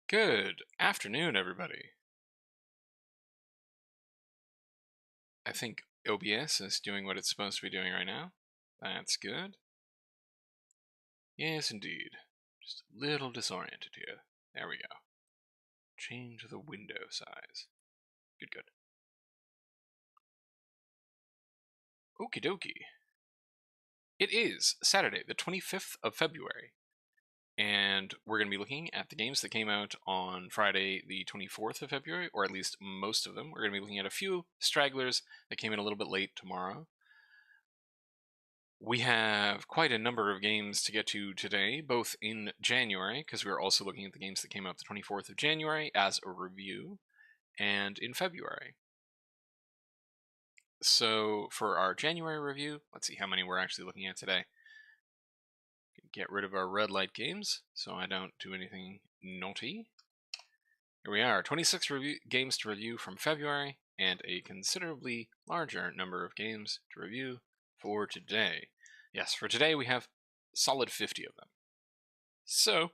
Good afternoon, everybody. I think OBS is doing what it's supposed to be doing right now. That's good. Yes, indeed. Just a little disoriented here. There we go. Change the window size. Good, good. Okie dokie. It is Saturday, the 25th of February. And we're going to be looking at the games that came out on Friday, the 24th of February, or at least most of them. We're going to be looking at a few stragglers that came in a little bit late tomorrow. We have quite a number of games to get to today, both in January, because we're also looking at the games that came out the 24th of January as a review, and in February. So for our January review, let's see how many we're actually looking at today. Get rid of our red light games so I don't do anything naughty. Here we are, 26 games to review from February, and a considerably larger number of games to review for today. Yes, for today we have solid 50 of them. So,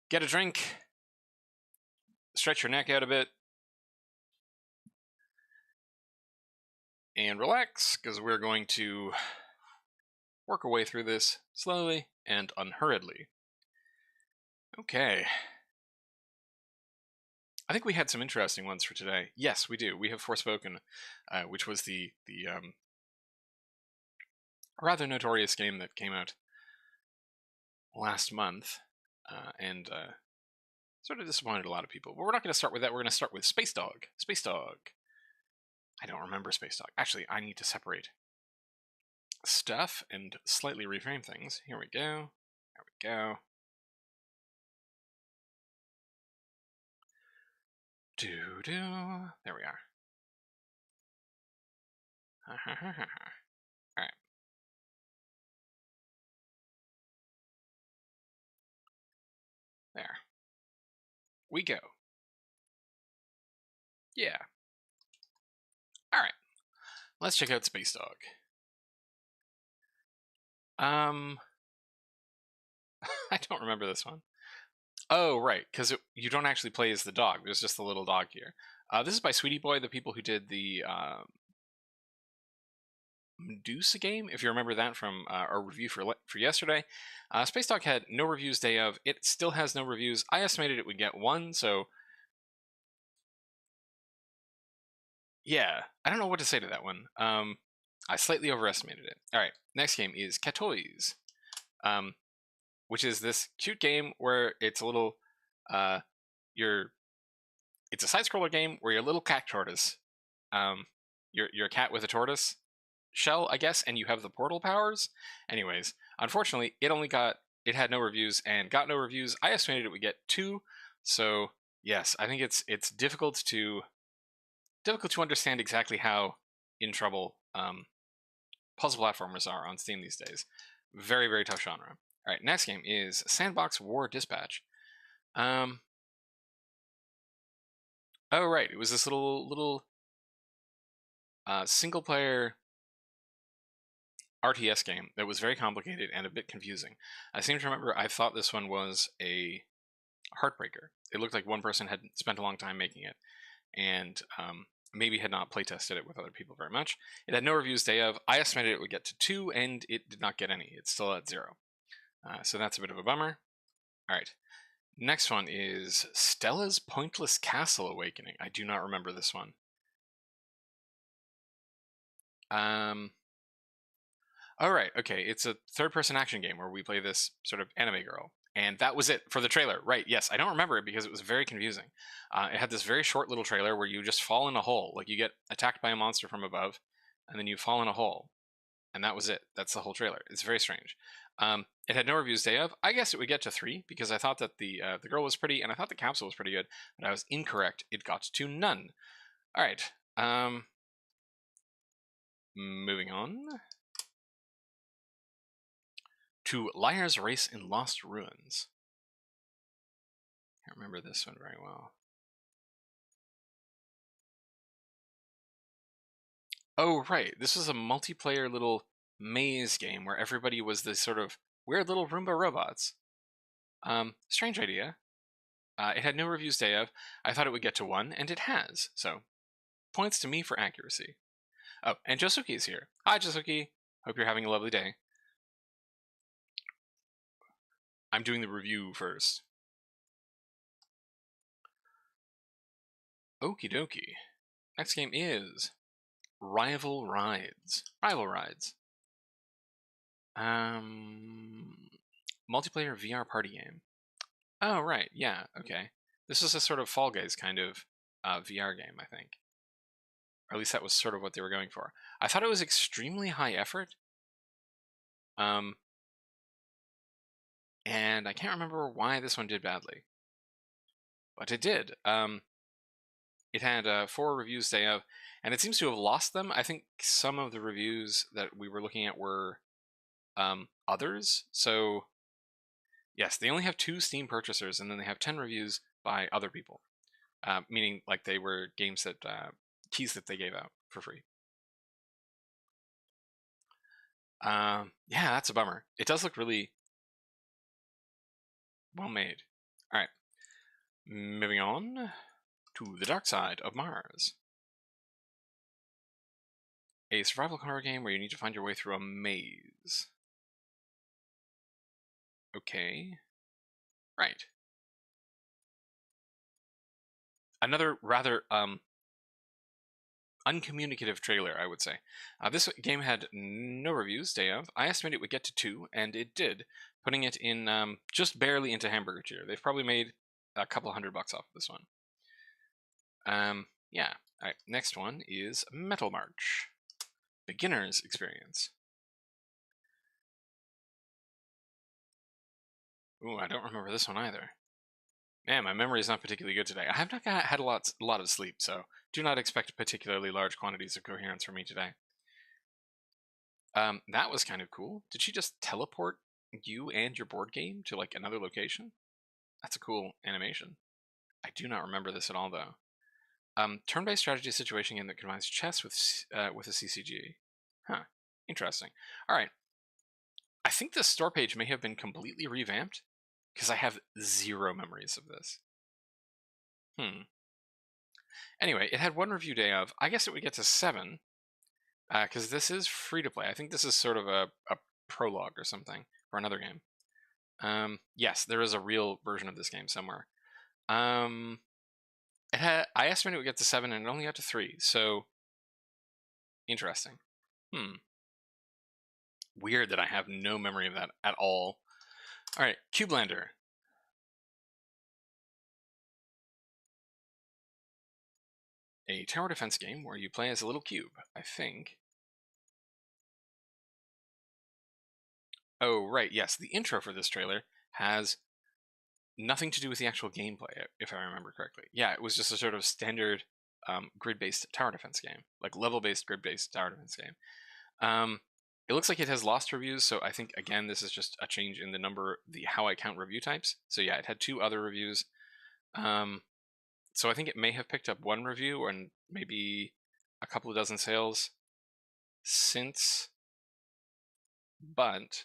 get a drink, stretch your neck out a bit, and relax, because we're going to work our way through this slowly and unhurriedly. Okay. I think we had some interesting ones for today. Yes, we do. We have Forspoken, which was the rather notorious game that came out last month, and sort of disappointed a lot of people. But we're not going to start with that. We're going to start with Space Dog. Space Dog. I don't remember Space Dog. Actually, I need to separate stuff and slightly reframe things. Here we go. There we go. Doo-doo. There we are. Alright. There. We go. Yeah. Alright. Let's check out Space Dog. I don't remember this one. Oh, right, because you don't actually play as the dog. There's just the little dog here. This is by Sweetie Boy, the people who did the Medusa game, if you remember that from our review for yesterday. Space Dog had no reviews day of. It still has no reviews. I estimated it would get one, so yeah, I don't know what to say to that one. I slightly overestimated it. All right, next game is Catoys, which is this cute game where it's a little, it's a side-scroller game where you're a little cat tortoise. You're a cat with a tortoise shell, I guess, and you have the portal powers. Anyways, unfortunately, it had no reviews and got no reviews. I estimated it would get 2, so yes, I think it's difficult to understand exactly how in trouble puzzle platformers are on Steam these days. Very, very tough genre. All right, next game is Sandbox War Dispatch. Oh right, it was this little single player RTS game that was very complicated and a bit confusing. I seem to remember I thought this one was a heartbreaker. It looked like one person had spent a long time making it, and maybe had not playtested it with other people very much. It had no reviews day of. I estimated it would get to 2, and it did not get any. It's still at 0. So that's a bit of a bummer. All right. Next one is Stella's Pointless Castle Awakening. I do not remember this one. Oh, right. Okay. It's a third-person action game where we play this sort of anime girl. And that was it for the trailer. Right, yes. I don't remember it because it was very confusing. It had this very short little trailer where you just fall in a hole. Like, you get attacked by a monster from above, and then you fall in a hole. And that was it. That's the whole trailer. It's very strange. It had no reviews day of. I guess it would get to 3 because I thought that the girl was pretty, and I thought the capsule was pretty good, but I was incorrect. It got to none. All right. Moving on to Liar's Race in Lost Ruins. Can't remember this one very well. Oh, right. This was a multiplayer little maze game where everybody was this sort of weird little Roomba robots. Strange idea. It had no reviews day of. I thought it would get to 1, and it has. So, points to me for accuracy. Oh, and Josuke is here. Hi, Josuke. Hope you're having a lovely day. I'm doing the review first. Okie dokie. Next game is Rival Rides. Rival Rides. Multiplayer VR party game. Oh, right. Yeah, okay. This is a sort of Fall Guys kind of VR game, I think. Or at least that was sort of what they were going for. I thought it was extremely high effort. And I can't remember why this one did badly. But it did. It had 4 reviews day of, and it seems to have lost them. I think some of the reviews that we were looking at were others. So, yes, they only have 2 Steam purchasers, and then they have 10 reviews by other people. Meaning, like, they were games that, keys that they gave out for free. Yeah, that's a bummer. It does look really well made. Alright, moving on to The Dark Side of Mars. A survival horror game where you need to find your way through a maze. Okay. Right. Another rather uncommunicative trailer, I would say. This game had no reviews day of. I estimated it would get to 2, and it did, putting it in just barely into hamburger tier. They've probably made a couple $100 off of this one. Yeah. All right. Next one is Metal March, beginner's experience. Ooh, I don't remember this one either. Man, my memory is not particularly good today. I have not had a lot of sleep, so do not expect particularly large quantities of coherence from me today. That was kind of cool. Did she just teleport you and your board game to like another location? That's a cool animation. I do not remember this at all, though. Turn-based strategy situation game that combines chess with a CCG. Huh. Interesting. All right. I think the store page may have been completely revamped because I have 0 memories of this. Anyway, it had 1 review day of. I guess it would get to 7 because this is free to play. I think this is sort of a prologue or something for another game. Yes, there is a real version of this game somewhere. I estimated it would get to 7 and it only got to 3, so interesting. Weird that I have no memory of that at all. Alright, Cubelander. A tower defense game where you play as a little cube, I think. Oh, right, yes, the intro for this trailer has nothing to do with the actual gameplay, if I remember correctly. Yeah, it was just a sort of standard grid-based tower defense game, like level-based, grid-based tower defense game. It looks like it has lost reviews, so I think, again, this is just a change in the number, how I count review types. So yeah, it had 2 other reviews. So I think it may have picked up 1 review and maybe a couple of dozen sales since, but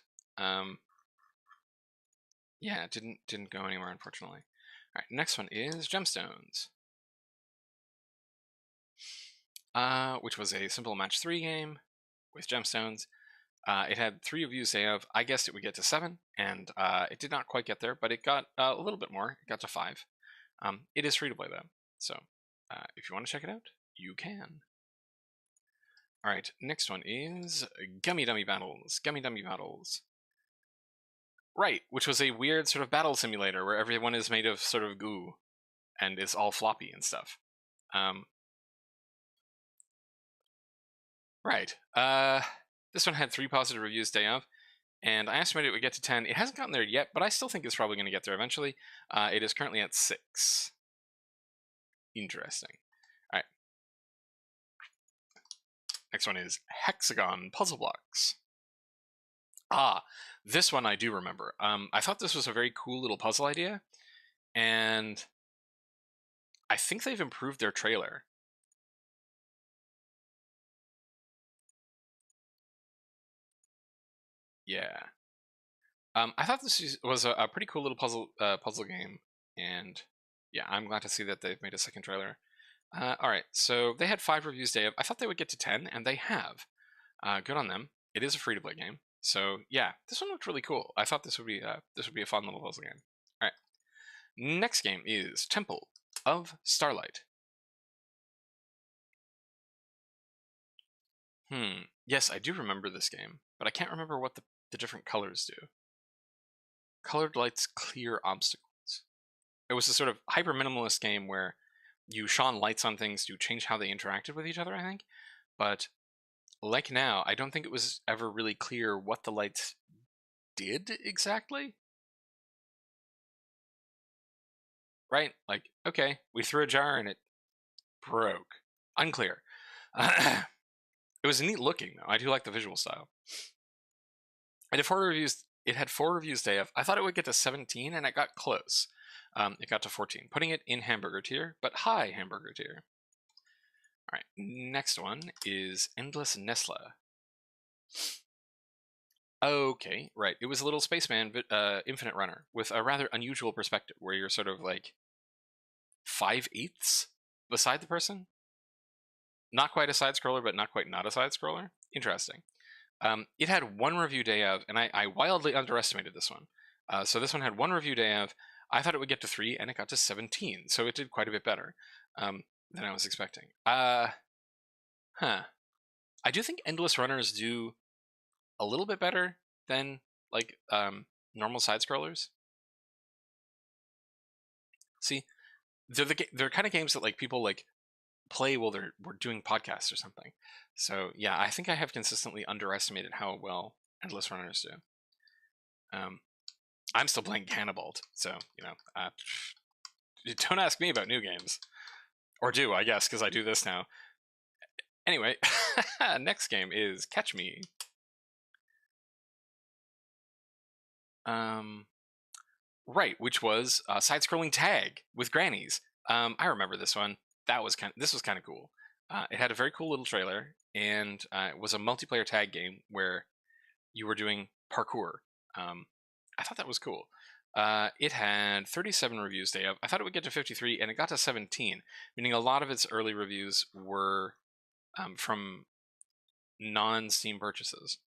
yeah, it didn't go anywhere, unfortunately. All right, next one is Gemstones, which was a simple match 3 game with Gemstones. It had 3 reviews day of. I guessed it would get to 7, and it did not quite get there, but it got a little bit more. It got to 5. It is free to play, though, so if you want to check it out, you can. All right, next one is Gummy Dummy Battles. Gummy Dummy Battles. Right, which was a weird sort of battle simulator where everyone is made of sort of goo and is all floppy and stuff. Right. This one had 3 positive reviews day of, and I estimated it would get to 10. It hasn't gotten there yet, but I still think it's probably going to get there eventually. It is currently at 6. Interesting. All right. Next one is Hexagon Puzzle Blocks. This one I do remember. I thought this was a very cool little puzzle idea, and I think they've improved their trailer. Yeah. I thought this was a pretty cool little puzzle game, and yeah, I'm glad to see that they've made a second trailer. All right, so they had 5 reviews day of. I thought they would get to 10, and they have. Good on them. It is a free-to-play game, so yeah, this one looked really cool. I thought this would be a fun little puzzle game. All right, next game is Temple of Starlight. Yes, I do remember this game, but I can't remember what the different colors do. Colored lights clear obstacles. It was a sort of hyper minimalist game where you shone lights on things to change how they interacted with each other, I think. But like now, I don't think it was ever really clear what the lights did exactly. Right? Like, okay, we threw a jar and it broke. Unclear. It was neat looking, though. I do like the visual style. It had 4 reviews. It had 4 reviews day of. I thought it would get to 17, and it got close. It got to 14, putting it in hamburger tier, but high hamburger tier. All right, next one is Endless Nesla. Okay, right. It was a little spaceman, infinite runner with a rather unusual perspective, where you're sort of like 5/8 beside the person. Not quite a side scroller, but not quite not a side scroller. Interesting. It had 1 review day of, and I wildly underestimated this one. So this one had 1 review day of. I thought it would get to 3, and it got to 17, so it did quite a bit better than I was expecting. I do think Endless Runners do a little bit better than like normal side scrollers. See, they're kind of games that like people like play while we're doing podcasts or something. So yeah, I think I have consistently underestimated how well Endless Runners do. I'm still playing Cannibalt, so you know, don't ask me about new games, or do I guess because I do this now. Anyway, next game is Catch Me. Right, which was side-scrolling tag with grannies. I remember this one. This was kind of cool. It had a very cool little trailer, and it was a multiplayer tag game where you were doing parkour. I thought that was cool. It had 37 reviews day of. I thought it would get to 53, and it got to 17, meaning a lot of its early reviews were from non-Steam purchases.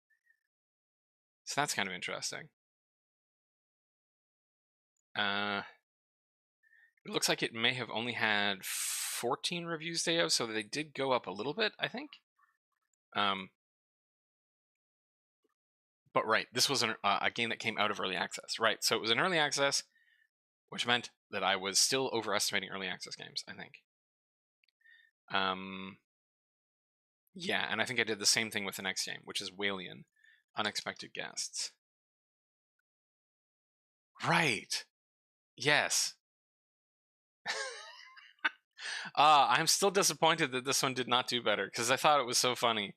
So that's kind of interesting. It looks like it may have only had 14 reviews day of, so they did go up a little bit, I think. But right, this was a game that came out of early access, right? So it was an early access, which meant that I was still overestimating early access games, I think. Yeah, and I think I did the same thing with the next game, which is Walian, Unexpected Guests. Right. Yes. I'm still disappointed that this one did not do better because I thought it was so funny.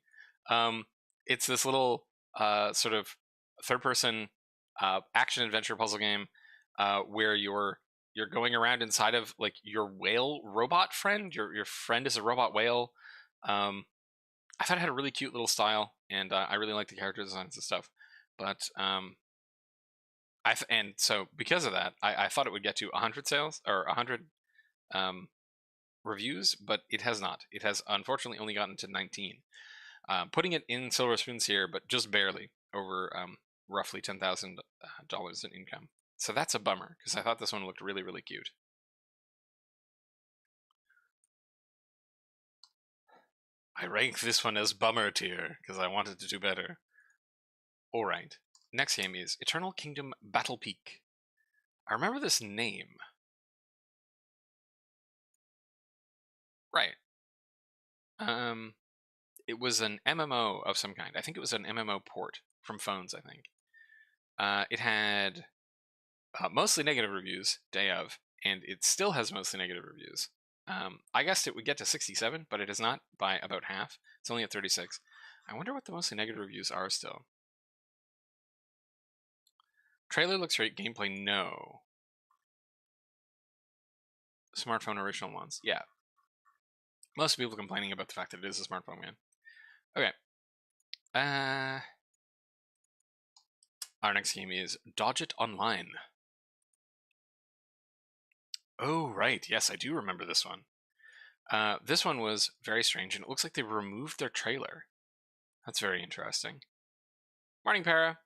It's this little sort of third-person action adventure puzzle game where you're going around inside of like your whale robot friend. Your friend is a robot whale. I thought it had a really cute little style, and I really like the character designs and stuff. But and so because of that, I thought it would get to 100 sales or 100 reviews, but it has not. It has unfortunately only gotten to 19, putting it in silver spoons here, but just barely over roughly $10,000 in income. So that's a bummer because I thought this one looked really, really cute. I rank this one as bummer tier because I wanted to do better. All right. Next game is Eternal Kingdom Battle Peak. I remember this name. Right. It was an MMO of some kind. I think it was an MMO port from phones, I think. It had mostly negative reviews, day of, and it still has mostly negative reviews. I guessed it would get to 67, but it is not by about half. It's only at 36. I wonder what the mostly negative reviews are still. Trailer looks great, gameplay no. Smartphone original ones, yeah. Most people complaining about the fact that it is a smartphone game. Okay. Our next game is Dodge It Online. Oh, right. Yes, I do remember this one. This one was very strange, and it looks like they removed their trailer. That's very interesting. Morning, Para.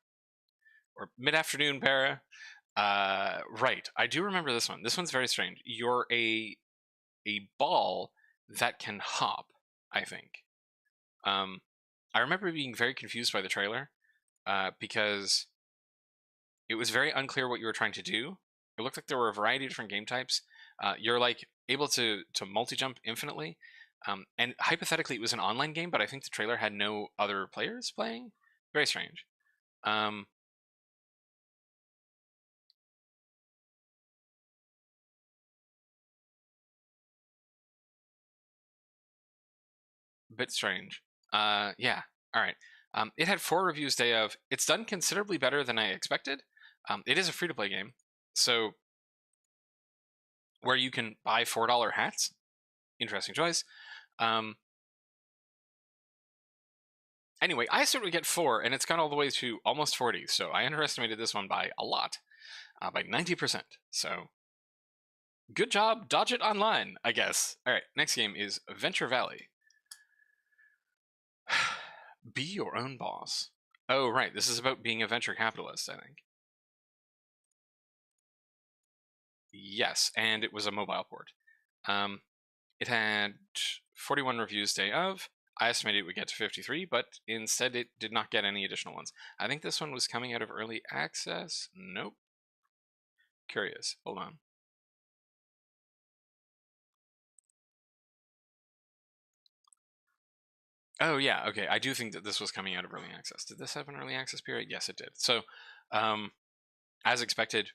Or mid-afternoon, Para. Right. I do remember this one. This one's very strange. You're a ball that can hop, I think. I remember being very confused by the trailer because it was very unclear what you were trying to do. It looked like there were a variety of different game types. You're like able to multi-jump infinitely. And hypothetically, it was an online game, but I think the trailer had no other players playing. Very strange. Bit strange. Yeah. All right. It had 4 reviews day of. It's done considerably better than I expected. It is a free-to-play game, so where you can buy $4 hats. Interesting choice. Anyway, I assumed we'd get 4, and it's gone all the way to almost 40, so I underestimated this one by a lot, by 90%. So, good job, Dodge It Online, I guess. All right, next game is Venture Valley. Be your own boss. Oh, right, this is about being a venture capitalist, I think. Yes, and it was a mobile port. It had 41 reviews day of. I estimated it would get to 53, but instead it did not get any additional ones. I think this one was coming out of early access. Nope. Curious. Hold on. Oh, yeah. Okay. I do think that this was coming out of early access. Did this have an early access period? Yes, it did. So, as expected,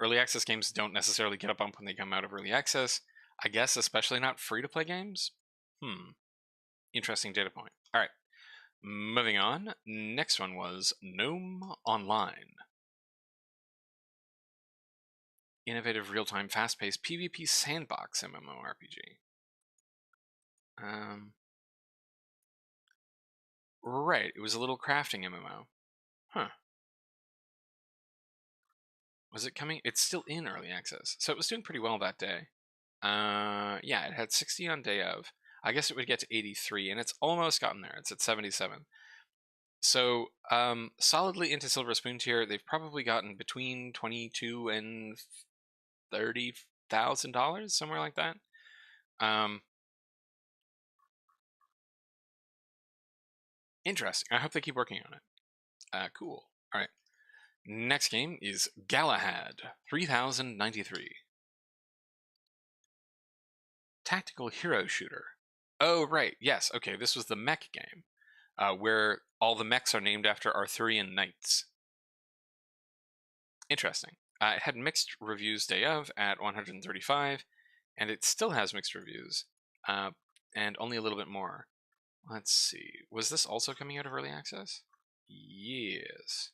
early access games don't necessarily get a bump when they come out of early access. I guess especially not free-to-play games. Interesting data point. All right. Moving on. Next one was Gnome Online. Innovative, real-time, fast-paced PvP sandbox MMORPG. Right, it was a little crafting MMO. Huh. Was it coming? It's still in early access, so it was doing pretty well that day. Yeah, it had 60 on day of. I guess it would get to 83, and it's almost gotten there. It's at 77. So, solidly into Silver Spoon tier. They've probably gotten between $22,000 and $30,000, somewhere like that. Interesting. I hope they keep working on it. Cool. All right. Next game is Galahad 3093. Tactical hero shooter. Oh, right. Yes. Okay. This was the mech game, where all the mechs are named after Arthurian knights. Interesting. It had mixed reviews day of at 135, and it still has mixed reviews, and only a little bit more. Let's see. Was this also coming out of early access? Yes.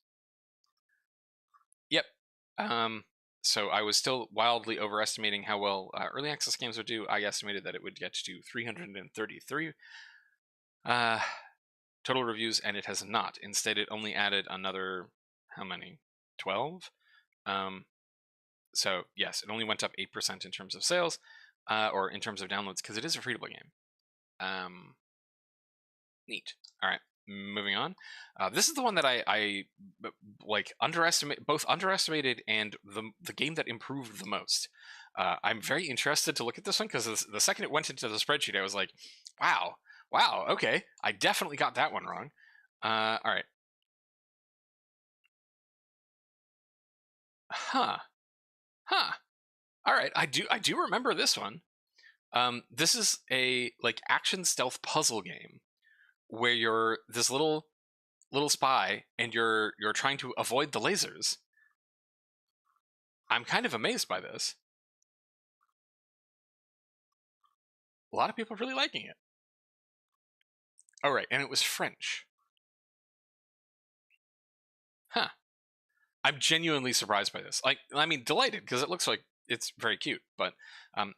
Yep. So I was still wildly overestimating how well early access games would do. I estimated that it would get to 333 total reviews, and it has not. Instead, it only added another, how many? 12? So yes, it only went up 8% in terms of sales, or in terms of downloads, because it is a free-to-play game. Neat. All right, moving on. This is the one that I like underestimated and the game that improved the most. I'm very interested to look at this one because the second it went into the spreadsheet, I was like, wow, okay, I definitely got that one wrong. All right. Huh. All right, I do remember this one. This is a like action stealth puzzle game where you're this little spy and you're trying to avoid the lasers. I'm kind of amazed by this. A lot of people are really liking it. Oh, right, and it was French. Huh. I'm genuinely surprised by this. Like, I mean, delighted because it looks like it's very cute. But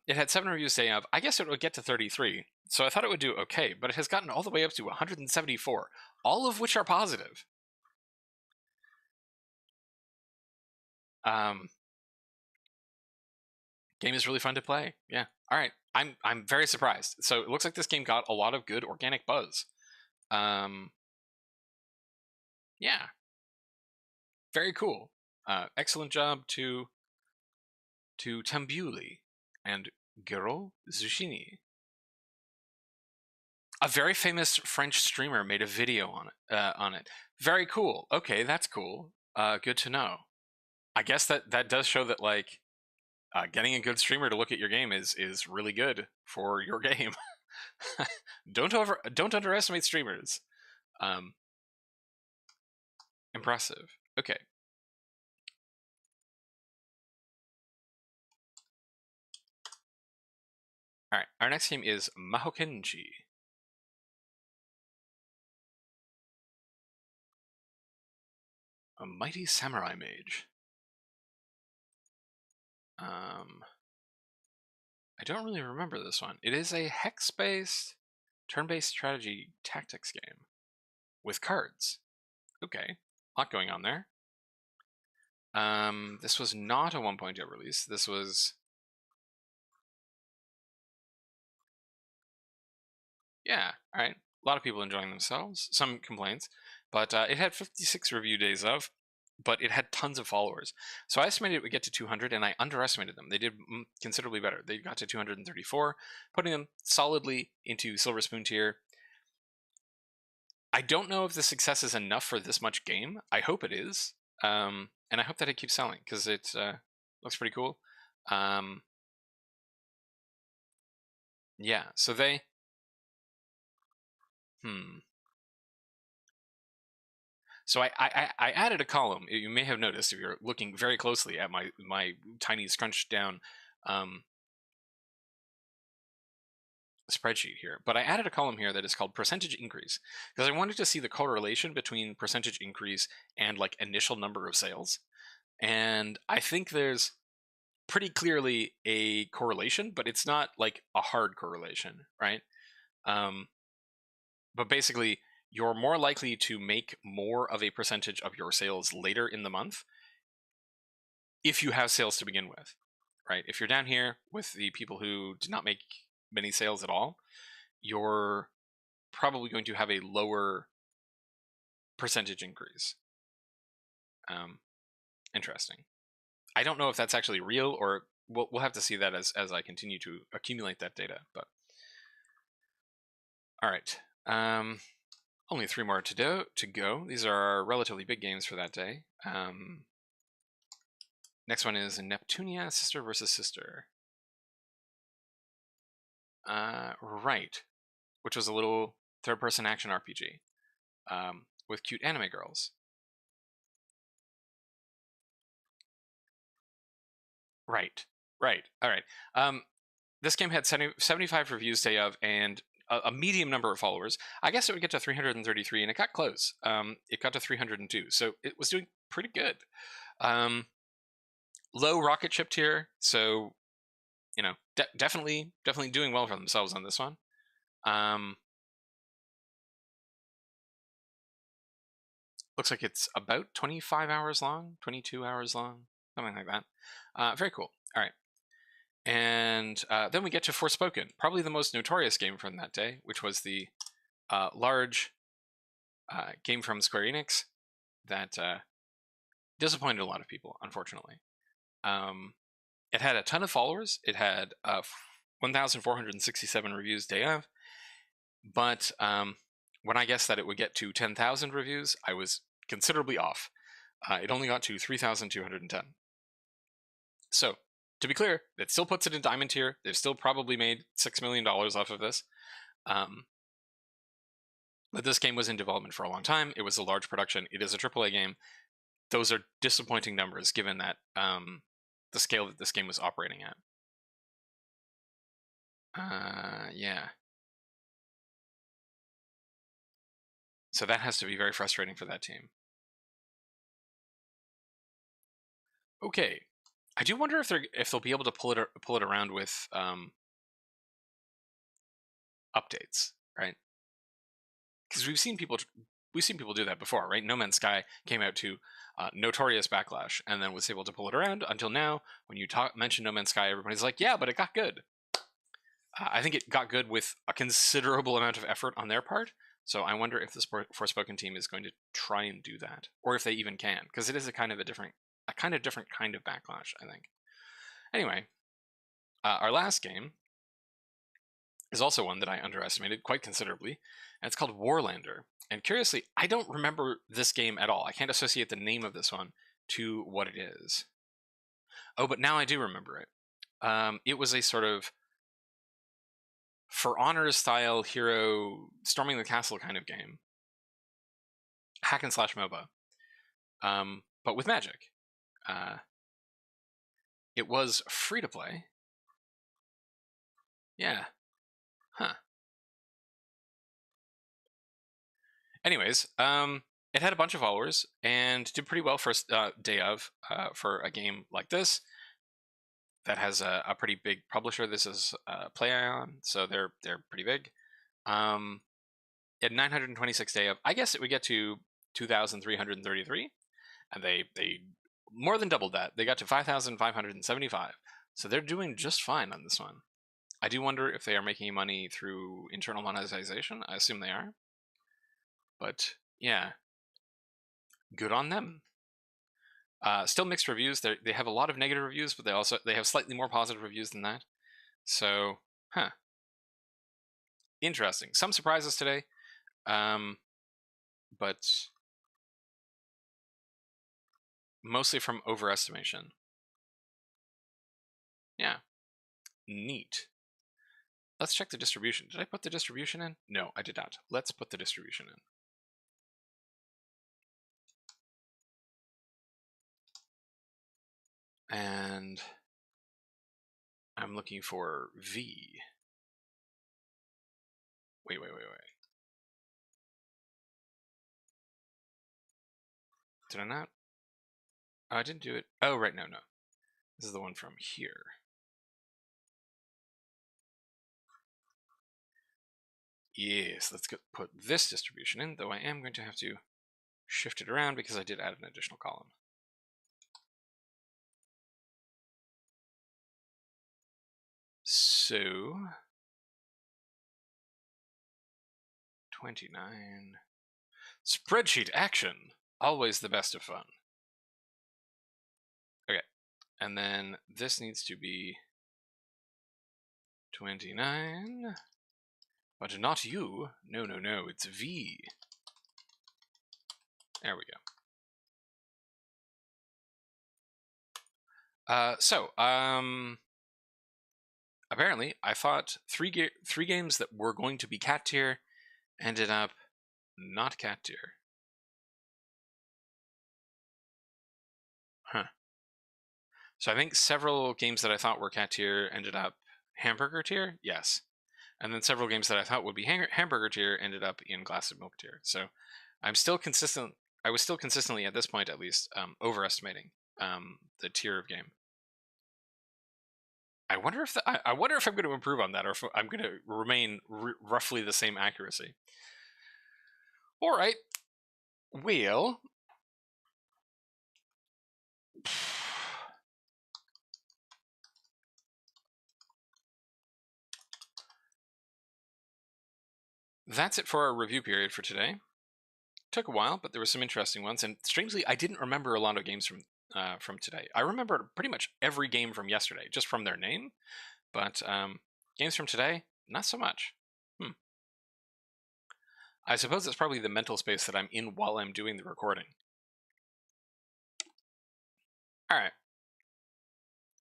it had 7 reviews day of. I guess it would get to 33, so I thought it would do okay. But it has gotten all the way up to 174, all of which are positive. Game is really fun to play. Yeah. All right. I'm very surprised. So it looks like this game got a lot of good organic buzz. Yeah. Very cool. Excellent job to Tambuli and Gero Zushini. A very famous French streamer made a video on it. Very cool. Okay, that's cool. Good to know. I guess that does show that like getting a good streamer to look at your game is really good for your game. Don't underestimate streamers. Impressive. Okay. All right. Our next game is Mahokenji. A mighty samurai mage. I don't really remember this one. It is a hex-based, turn-based strategy tactics game with cards. Okay, a lot going on there. This was not a 1.0 release. This was... Yeah, alright. A lot of people enjoying themselves. Some complaints. But it had 56 review days of, but it had tons of followers. So I estimated it would get to 200, and I underestimated them. They did considerably better. They got to 234, putting them solidly into Silver Spoon tier. I don't know if the success is enough for this much game. I hope it is. And I hope that it keeps selling, because it looks pretty cool. Yeah, so they... So I added a column. You may have noticed if you're looking very closely at my tiny scrunched down spreadsheet here. But I added a column here that is called percentage increase, because I wanted to see the correlation between percentage increase and like initial number of sales. And I think there's pretty clearly a correlation, but it's not like a hard correlation, right? But basically, you're more likely to make more of a percentage of your sales later in the month if you have sales to begin with, right? If you're down here with the people who did not make many sales at all, you're probably going to have a lower percentage increase. Interesting. I don't know if that's actually real, or we'll have to see that as I continue to accumulate that data. But all right. Only 3 more to go. These are relatively big games for that day. Next one is Neptunia, Sister versus Sister. Right. Which was a little third-person action RPG with cute anime girls. Right. All right. This game had 75 reviews day of, and a medium number of followers. I guess it would get to 333, and it got close. It got to 302, so it was doing pretty good. Low rocket ship tier, so you know, definitely doing well for themselves on this one. Looks like it's about 25 hours long, 22 hours long, something like that. Very cool. All right. And then we get to Forspoken, probably the most notorious game from that day, which was the large game from Square Enix that disappointed a lot of people, unfortunately. It had a ton of followers. It had 1,467 reviews day of. But when I guessed that it would get to 10,000 reviews, I was considerably off. It only got to 3,210. So, to be clear, that still puts it in Diamond tier. They've still probably made $6 million off of this. But this game was in development for a long time. It was a large production. It is a AAA game. Those are disappointing numbers given that the scale that this game was operating at. Yeah. So that has to be very frustrating for that team. Okay. I do wonder if they'll be able to pull it around with updates, right? Because we've seen people we've seen people do that before, right? No Man's Sky came out to notorious backlash and then was able to pull it around until now. When you mention No Man's Sky, everybody's like, yeah, but it got good. I think it got good with a considerable amount of effort on their part. So I wonder if the Forspoken team is going to try and do that, or if they even can, because it is a kind of different kind of backlash, I think. Anyway, our last game is also one that I underestimated quite considerably, and it's called Warlander. And curiously, I don't remember this game at all. I can't associate the name of this one to what it is. Oh, but now I do remember it. It was a sort of For Honor style hero storming the castle kind of game. Hack and slash MOBA. But with magic. It was free to play. Yeah. Huh. Anyways, it had a bunch of followers and did pretty well first day of for a game like this that has a pretty big publisher. This is PlayIon, so they're pretty big. At 926 day of, I guess it would get to 2,333, and they more than doubled that. They got to 5,575, so they're doing just fine on this one. I do wonder if they are making money through internal monetization. I assume they are. But yeah, good on them. Still mixed reviews. They have a lot of negative reviews, but they have slightly more positive reviews than that. So, interesting. Some surprises today, but mostly from overestimation. Yeah, neat. Let's check the distribution. Did I put the distribution in? No, I did not. Let's put the distribution in. And I'm looking for V. Wait. Did I not? Oh, I didn't do it. Oh, right, no. This is the one from here. Yes, let's put this distribution in, though I am going to have to shift it around because I did add an additional column. So, 29. Spreadsheet action! Always the best of fun. Okay, and then this needs to be 29. But not you. No, it's V. There we go. Apparently, I thought three games that were going to be cat tier ended up not cat tier. Huh. So I think several games that I thought were cat tier ended up hamburger tier. Yes. And then several games that I thought would be hamburger tier ended up in glass of milk tier. So I'm still consistent. I was still consistently, at this point at least, overestimating the tier of game. I wonder if I'm going to improve on that, or if I'm going to remain roughly the same accuracy. All right. Well, that's it for our review period for today. Took a while, but there were some interesting ones, and strangely, I didn't remember a lot of games from today. I remember pretty much every game from yesterday, just from their name, but games from today, not so much. I suppose it's probably the mental space that I'm in while I'm doing the recording. All right.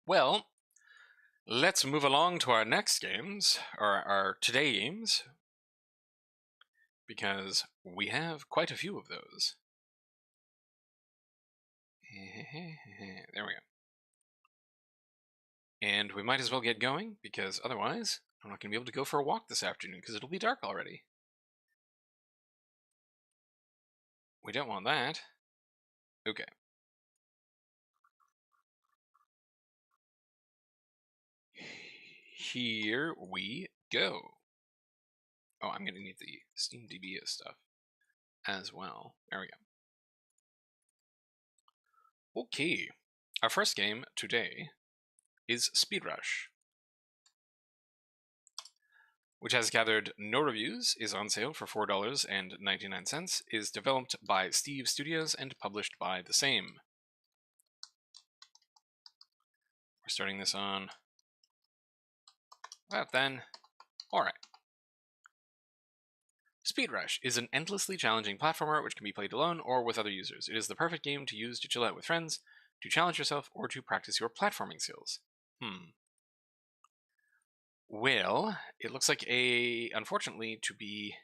Well, let's move along to our next games, or our today games, because we have quite a few of those. There we go. And we might as well get going, because otherwise I'm not going to be able to go for a walk this afternoon, because it'll be dark already. We don't want that. Okay. Here we go. Oh, I'm going to need the SteamDB stuff. as well. There we go. Okay, our first game today is Speedrush, which has gathered no reviews, is on sale for $4.99, is developed by Steve Studios and published by the same. We're starting this on about then. Alright. Speedrush is an endlessly challenging platformer which can be played alone or with other users. It is the perfect game to use to chill out with friends, to challenge yourself, or to practice your platforming skills. Well, it looks like unfortunately, to be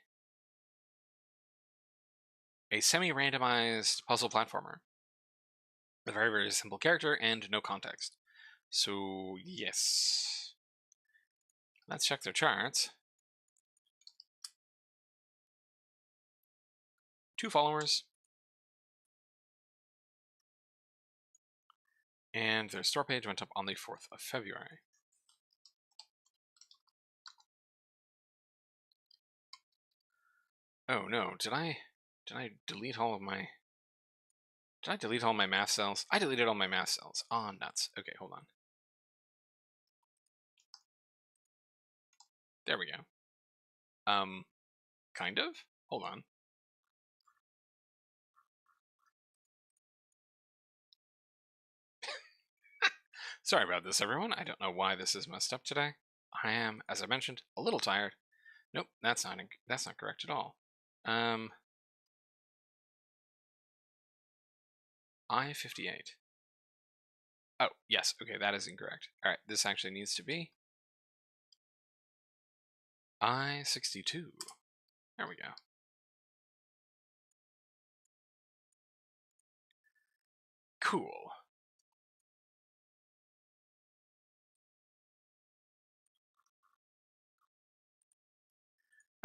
a semi-randomized puzzle platformer. A very, very simple character and no context. So, yes. Let's check their charts. 2 followers. And their store page went up on the 4th of February. Oh no, did I delete all of my... Did I delete all my math cells? I deleted all my math cells. Oh, nuts. Okay, hold on. There we go. Kind of? Hold on. Sorry about this, everyone. I don't know why this is messed up today. I am, as I mentioned, a little tired. Nope, that's not correct at all. I-58. Oh, yes, okay, that is incorrect. Alright, this actually needs to be I-62. There we go. Cool.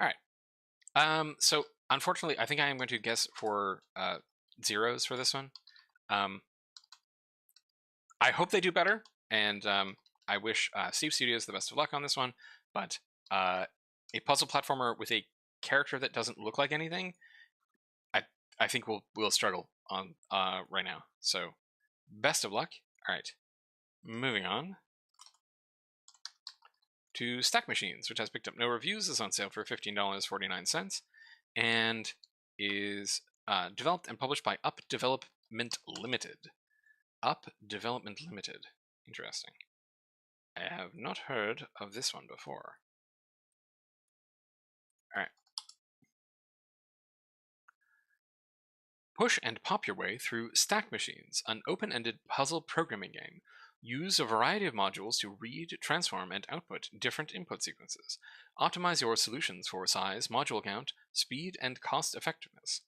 Alright. So, unfortunately, I think I am going to guess for zeros for this one. I hope they do better, and I wish Steve Studios the best of luck on this one, but a puzzle platformer with a character that doesn't look like anything, I think we'll struggle on right now. So, best of luck. All right, moving on to Stack Machines, which has picked up no reviews, is on sale for $15.49, and is developed and published by Up Development Limited. Up Development Limited. Interesting. I have not heard of this one before. Alright. Push and pop your way through Stack Machines, an open-ended puzzle programming game. Use a variety of modules to read, transform, and output different input sequences. Optimize your solutions for size, module count, speed, and cost effectiveness.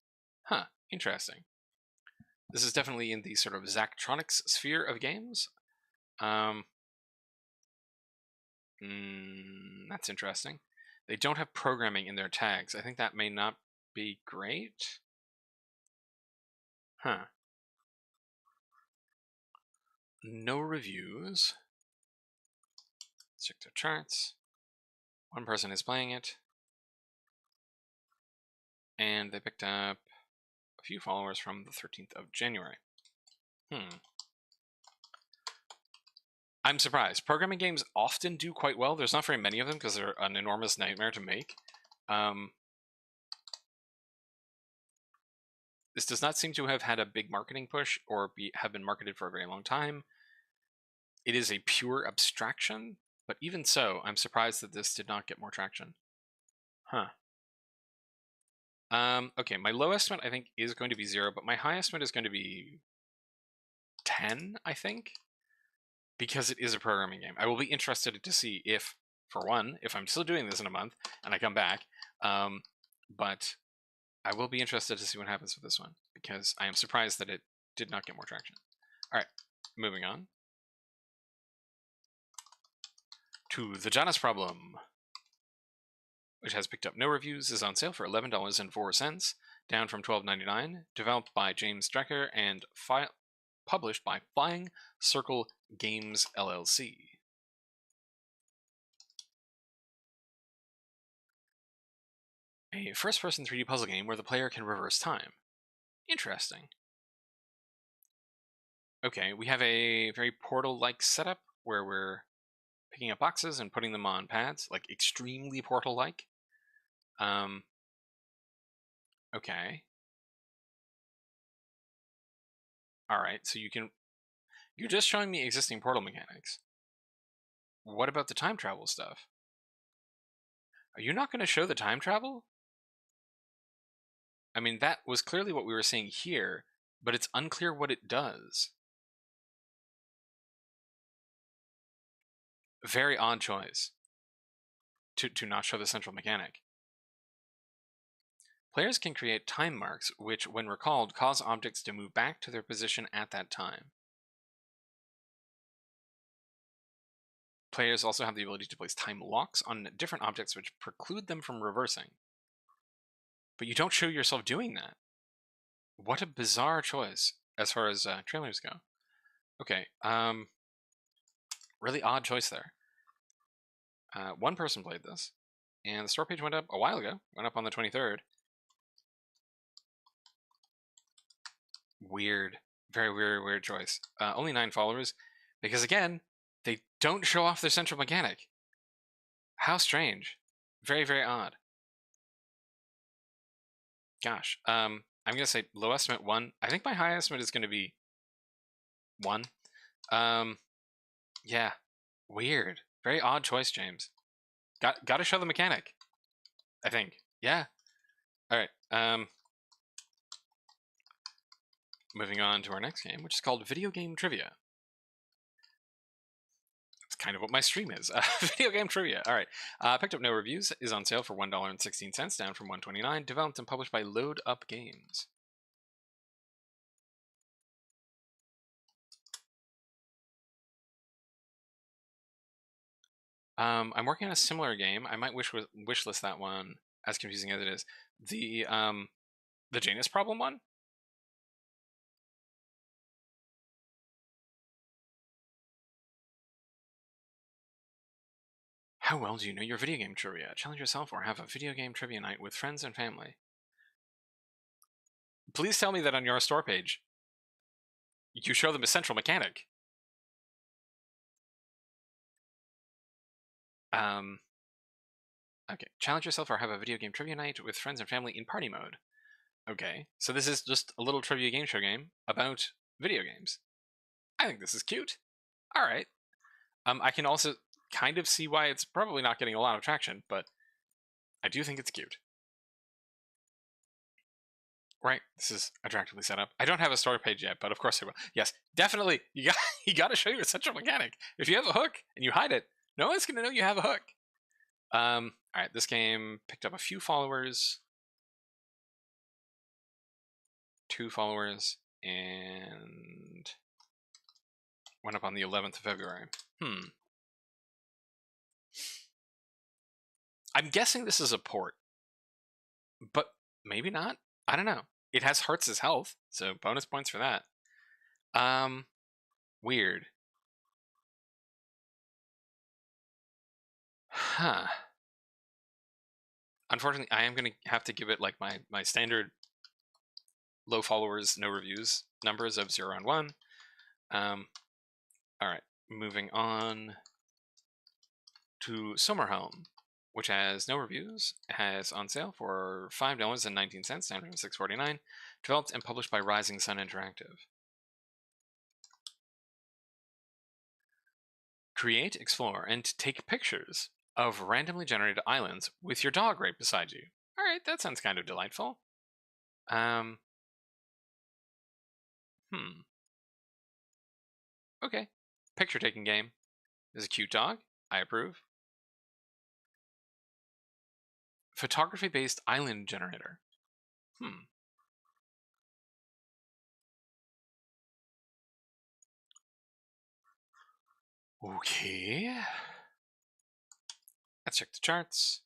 Huh, interesting. This is definitely in the sort of Zachtronics sphere of games. That's interesting. They don't have programming in their tags. I think that may not be great. Huh. No reviews. Let's check their charts. One person is playing it. And they picked up a few followers from the 13th of January. I'm surprised. Programming games often do quite well. There's not very many of them because they're an enormous nightmare to make. This does not seem to have had a big marketing push or have been marketed for a very long time. It is a pure abstraction, but even so, I'm surprised that this did not get more traction. Huh. Okay, my low estimate I think is going to be 0, but my high estimate is going to be 10, I think, because it is a programming game. I will be interested to see if, for one, if I'm still doing this in a month and I come back, but I will be interested to see what happens with this one, because I am surprised that it did not get more traction. All right, moving on to the Janus Problem, which has picked up no reviews, is on sale for $11.04, down from $12.99, developed by James Drecker and published by Flying Circle Games LLC. A first-person 3D puzzle game where the player can reverse time. Interesting. Okay, we have a very Portal-like setup where we're picking up boxes and putting them on pads, like extremely Portal-like. Okay. Alright, so you're just showing me existing Portal mechanics. What about the time travel stuff? Are you not going to show the time travel? I mean, that was clearly what we were seeing here, but it's unclear what it does. Very odd choice to not show the central mechanic. Players can create time marks, which, when recalled, cause objects to move back to their position at that time. Players also have the ability to place time locks on different objects which preclude them from reversing. But you don't show yourself doing that. What a bizarre choice as far as trailers go. Okay, really odd choice there. One person played this, and the store page went up a while ago. Went up on the 23rd. Weird. Very weird choice. Only 9 followers, because again, they don't show off their central mechanic. How strange. Very odd. Gosh. I'm gonna say low estimate 1. I think my high estimate is gonna be 1. Yeah. Weird. Very odd choice, James. Gotta show the mechanic. I think. Yeah. Alright. Moving on to our next game, which is called Video Game Trivia. That's kind of what my stream is. Video game trivia. All right. Picked up no reviews. Is on sale for $1.16, down from $1.29. Developed and published by Load Up Games. I'm working on a similar game. I might wishlist that one, as confusing as it is. The Janus Problem one. How well do you know your video game trivia? Challenge yourself or have a video game trivia night with friends and family. Please tell me that on your store page, you show them a central mechanic. Okay. Challenge yourself or have a video game trivia night with friends and family in party mode. Okay. So this is just a little trivia game show game about video games. I think this is cute. All right. I can also kind of see why it's probably not getting a lot of traction, but I do think it's cute. Right, this is attractively set up. I don't have a store page yet, but of course I will. Yes, definitely. You got to show your central mechanic. If you have a hook and you hide it, no one's gonna know you have a hook. All right, this game picked up a few followers, 2 followers, and went up on the 11th of February. I'm guessing this is a port, but maybe not. I don't know. It has Hearts' health, so bonus points for that. Weird. Huh. Unfortunately, I am going to have to give it like my standard low followers, no reviews numbers of 0 and 1. All right, moving on to Somerholm, which has no reviews, has on sale for $5.19, down from $6.49, developed and published by Rising Sun Interactive. Create, explore, and take pictures of randomly generated islands with your dog right beside you. All right, that sounds kind of delightful. Okay, picture taking game. There's a cute dog. I approve. Photography based island generator. Okay. Let's check the charts.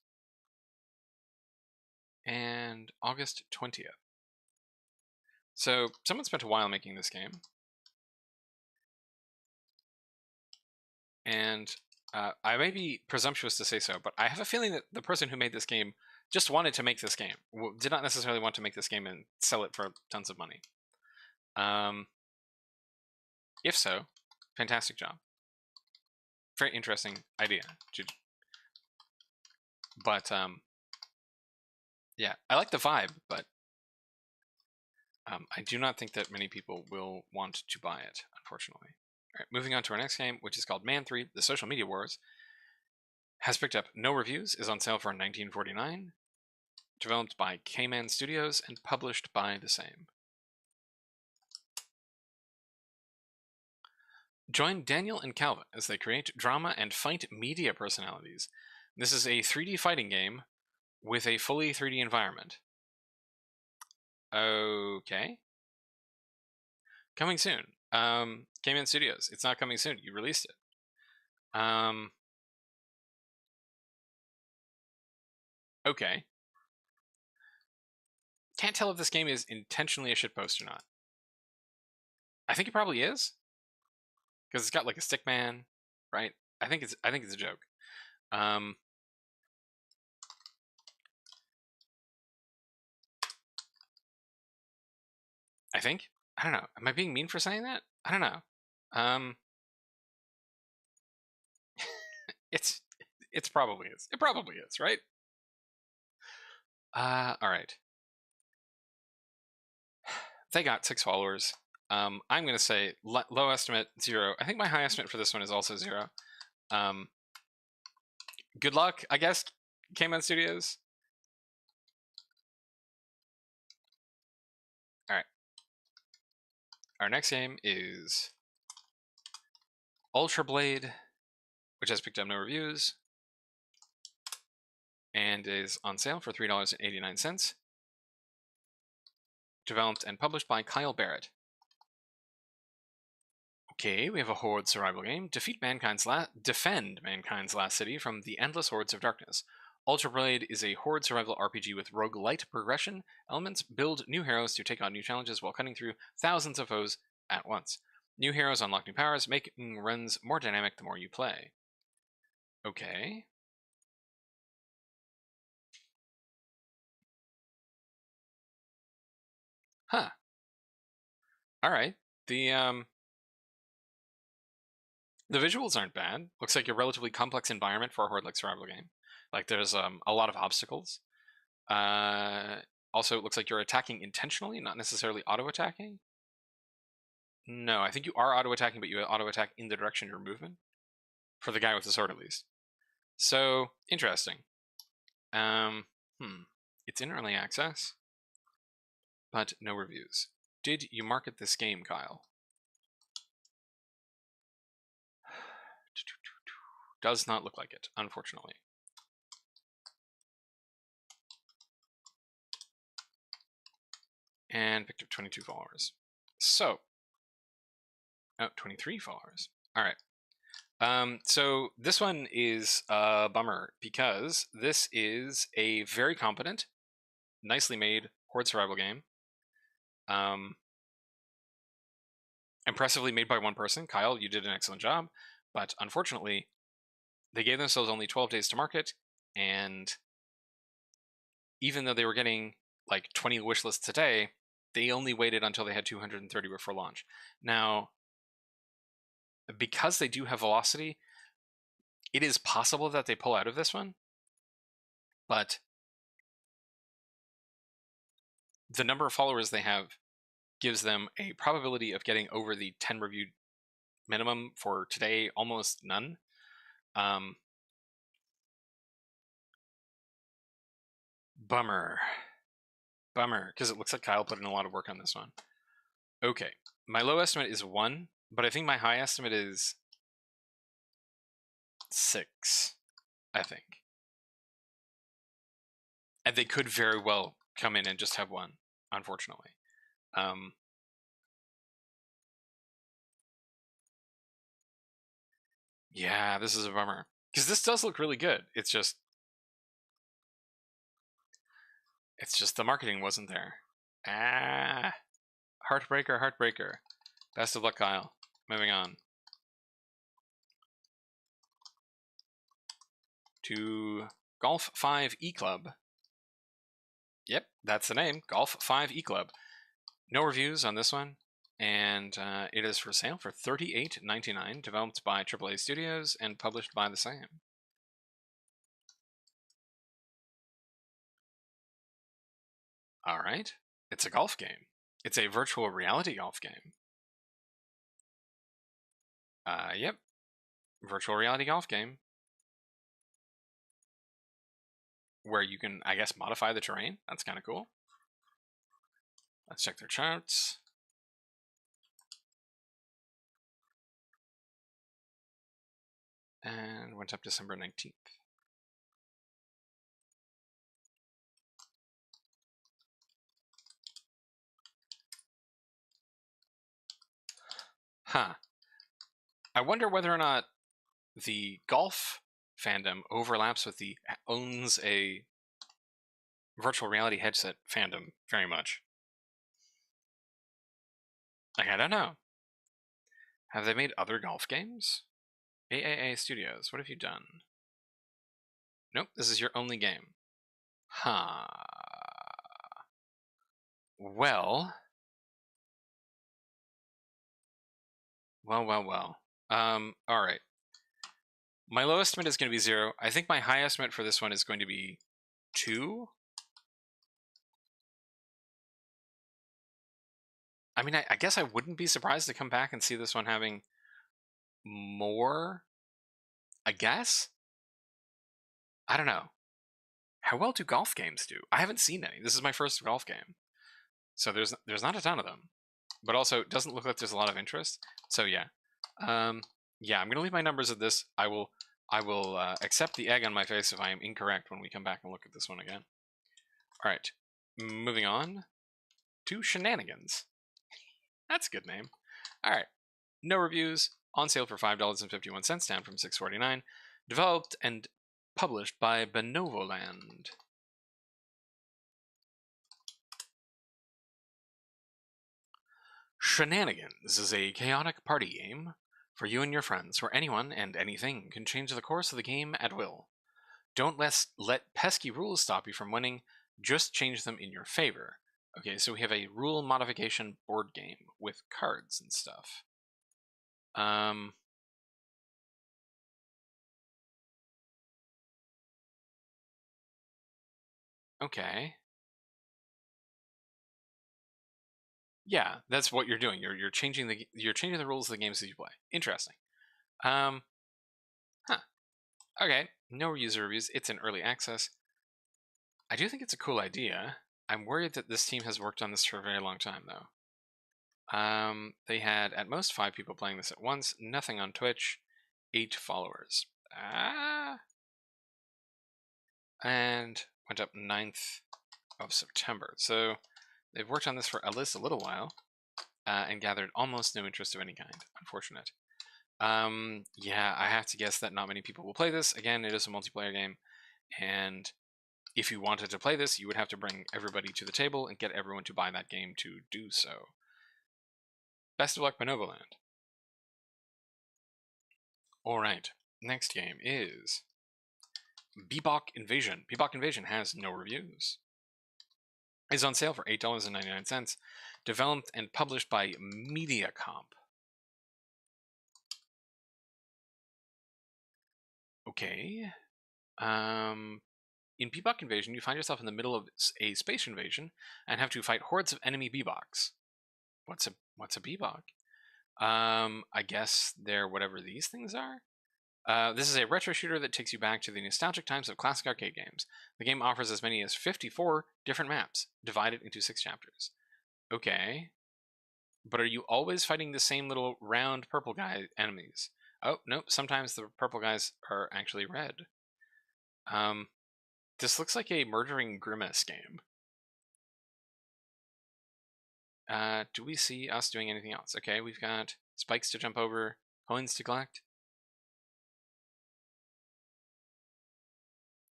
And August 20th. So someone spent a while making this game. And I may be presumptuous to say so, but I have a feeling that the person who made this game just wanted to make this game. Did not necessarily want to make this game and sell it for tons of money. If so, fantastic job. Very interesting idea. But yeah, I like the vibe, but I do not think that many people will want to buy it, unfortunately. All right, moving on to our next game, which is called Man 3: The Social Media Wars. Has picked up no reviews, is on sale for $19.49. Developed by K-Man Studios and published by the same. Join Daniel and Calvin as they create drama and fight media personalities. This is a 3D fighting game with a fully 3D environment. Okay. Coming soon. K-Man Studios. It's not coming soon. You released it. Okay. Can't tell if this game is intentionally a shitpost or not. I think it probably is, because it's got like a stick man, right? I think it's a joke. I think. I don't know. Am I being mean for saying that? I don't know. It's probably is. It probably is, right? All right. They got 6 followers. I'm gonna say low estimate 0. I think my high estimate for this one is also 0. Good luck, I guess. K-Man Studios. All right. Our next game is Ultra Blade, which has picked up no reviews and is on sale for $3.89. Developed and published by Kyle Barrett. Okay, we have a horde survival game. Defend mankind's last city from the endless hordes of darkness. Ultra Blade is a horde survival RPG with roguelite progression elements. Build new heroes to take on new challenges while cutting through thousands of foes at once. New heroes unlock new powers, making runs more dynamic the more you play. Okay. Huh. Alright. The visuals aren't bad. Looks like a relatively complex environment for a horde-like survival game. Like there's a lot of obstacles. Also, it looks like you're attacking intentionally, not necessarily auto-attacking. No, I think you are auto-attacking, but you auto-attack in the direction of your movement. For the guy with the sword, at least. So, interesting. It's in early access, but no reviews. Did you market this game, Kyle? Does not look like it, unfortunately. And picked up 22 followers. So, 23 followers. All right. So this one is a bummer because this is a very competent, nicely made horde survival game. Impressively made by one person. Kyle, you did an excellent job, but unfortunately, they gave themselves only 12 days to market, and even though they were getting like 20 wish lists a day, they only waited until they had 230 before launch. Now, because they do have velocity, it is possible that they pull out of this one, but the number of followers they have gives them a probability of getting over the 10 reviewed minimum for today, almost none. Bummer, because it looks like Kyle put in a lot of work on this one. Okay, my low estimate is 1, but I think my high estimate is 6, I think. And they could very well come in and just have 1, unfortunately. Yeah, this is a bummer. Because this does look really good. It's just the marketing wasn't there. Heartbreaker. Best of luck, Kyle. Moving on to Golf 5 eClub. Yep, that's the name. Golf 5 eClub. No reviews on this one, and it is for sale for $38.99, developed by AAA Studios and published by the same. All right, it's a golf game. It's a virtual reality golf game. Yep, virtual reality golf game where you can, I guess, modify the terrain. That's kind of cool. Let's check their charts. And went up December 19th. Huh. I wonder whether or not the golf fandom overlaps with the owns a virtual reality headset fandom very much. Like, I don't know. Have they made other golf games? AAA Studios, what have you done? Nope, this is your only game. Huh. Well. Alright. My low estimate is going to be 0. I think my high estimate for this one is going to be 2. I mean, I guess I wouldn't be surprised to come back and see this one having more, I guess? I don't know. How well do golf games do? I haven't seen any. This is my first golf game. So there's not a ton of them. But also, it doesn't look like there's a lot of interest. So yeah. Yeah, I'm going to leave my numbers at this. I will accept the egg on my face if I am incorrect when we come back and look at this one again. All right. Moving on to Shenanigans. That's a good name. All right. No reviews. On sale for $5.51, down from $6.49. Developed and published by Benevoland. Shenanigans is a chaotic party game for you and your friends, where anyone and anything can change the course of the game at will. Don't let pesky rules stop you from winning, just change them in your favor. Okay, so we have a rule modification board game with cards and stuff. Okay. Yeah, that's what you're doing. You're changing the rules of the games that you play. Interesting. Huh. Okay. No user reviews. It's in early access. I do think it's a cool idea. I'm worried that this team has worked on this for a very long time, though. They had at most 5 people playing this at once. Nothing on Twitch. 8 followers. And went up 9th of September. So they've worked on this for at least a little while, and gathered almost no interest of any kind. Unfortunate. Yeah, I have to guess that not many people will play this. Again, it is a multiplayer game, and if you wanted to play this, you would have to bring everybody to the table and get everyone to buy that game to do so. Best of luck, Benevoland. Alright, next game is Bebok Invasion. Bebok Invasion has no reviews. It's on sale for $8.99, developed and published by MediaComp. Okay. In Bebok Invasion, you find yourself in the middle of a space invasion and have to fight hordes of enemy Beboks. What's a Bebok? I guess they're whatever these things are. This is a retro shooter that takes you back to the nostalgic times of classic arcade games. The game offers as many as 54 different maps, divided into 6 chapters. Okay. But are you always fighting the same little round purple guy enemies? Oh, nope, sometimes the purple guys are actually red. This looks like a Murdering Grimace game. Do we see us doing anything else? Okay, we've got spikes to jump over, coins to collect.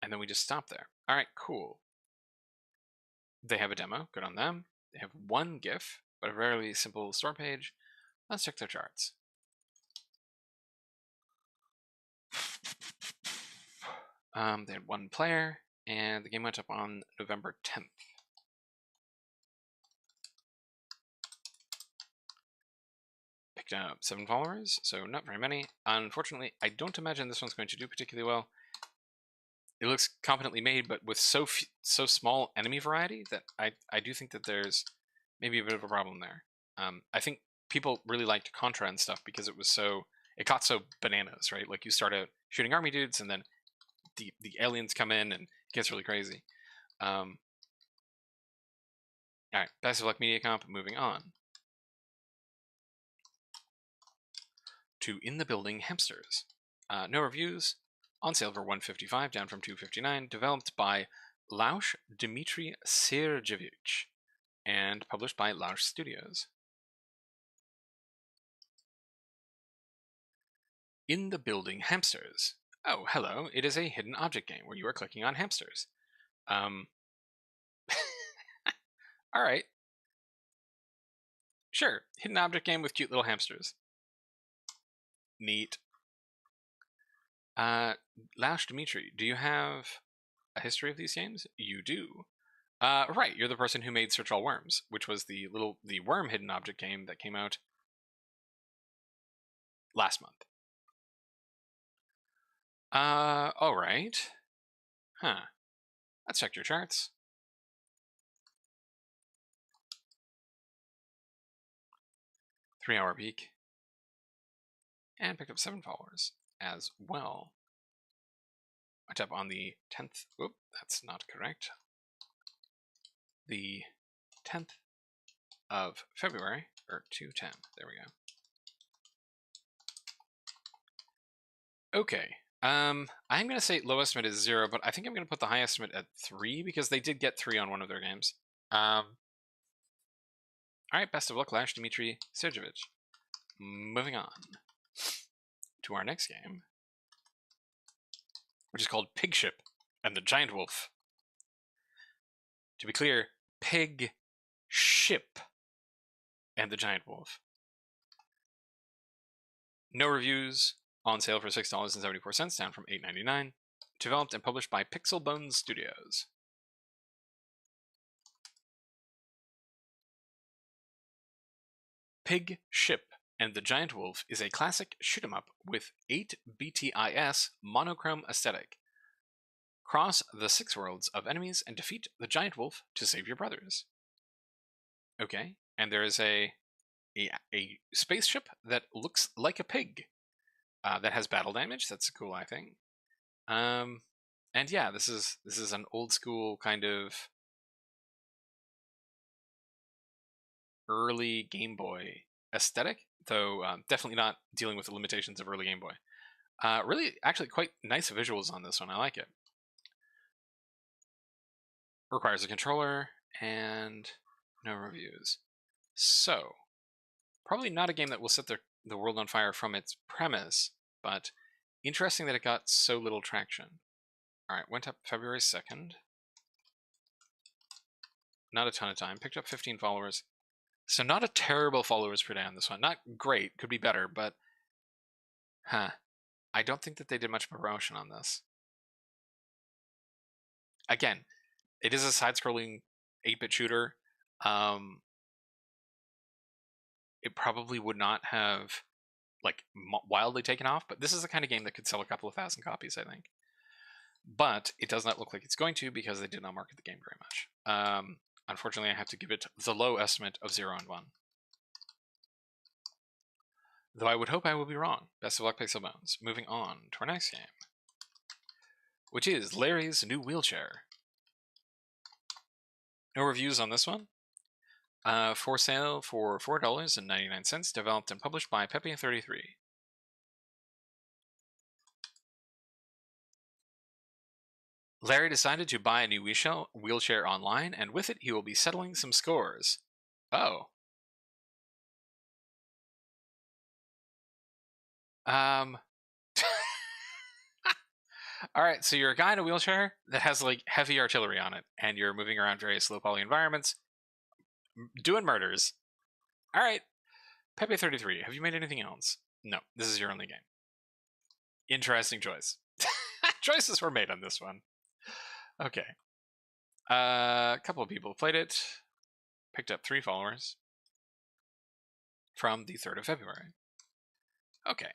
And then we just stop there. All right, cool. They have a demo. Good on them. They have 1 GIF, but a very simple store page. Let's check their charts. They had 1 player, and the game went up on November 10th. picked up 7 followers, so not very many. Unfortunately, I don't imagine this one's going to do particularly well. It looks competently made, but with so small enemy variety that I do think that there's maybe a bit of a problem there. I think people really liked Contra and stuff because it got so bananas, right? Like you start out shooting army dudes, and then the aliens come in, and it gets really crazy. All right, best of luck media comp. Moving on to In the Building HAMSTERS. No reviews. On sale for $155, down from $259. Developed by Laush Dmitry Sergeyevich and published by Laush Studios. In the Building HAMSTERS. Oh, hello. It is a hidden object game where you are clicking on hamsters. All right. Sure. Hidden object game with cute little hamsters. Neat. Laush Dmitry, do you have a history of these games? You do. Right, you're the person who made Search All Worms, which was the worm hidden object game that came out last month. All right. Huh. Let's check your charts. Three-hour peak. And picked up 7 followers as well. Went up on the 10th. Whoop, that's not correct. The 10th of February, or 210. There we go. Okay. I'm going to say low estimate is 0, but I think I'm going to put the high estimate at 3 because they did get 3 on one of their games. All right, best of luck, Laush Dmitry Sergeyevich. Moving on to our next game, which is called PigShip and the Giant Wolf. To be clear, PigShip and the Giant Wolf. No reviews. On sale for $6.74, down from $8.99. Developed and published by Pixel Bones Studios. PigShip and the Giant Wolf is a classic shoot-'em-up with 8 BTIS monochrome aesthetic. Cross the 6 worlds of enemies and defeat the Giant Wolf to save your brothers. Okay, and there is a spaceship that looks like a pig. That has battle damage. That's cool, I think. And yeah, this is an old school kind of early Game Boy aesthetic, though definitely not dealing with the limitations of early Game Boy. Really, actually, quite nice visuals on this one. I like it. Requires a controller and no reviews. So, probably not a game that will set the world on fire from its premise, but interesting that it got so little traction. Alright, went up February 2nd. Not a ton of time. Picked up 15 followers. So not a terrible followers per day on this one. Not great. Could be better, but... I don't think that they did much promotion on this. Again, it is a side-scrolling 8-bit shooter. It probably would not have like wildly taken off, but this is the kind of game that could sell a couple of thousand copies, I think. But it does not look like it's going to because they did not market the game very much. Unfortunately, I have to give it the low estimate of 0 and 1. Though I would hope I will be wrong. Best of luck, Pixel Bones. Moving on to our next game, which is Larry's New Wheelchair. No reviews on this one. For sale for $4.99, developed and published by Pepe33. Larry decided to buy a new wheelchair online, and with it he will be settling some scores. Oh. Alright, so you're a guy in a wheelchair that has like heavy artillery on it, and you're moving around various low poly environments, doing murders. Alright, Pepe33, have you made anything else? No, this is your only game. Interesting choice. Choices were made on this one. Okay. A couple of people played it, picked up 3 followers from the 3rd of February. Okay.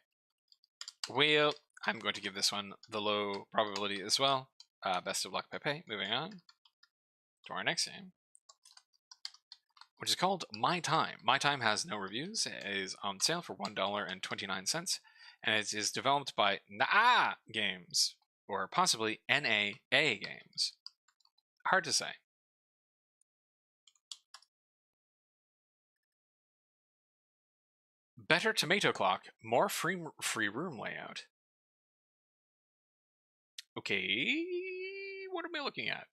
Well, I'm going to give this one the low probability as well. Best of luck, Pepe. Moving on to our next game, which is called My Time. My Time has no reviews. It is on sale for $1.29, and it is developed by NAA Games, or possibly NAA Games. Hard to say. Better tomato clock, more free room layout. Okay, what am I looking at?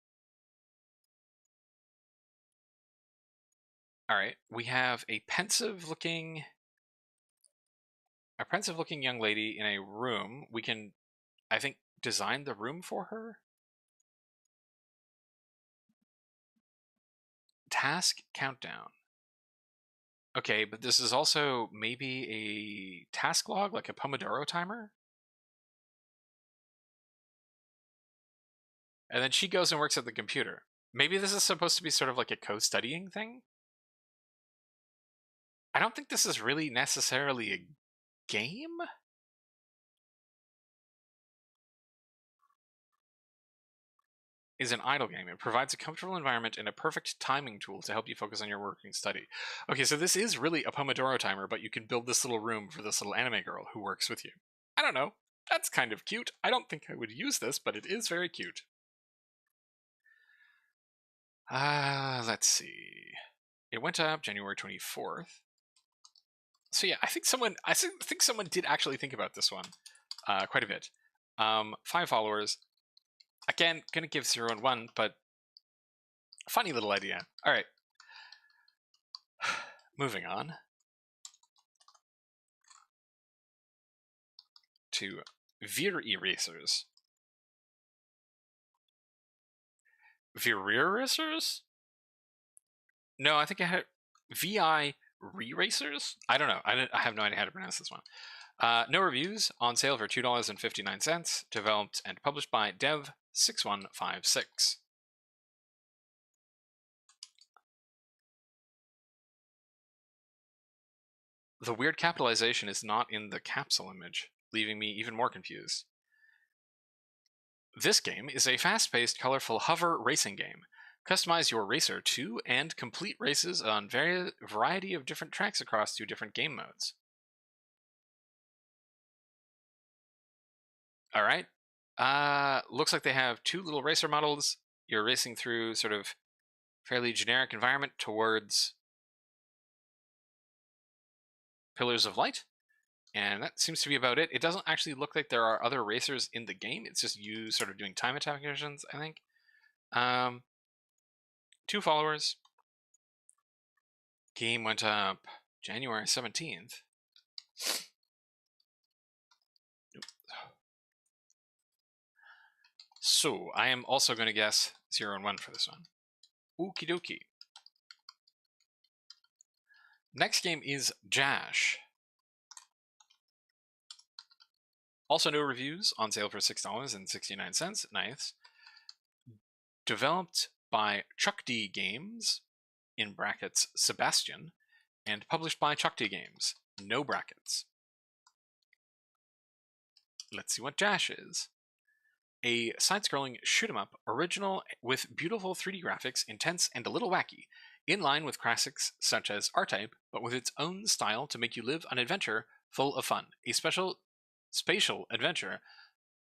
All right, we have a pensive-looking young lady in a room. We can, I think, design the room for her. Task countdown. Okay, but this is also maybe a task log, like a Pomodoro timer. And then she goes and works at the computer. Maybe this is supposed to be sort of like a co-studying thing? I don't think this is really necessarily a game? Is an idle game. It provides a comfortable environment and a perfect timing tool to help you focus on your work and study. Okay, so this is really a Pomodoro timer, but you can build this little room for this little anime girl who works with you. I don't know. That's kind of cute. I don't think I would use this, but it is very cute. Let's see. It went up January 24th. So yeah, I think someone did actually think about this one quite a bit. 5 followers. Again, gonna give 0 and 1, but funny little idea. All right. Moving on to VIReRacers. VIReRacers? No, I think I had VIReRacers? I don't know. I have no idea how to pronounce this one. No reviews, on sale for $2.59, developed and published by Dev6156. The weird capitalization is not in the capsule image, leaving me even more confused. This game is a fast-paced, colorful hover racing game. Customize your racer to and complete races on variety of different tracks across 2 different game modes. All right. Looks like they have 2 little racer models. You're racing through sort of fairly generic environment towards pillars of light. And that seems to be about it. It doesn't actually look like there are other racers in the game. It's just you sort of doing time attack missions, I think. 2 followers. Game went up January 17th. So, I am also going to guess 0 and 1 for this one. Okie dokie. Next game is Jash. Also no reviews, on sale for $6.69. Nice. Developed by Chuck D Games, in brackets Sebastian, and published by Chuck D Games, no brackets. Let's see what Jash is. A side-scrolling shoot-'em-up, original with beautiful 3D graphics, intense and a little wacky, in line with classics such as R-Type, but with its own style to make you live an adventure full of fun. A special spatial adventure,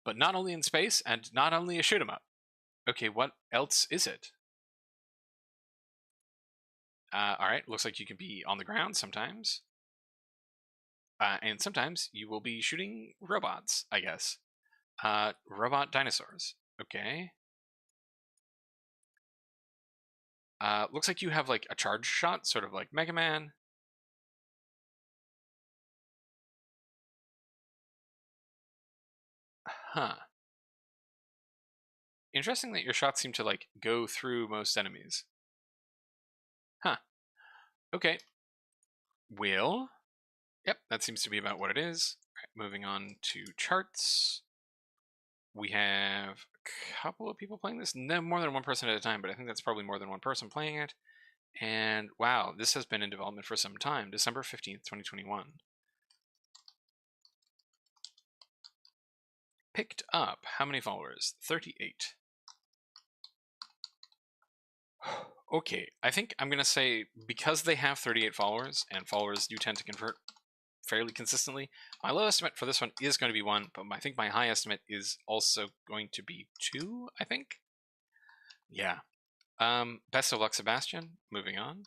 but not only in space and not only a shoot-'em-up. Okay, what else is it? Alright, looks like you can be on the ground sometimes. And sometimes you will be shooting robots, I guess. Robot dinosaurs. Okay. Looks like you have like a charge shot, sort of like Mega Man. Huh. Interesting that your shots seem to like go through most enemies. Huh. Okay. Will. Yep, that seems to be about what it is. All right, moving on to charts. We have a couple of people playing this. No more than 1 person at a time, but I think that's probably more than 1 person playing it. And wow, this has been in development for some time. December 15th, 2021. picked up how many followers? 38. Okay, I think I'm going to say because they have 38 followers, and followers do tend to convert fairly consistently, my low estimate for this one is going to be 1, but I think my high estimate is also going to be 2, I think. Yeah. Best of luck, Sebastian. Moving on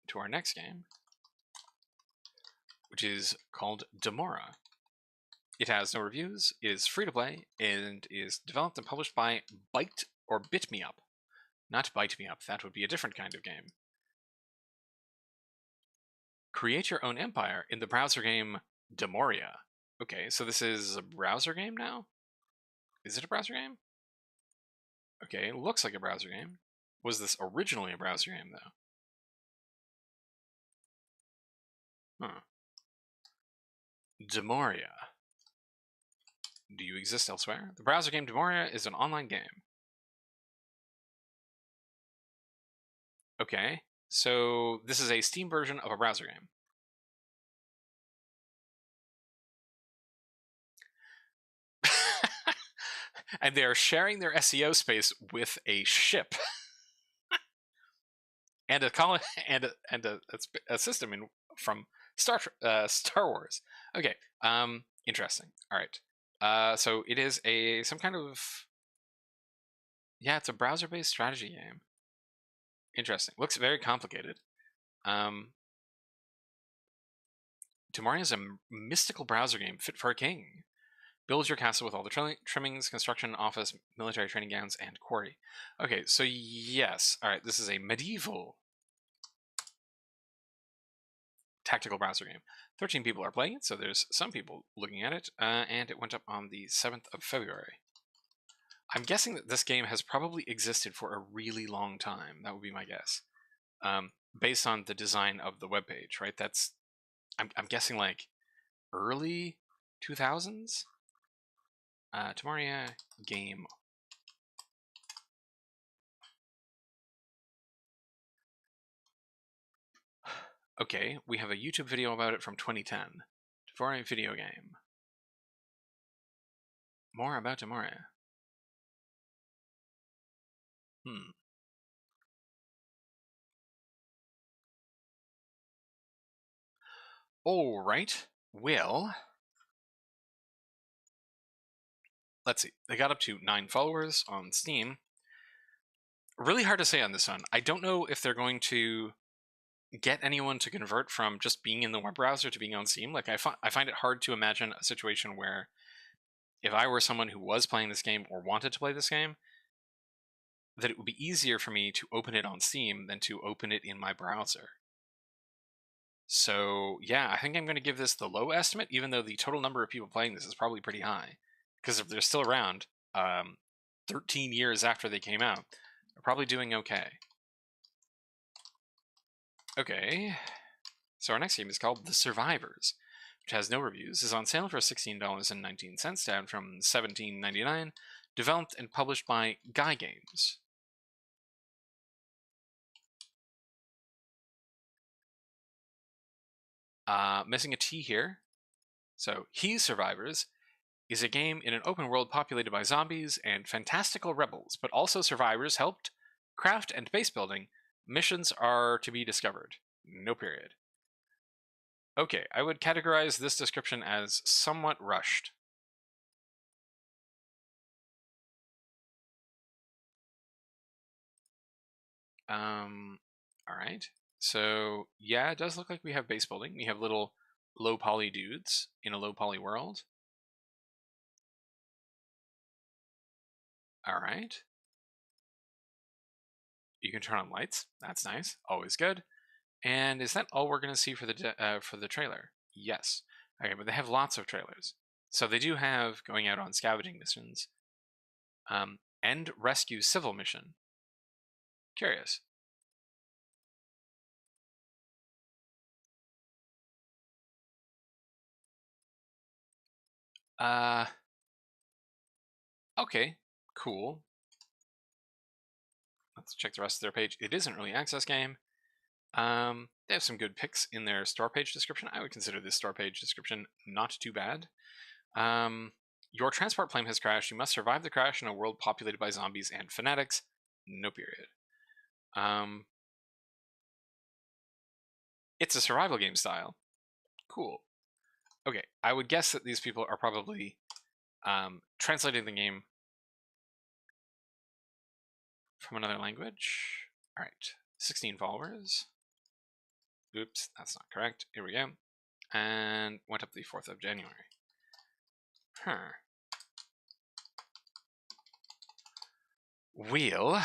to our next game, which is called Damoria. It has no reviews, is free to play, and is developed and published by Bit Me Up. Not Bite Me Up, that would be a different kind of game. Create your own empire in the browser game Damoria. Okay, so this is a browser game now? Is it a browser game? Okay, looks like a browser game. Was this originally a browser game, though? Huh. Damoria. Do you exist elsewhere? The browser game Damoria is an online game. Okay, so this is a Steam version of a browser game. And they are sharing their SEO space with a ship. and a system from Star Wars. Okay, interesting. All right. So it is some kind of, yeah, it's a browser-based strategy game. Interesting. Looks very complicated. Damoria is a mystical browser game fit for a king. Build your castle with all the trimmings, construction, office, military training grounds, and quarry. Okay, so yes. All right, this is a medieval tactical browser game. 13 people are playing it, so there's some people looking at it, and it went up on the 7th of February. I'm guessing that this game has probably existed for a really long time. That would be my guess. Based on the design of the webpage, right? I'm guessing like early 2000s? Damoria game. Okay, we have a YouTube video about it from 2010. Damoria video game. More about Damoria. All right. Well, let's see. They got up to 9 followers on Steam. Really hard to say on this one. I don't know if they're going to get anyone to convert from just being in the web browser to being on Steam. Like, I find it hard to imagine a situation where if I were someone who was playing this game or wanted to play this game, that it would be easier for me to open it on Steam than to open it in my browser. So, yeah, I think I'm going to give this the low estimate, even though the total number of people playing this is probably pretty high. Because if they're still around 13 years after they came out, they're probably doing okay. Okay, so our next game is called The Survivors, which has no reviews, is on sale for $16.19, down from $17.99, developed and published by Gygames. Missing a T here. So, He Survivors is a game in an open world populated by zombies and fantastical rebels, but also survivors helped craft and base building. Missions are to be discovered. No period. Okay, I would categorize this description as somewhat rushed. Alright. So, yeah, it does look like we have base building. We have little low poly dudes in a low poly world. Alright. You can turn on lights. That's nice. Always good. And is that all we're going to see for the trailer? Yes. Okay, but they have lots of trailers. So they do have going out on scavenging missions. End rescue civil mission. Curious. Okay, cool. Let's check the rest of their page. It is an early access game. They have some good picks in their store page description. I would consider this store page description not too bad. Your transport plane has crashed. You must survive the crash in a world populated by zombies and fanatics. No period. It's a survival game style. Cool. Okay, I would guess that these people are probably translating the game from another language. All right, 16 followers. Oops, that's not correct. Here we go. And went up the 4th of January. Huh. Wheel.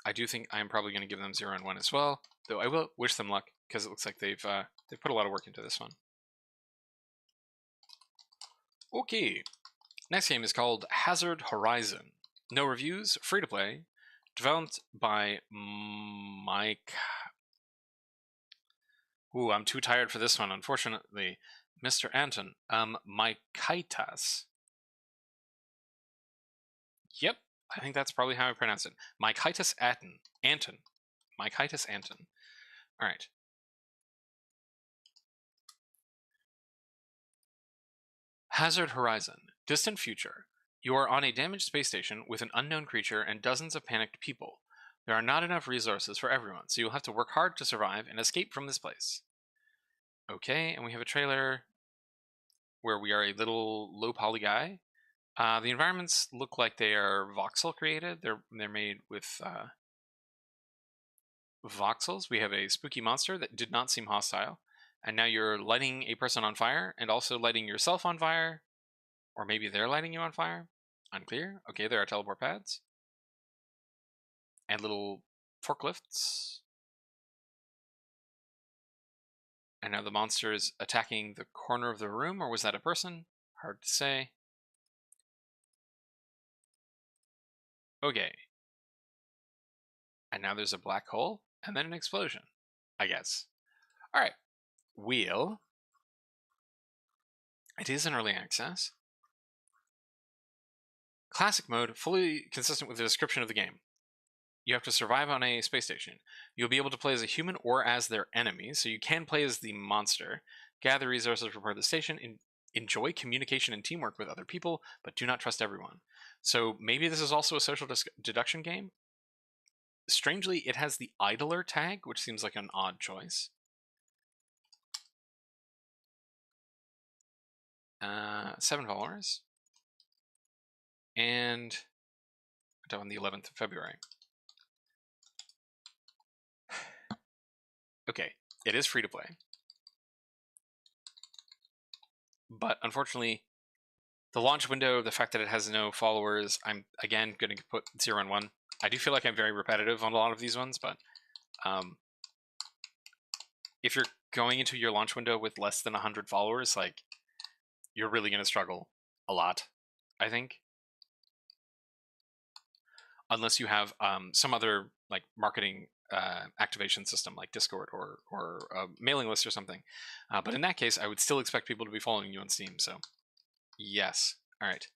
I do think I'm probably going to give them 0 and 1 as well, though I will wish them luck because it looks like they've put a lot of work into this one. Okay, next game is called Hazard Horizon. No reviews, free to play, developed by Mike. Ooh, I'm too tired for this one, unfortunately. Mr. Anton, Mykaitas. Yep, I think that's probably how I pronounce it. Mykaitas Anton. Mykaitas Anton. All right. Hazard Horizon. Distant future. You are on a damaged space station with an unknown creature and dozens of panicked people. There are not enough resources for everyone, so you'll have to work hard to survive and escape from this place. Okay, and we have a trailer where we are a little low-poly guy. The environments look like they are voxel created. They're made with voxels. We have a spooky monster that did not seem hostile. And now you're lighting a person on fire and also lighting yourself on fire. Or maybe they're lighting you on fire. Unclear. Okay, there are teleport pads. And little forklifts. And now the monster is attacking the corner of the room, or was that a person? Hard to say. Okay. And now there's a black hole, and then an explosion, I guess. All right. Wheel. It is in early access. Classic mode, fully consistent with the description of the game. You have to survive on a space station. You'll be able to play as a human or as their enemy, so you can play as the monster. Gather resources, repair the station, enjoy communication and teamwork with other people, but do not trust everyone. So maybe this is also a social deduction game? Strangely, it has the idler tag, which seems like an odd choice. 7 followers. And on the 11th of February. Okay, it is free to play. But unfortunately, the launch window, the fact that it has no followers, I'm again going to put 0 and 1. I do feel like I'm very repetitive on a lot of these ones, but if you're going into your launch window with less than 100 followers, like, you're really going to struggle a lot, I think. Unless you have some other like marketing activation system like Discord or a mailing list or something. But in that case, I would still expect people to be following you on Steam. So yes. All right.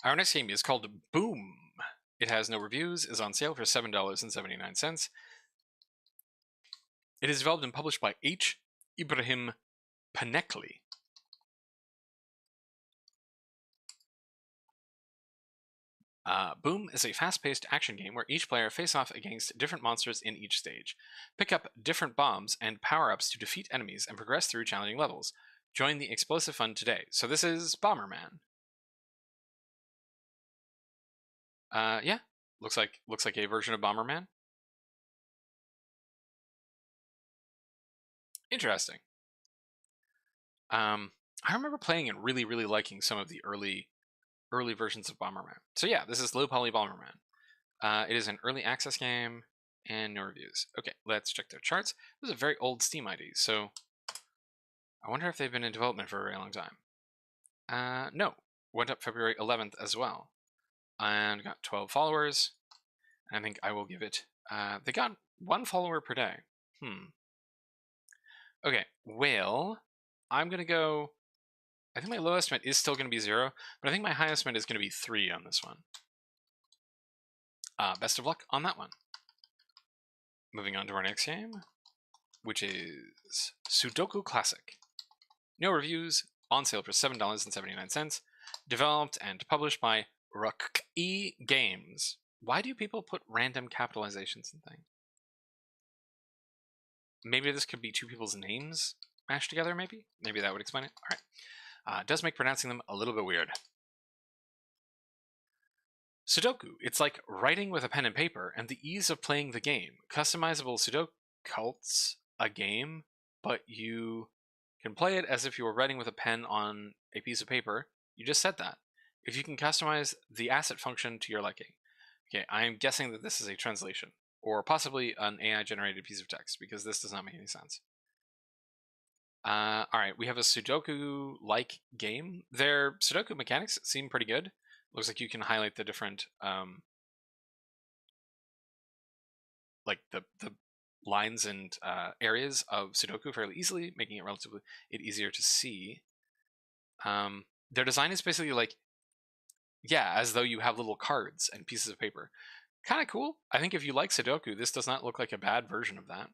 Our next game is called Boom. It has no reviews, is on sale for $7.79. It is developed and published by H. Ibrahim Panekli. Boom is a fast-paced action game where each player face off against different monsters in each stage. Pick up different bombs and power-ups to defeat enemies and progress through challenging levels. Join the explosive fun today. So this is Bomberman. Yeah, looks like a version of Bomberman. Interesting. I remember playing and really liking some of the early versions of Bomberman. So yeah, this is low poly Bomberman. It is an early access game and no reviews. Okay, let's check their charts. This is a very old Steam ID, so I wonder if they've been in development for a very long time. No, went up February 11th as well, and got 12 followers. I think I will give it. They got 1 follower per day. Okay, well, I'm gonna go. I think my low estimate is still going to be 0, but I think my high estimate is going to be 3 on this one. Best of luck on that one. Moving on to our next game, which is Sudoku Classic. No reviews, on sale for $7.79. Developed and published by Roguelike Games. Why do people put random capitalizations in things? Maybe this could be two people's names mashed together, maybe? Maybe that would explain it. All right. It does make pronouncing them a little bit weird. Sudoku. It's like writing with a pen and paper and the ease of playing the game. Customizable Sudoku cults a game, but you can play it as if you were writing with a pen on a piece of paper. You just said that. If you can customize the asset function to your liking. Okay, I'm guessing that this is a translation, or possibly an AI-generated piece of text, because this does not make any sense. Alright, we have a Sudoku-like game. Their Sudoku mechanics seem pretty good. Looks like you can highlight the different, like the lines and areas of Sudoku fairly easily, making it relatively easier to see. Their design is basically like, yeah, as though you have little cards and pieces of paper. Kind of cool. I think if you like Sudoku, this does not look like a bad version of that.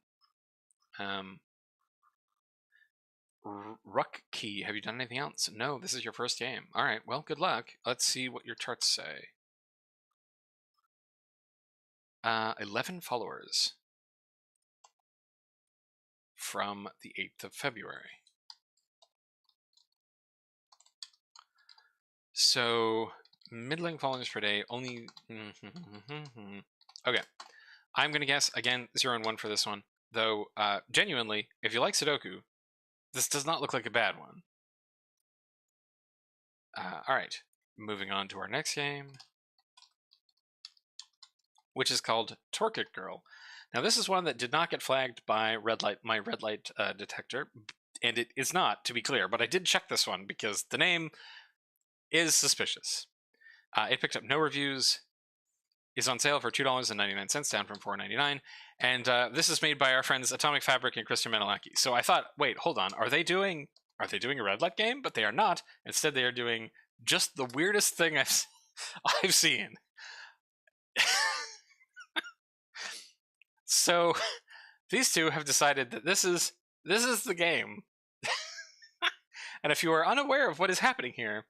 Roguelike, have you done anything else? No, this is your first game. All right, well, good luck. Let's see what your charts say. 11 followers from the 8th of February. So, middling followers per day, only... Okay, I'm going to guess, again, 0 and 1 for this one. Though, genuinely, if you like Sudoku, this does not look like a bad one. Alright, moving on to our next game, which is called Twerk It Girl. Now, this is one that did not get flagged by my red light detector, and it is not, to be clear, but I did check this one because the name is suspicious. It picked up no reviews, is on sale for $2.99, down from $4.99, and this is made by our friends Atomic Fabric and Kristen Menelaki. So I thought, wait, hold on, are they doing a red light game? But they are not. Instead, they are doing just the weirdest thing I've seen. So these two have decided that this is the game. And if you are unaware of what is happening here,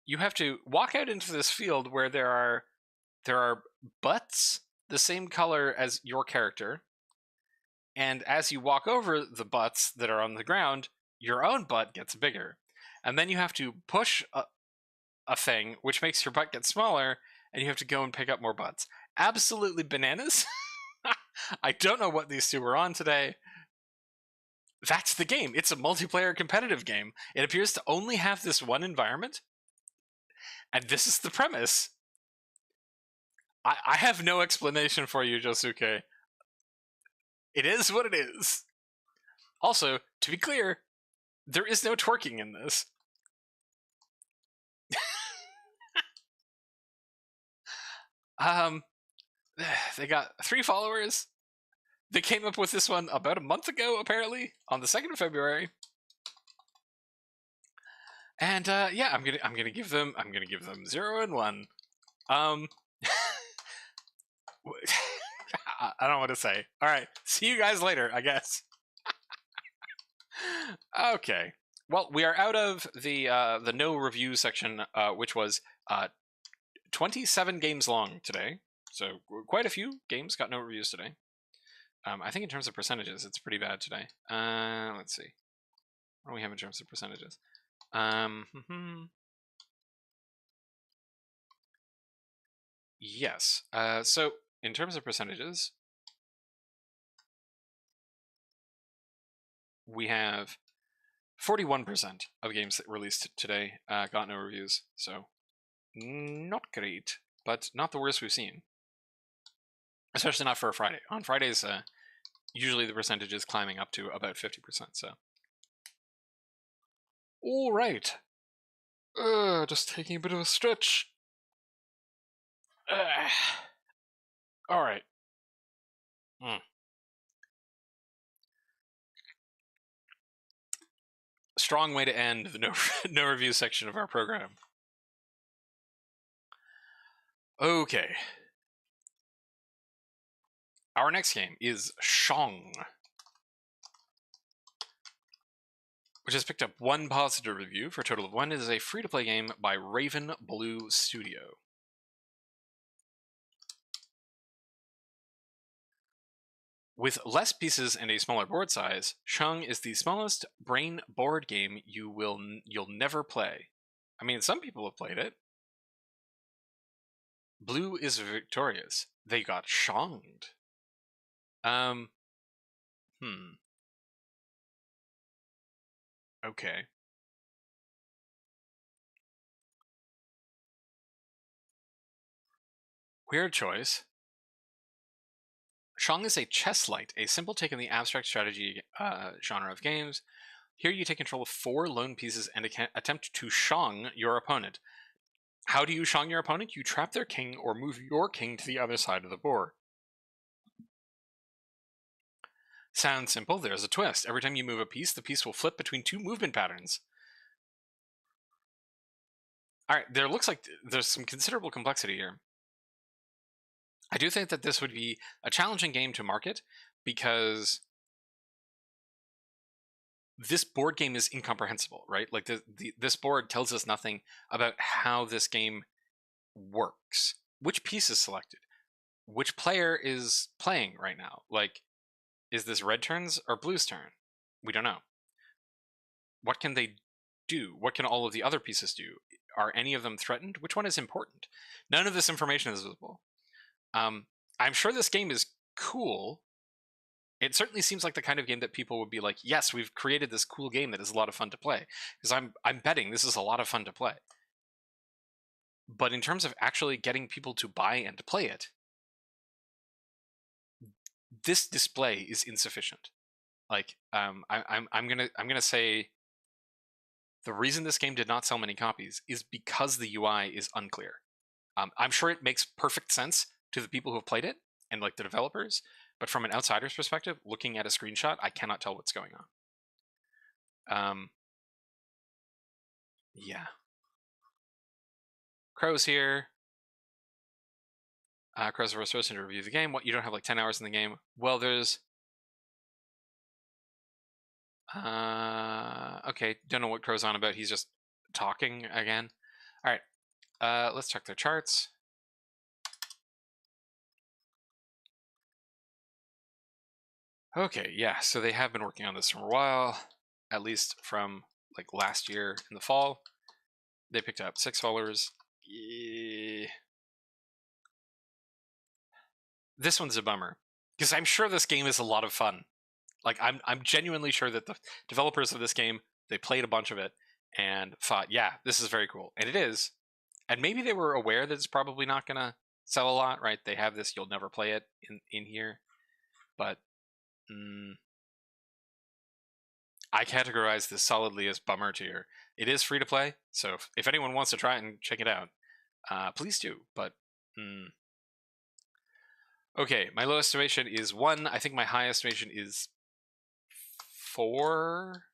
you have to walk out into this field where there are butts the same color as your character, and as you walk over the butts that are on the ground, your own butt gets bigger, and then you have to push a thing which makes your butt get smaller, and you have to go and pick up more butts. Absolutely bananas. I don't know what these two were on today. That's the game. It's a multiplayer competitive game. It appears to only have this one environment, and this is the premise. I have no explanation for you, Josuke. It is what it is. Also, to be clear, there is no twerking in this. They got 3 followers. They came up with this one about a month ago, apparently, on the 2nd of February. And yeah, I'm gonna give them 0 and 1. I don't know what to say. All right, see you guys later, I guess. Okay. Well, we are out of the no review section, which was 27 games long today. So quite a few games got no reviews today. I think in terms of percentages, it's pretty bad today. Let's see. What do we have in terms of percentages? Yes. So in terms of percentages, we have 41% of games that released today got no reviews. So not great, but not the worst we've seen. Especially not for a Friday. On Fridays, usually the percentage is climbing up to about 50%. So, all right. Just taking a bit of a stretch. All right. Strong way to end the no review section of our program. Okay. Our next game is Shong. which has picked up 1 positive review for a total of 1. It is a free-to-play game by Raven Blue Studio. With less pieces and a smaller board size, Shong is the smallest brain board game you'll never play. I mean, some people have played it. Blue is victorious. They got Shonged. Okay. Weird choice. Shong is a chess-light, a simple take on the abstract strategy genre of games. Here you take control of 4 lone pieces and attempt to Shong your opponent. How do you Shong your opponent? You trap their king or move your king to the other side of the board. Sounds simple, there's a twist. Every time you move a piece, the piece will flip between 2 movement patterns. Alright, there looks like there's some considerable complexity here. I do think that this would be a challenging game to market because this board game is incomprehensible, right? Like this board tells us nothing about how this game works. Which piece is selected? Which player is playing right now? Like, is this red turn's or blue's turn? We don't know. What can they do? What can all of the other pieces do? Are any of them threatened? Which one is important? None of this information is visible. I'm sure this game is cool. It certainly seems like the kind of game that people would be like, yes, we've created this cool game that is a lot of fun to play. Because I'm betting this is a lot of fun to play. But in terms of actually getting people to buy and play it, this display is insufficient. Like, I'm gonna say the reason this game did not sell many copies is because the UI is unclear. I'm sure it makes perfect sense to the people who have played it and like the developers, but from an outsider's perspective, looking at a screenshot, I cannot tell what's going on. Yeah. Crow's here. Crow's the first person to review the game. What, you don't have like 10 hours in the game? Well, there's... okay, don't know what Crow's on about. He's just talking again. Alright, let's check their charts. Okay, yeah, so they have been working on this for a while, at least from like last year in the fall. They picked up 6 followers. Yeah. This one's a bummer, because I'm sure this game is a lot of fun. Like, I'm genuinely sure that the developers of this game, they played a bunch of it and thought, yeah, this is very cool. And it is. And maybe they were aware that it's probably not going to sell a lot, right? They have this, you'll never play it in here. But I categorize this solidly as bummer tier. It is free to play, so if anyone wants to try it and check it out, please do. But okay, my low estimation is 1. I think my high estimation is 4.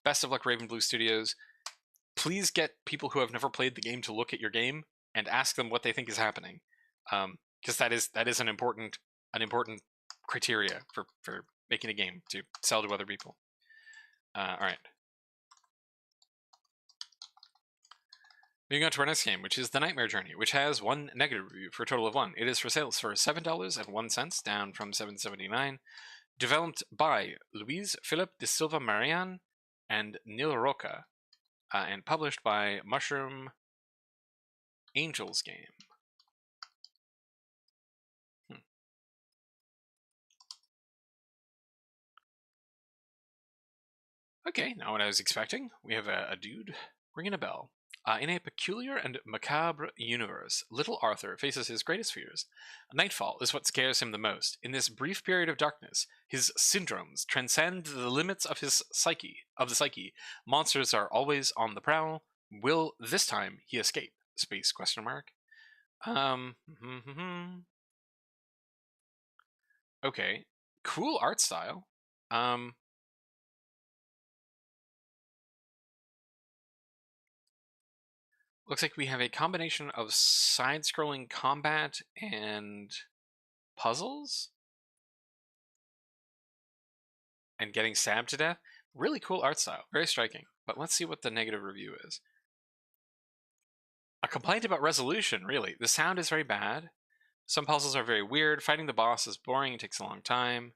Best of luck, Raven Blue Studios. Please get people who have never played the game to look at your game and ask them what they think is happening, because that is an important criteria for making a game to sell to other people. All right. Moving on to our next game, which is The Nightmare Journey, which has 1 negative review for a total of 1. It is for sale for $7.01, down from $7.79. Developed by Luis Philip de Silva Marian and Nil Roca, and published by Mushroom Angels Game. Okay, not what I was expecting. We have a dude ringing a bell. In a peculiar and macabre universe, little Arthur faces his greatest fears. Nightfall is what scares him the most. In this brief period of darkness, his syndromes transcend the limits of the psyche. Monsters are always on the prowl. Will this time he escape? Space question mark. Okay, cool art style. Looks like we have a combination of side-scrolling combat and puzzles? And getting stabbed to death? Really cool art style, very striking. But let's see what the negative review is. A complaint about resolution, really. The sound is very bad. Some puzzles are very weird. Fighting the boss is boring. It takes a long time.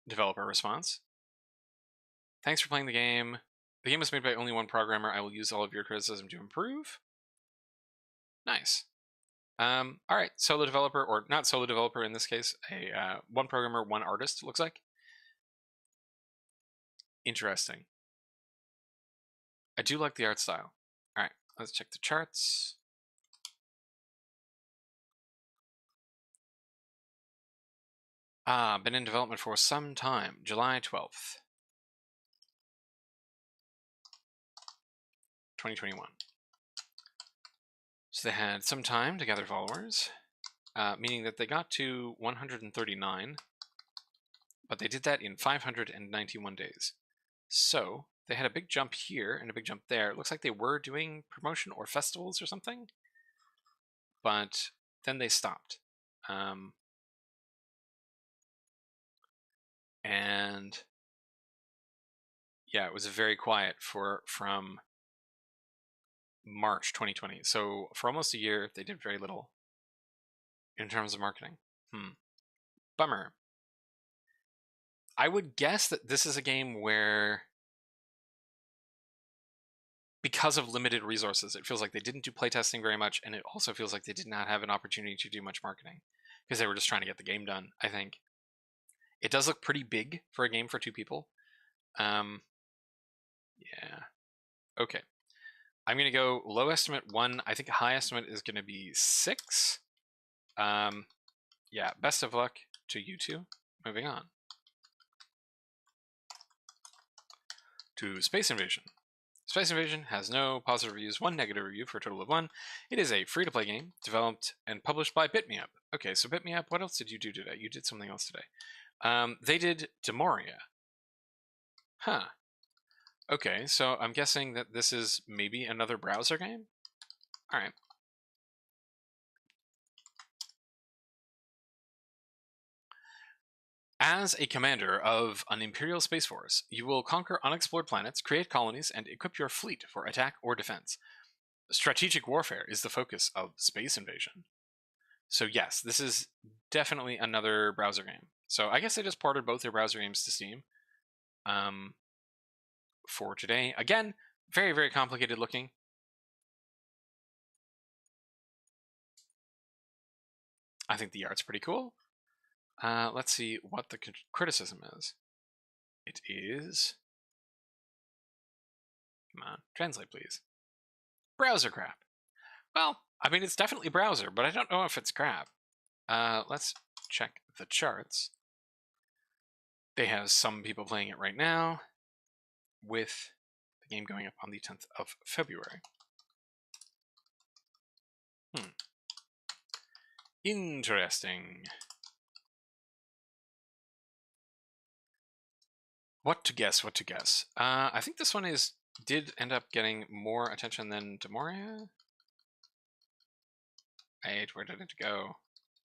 Developer response. Thanks for playing the game. The game was made by only one programmer. I will use all of your criticism to improve. Nice. All right, solo developer, or not solo developer in this case, a one programmer, one artist, looks like. Interesting. I do like the art style. All right, let's check the charts. Been in development for some time, July 12th, 2021. So they had some time to gather followers, meaning that they got to 139, but they did that in 591 days. So they had a big jump here and a big jump there. It looks like they were doing promotion or festivals or something, but then they stopped. And yeah, it was very quiet from March 2020. So for almost a year, they did very little in terms of marketing. Bummer. I would guess that this is a game where, because of limited resources, it feels like they didn't do playtesting very much, and it also feels like they did not have an opportunity to do much marketing because they were just trying to get the game done, I think. It does look pretty big for a game for 2 people. Yeah. Okay. I'm going to go low estimate 1. I think high estimate is going to be 6. Yeah, best of luck to you two. Moving on to SpaceInvasion. SpaceInvasion has no positive reviews, 1 negative review for a total of 1. It is a free-to-play game developed and published by BitMeUp. Okay, so BitMeUp, what else did you do today? You did something else today. They did Damoria. Huh. Okay, so I'm guessing that this is maybe another browser game? Alright. As a commander of an Imperial Space Force, you will conquer unexplored planets, create colonies, and equip your fleet for attack or defense. Strategic warfare is the focus of SpaceInvasion. So yes, this is definitely another browser game. So I guess they just ported both their browser games to Steam for today. Again, very, very complicated looking. I think the art's pretty cool. Let's see what the criticism is. It is... Come on, translate please. Browser crap. Well, I mean, it's definitely browser, but I don't know if it's crap. Let's check the charts. They have some people playing it right now, with the game going up on the 10th of February. Interesting. What to guess, what to guess. I think this one did end up getting more attention than Damoria. Wait, where did it go?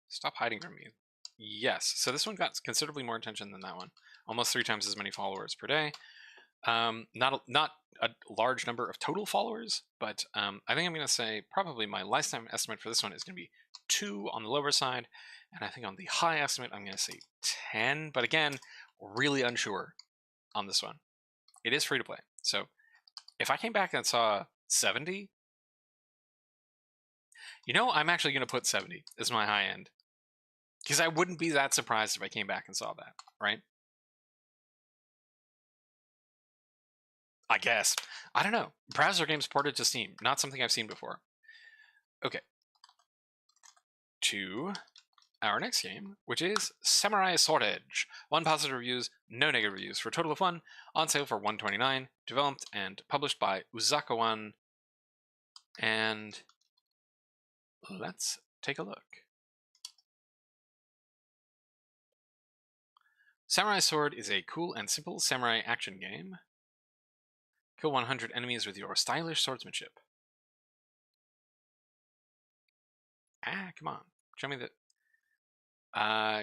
Stop hiding from me. Yes, so this one got considerably more attention than that one. Almost 3 times as many followers per day. Not a large number of total followers, but I think I'm going to say probably my lifetime estimate for this one is going to be 2 on the lower side, and I think on the high estimate I'm going to say 10, but again, really unsure on this one. It is free to play, so if I came back and saw 70, you know, I'm actually going to put 70 as my high end, because I wouldn't be that surprised if I came back and saw that, right? I guess. I don't know. Browser games ported to Steam. Not something I've seen before. Okay. To our next game, which is Samurai Sword Edge. 1 positive reviews, no negative reviews, for a total of 1. On sale for $129. Developed and published by Uzakawan. And let's take a look. Samurai Sword is a cool and simple samurai action game. Kill 100 enemies with your stylish swordsmanship. Come on. Show me that.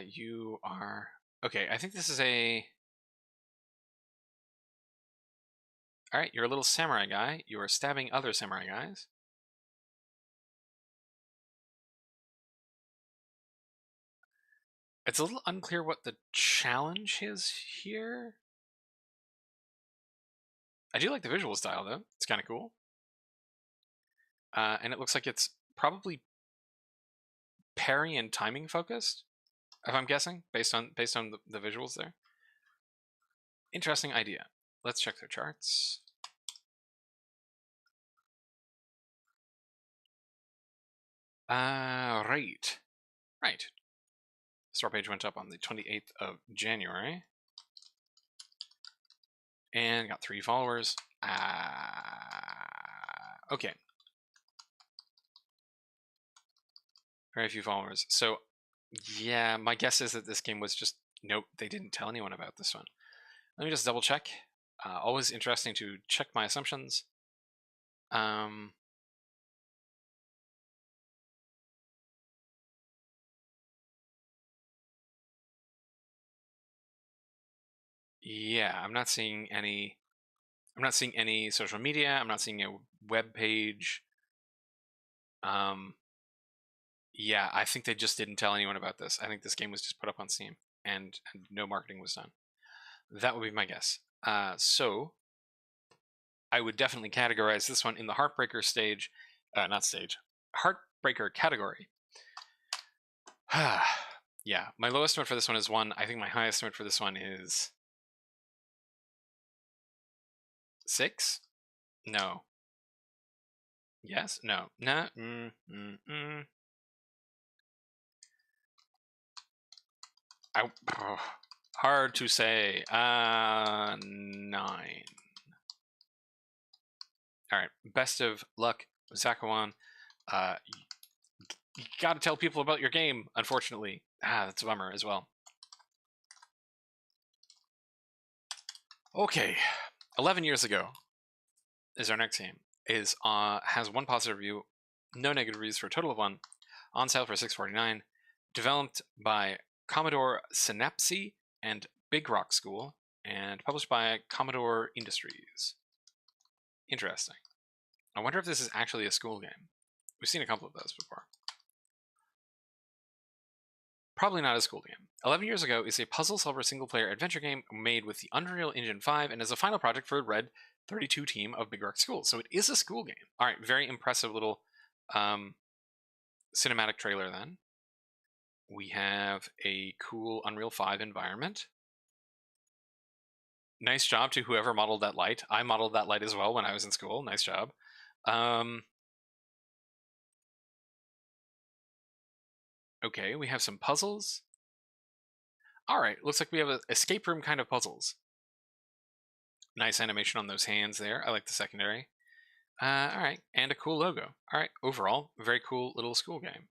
You are... Okay, I think this is a... Alright, you're a little samurai guy. You are stabbing other samurai guys. It's a little unclear what the challenge is here. I do like the visual style, though. It's kind of cool. And it looks like it's probably parry and timing focused, if I'm guessing, based on the visuals there. Interesting idea. Let's check their charts. Right. Store page went up on the 28th of January. And got 3 followers. Okay. Very few followers. So, yeah, my guess is that this game was just... Nope, they didn't tell anyone about this one. Let me just double check. Always interesting to check my assumptions. Yeah, I'm not seeing any social media. I'm not seeing a web page. Yeah, I think they just didn't tell anyone about this. I think this game was just put up on Steam and no marketing was done. That would be my guess. So I would definitely categorize this one in the Heartbreaker stage, Heartbreaker category. Yeah, my lowest estimate for this one is 1. I think my highest estimate for this one is 6. No. Yes. No. Nah. Hard to say. 9. All right. Best of luck, Zakawan. You gotta tell people about your game, unfortunately. That's a bummer as well. Okay. 11 years ago is our next game. Has 1 positive review, no negative reviews for a total of 1. On sale for $6.49. Developed by Commodore Synapse and Big Rock School, and published by Commodore Industries. Interesting. I wonder if this is actually a school game. We've seen a couple of those before. Probably not a school game. 11 years ago is a puzzle solver single-player adventure game made with the Unreal Engine 5 and is a final project for Red 32 team of Big Rock School. So it is a school game. All right, very impressive little cinematic trailer then. We have a cool Unreal 5 environment. Nice job to whoever modeled that light. I modeled that light as well when I was in school. Nice job. Okay, we have some puzzles. All right, looks like we have an escape room kind of puzzles. Nice animation on those hands there. I like the secondary. All right, and a cool logo. All right, overall, very cool little school game.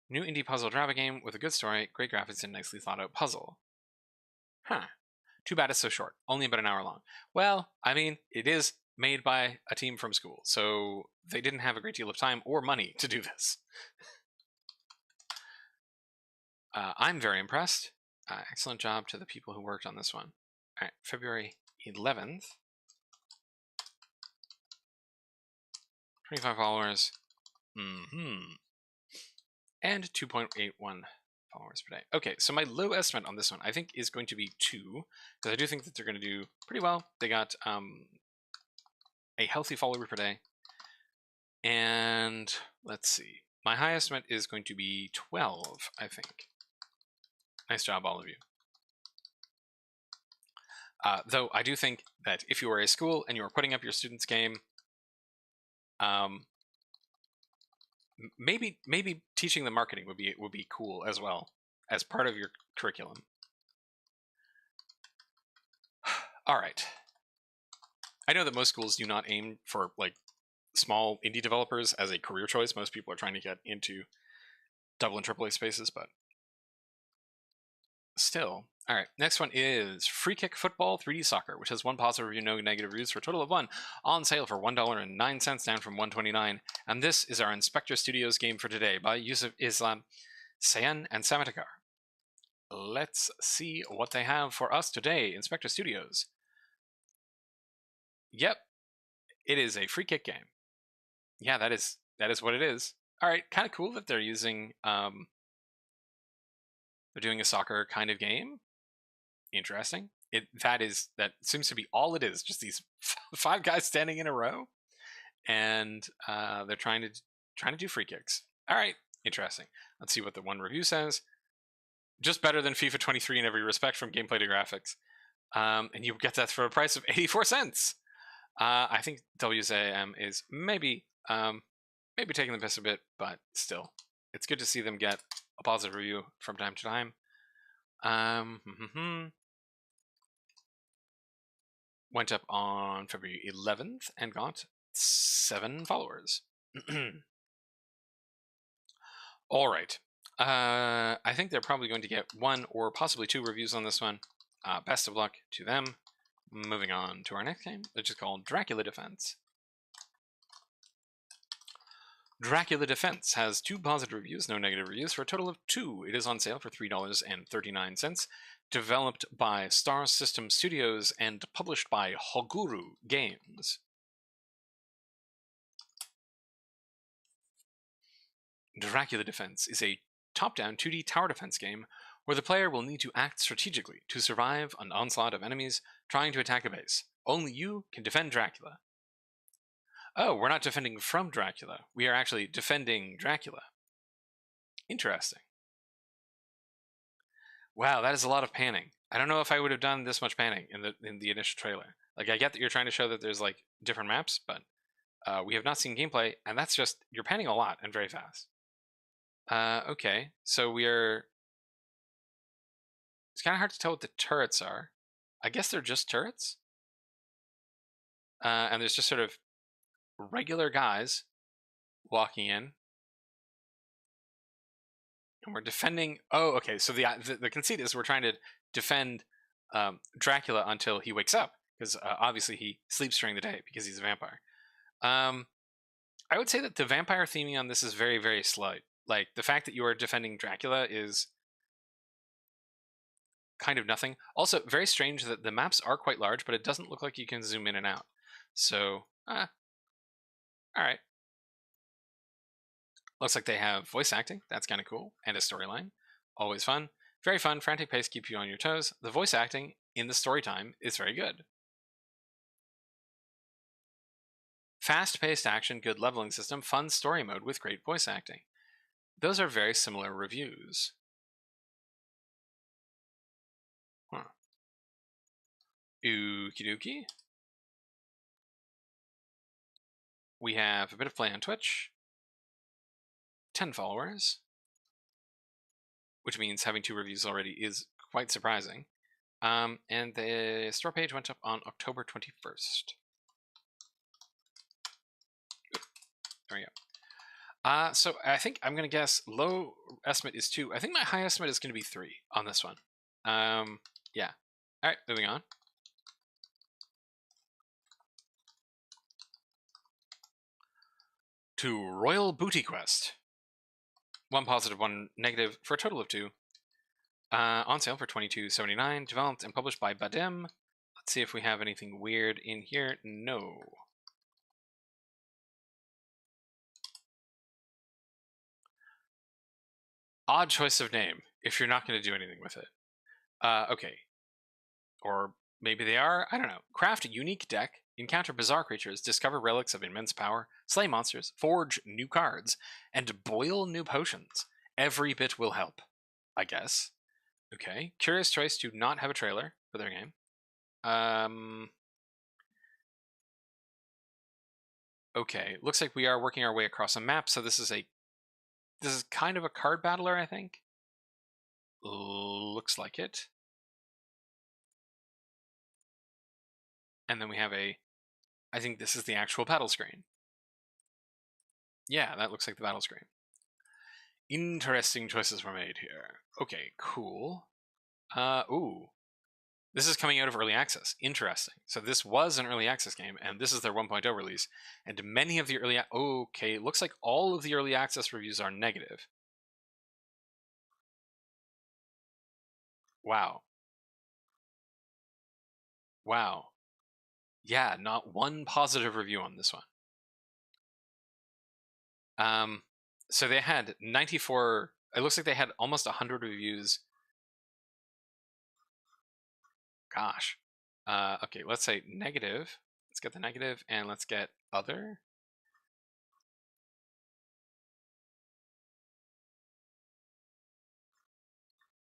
New indie puzzle drama game with a good story, great graphics, and nicely thought out puzzle. Huh. Too bad it's so short. Only about an hour long. Well, I mean, it is made by a team from school, so they didn't have a great deal of time or money to do this. I'm very impressed. Excellent job to the people who worked on this one. All right, February 11th. 25 followers. And 2.81 followers per day. Okay, so my low estimate on this one, I think, is going to be 2, because I do think that they're going to do pretty well. They got a healthy follower per day. And let's see. My high estimate is going to be 12, I think. Nice job, all of you. Though I do think that if you are a school and you are putting up your students' game, maybe teaching them marketing would be cool as well as part of your curriculum. All right. I know that most schools do not aim for like small indie developers as a career choice. Most people are trying to get into double and triple A spaces, but still. All right, next one is Free Kick Football 3D Soccer, which has 1 positive review, no negative reviews for a total of 1. On sale for $1.09, down from $1.29. And this is our Inspector Studios game for today by Yusuf Islam, Sayan, and Samatakar. let's see what they have for us today. Inspector Studios. Yep, it is a free kick game. Yeah, that is what it is. All right, kind of cool that they're using they're doing a soccer kind of game. Interesting. That seems to be all it is. Just these 5 guys standing in a row, and they're trying to do free kicks. All right, interesting. Let's see what the one review says. Just better than FIFA 23 in every respect, from gameplay to graphics, and you get that for a price of 84 cents. I think WSAM is maybe taking the piss a bit, but still, it's good to see them get a positive review from time to time. Went up on February 11th and got 7 followers. All right. I think they're probably going to get 1 or possibly 2 reviews on this one. Best of luck to them. Moving on to our next game, which is called Dracula Defense. Dracula Defense has 2 positive reviews, no negative reviews, for a total of 2. It is on sale for $3.39. Developed by Star System Studios and published by Hoguru Games. Dracula Defense is a top-down 2D tower defense game where the player will need to act strategically to survive an onslaught of enemies trying to attack a base. Only you can defend Dracula. Oh, we're not defending from Dracula. We are actually defending Dracula. Interesting. Wow, that is a lot of panning. I don't know if I would have done this much panning in the initial trailer. Like, I get that you're trying to show that there's like different maps, but we have not seen gameplay, and that's just, you're panning a lot and very fast. Okay, so it's kind of hard to tell what the turrets are. I guess they're just turrets. And there's just sort of regular guys walking in. And we're defending... Oh, okay, so the conceit is we're trying to defend Dracula until he wakes up, because obviously he sleeps during the day because he's a vampire. I would say that the vampire theming on this is very, very slight. Like, the fact that you are defending Dracula is kind of nothing. Also, very strange that the maps are quite large, but it doesn't look like you can zoom in and out. So, alright. Looks like they have voice acting. That's kind of cool. And a storyline. Always fun. Very fun. Frantic pace keep you on your toes. The voice acting in the story time is very good. Fast-paced action, good leveling system, fun story mode with great voice acting. Those are very similar reviews. Huh. Okie dokie. We have a bit of play on Twitch. 10 followers. Which means having 2 reviews already is quite surprising. And the store page went up on October 21st. There we go. So I think I'm going to guess low estimate is 2. I think my high estimate is going to be 3 on this one. Yeah. All right, moving on. To Royal Booty Quest. 1 positive, 1 negative, for a total of 2. On sale for $22.79. Developed and published by Badim. Let's see if we have anything weird in here. No. Odd choice of name, if you're not going to do anything with it. Okay. Or maybe they are? I don't know. Craft a unique deck, encounter bizarre creatures, discover relics of immense power, slay monsters, forge new cards, and boil new potions. Every bit will help, I guess. Okay. Curious choice to not have a trailer for their game. Okay. Looks like we are working our way across a map, so this is kind of a card battler, I think. Looks like it. And then we have I think this is the actual battle screen. Yeah, that looks like the battle screen. Interesting choices were made here. Okay, cool. Ooh. This is coming out of early access. Interesting. So this was an early access game, and this is their 1.0 release. And many of the early... Okay, looks like all of the early access reviews are negative. Wow. Wow. Yeah, not one positive review on this one. So they had 94. It looks like they had almost 100 reviews. Gosh. Okay, let's say negative. Let's get the negative, and let's get other.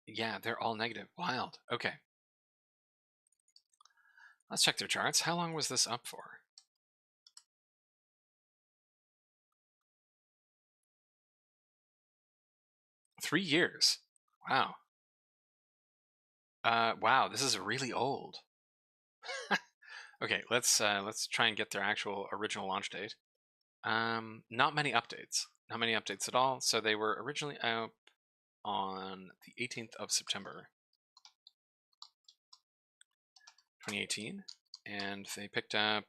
Yeah, they're all negative. Wild. Okay. Let's check their charts. How long was this up for? 3 years. Wow. Wow, this is really old. Okay, let's try and get their actual original launch date. Not many updates. Not many updates at all. So they were originally out on the 18th of September 2018, and they picked up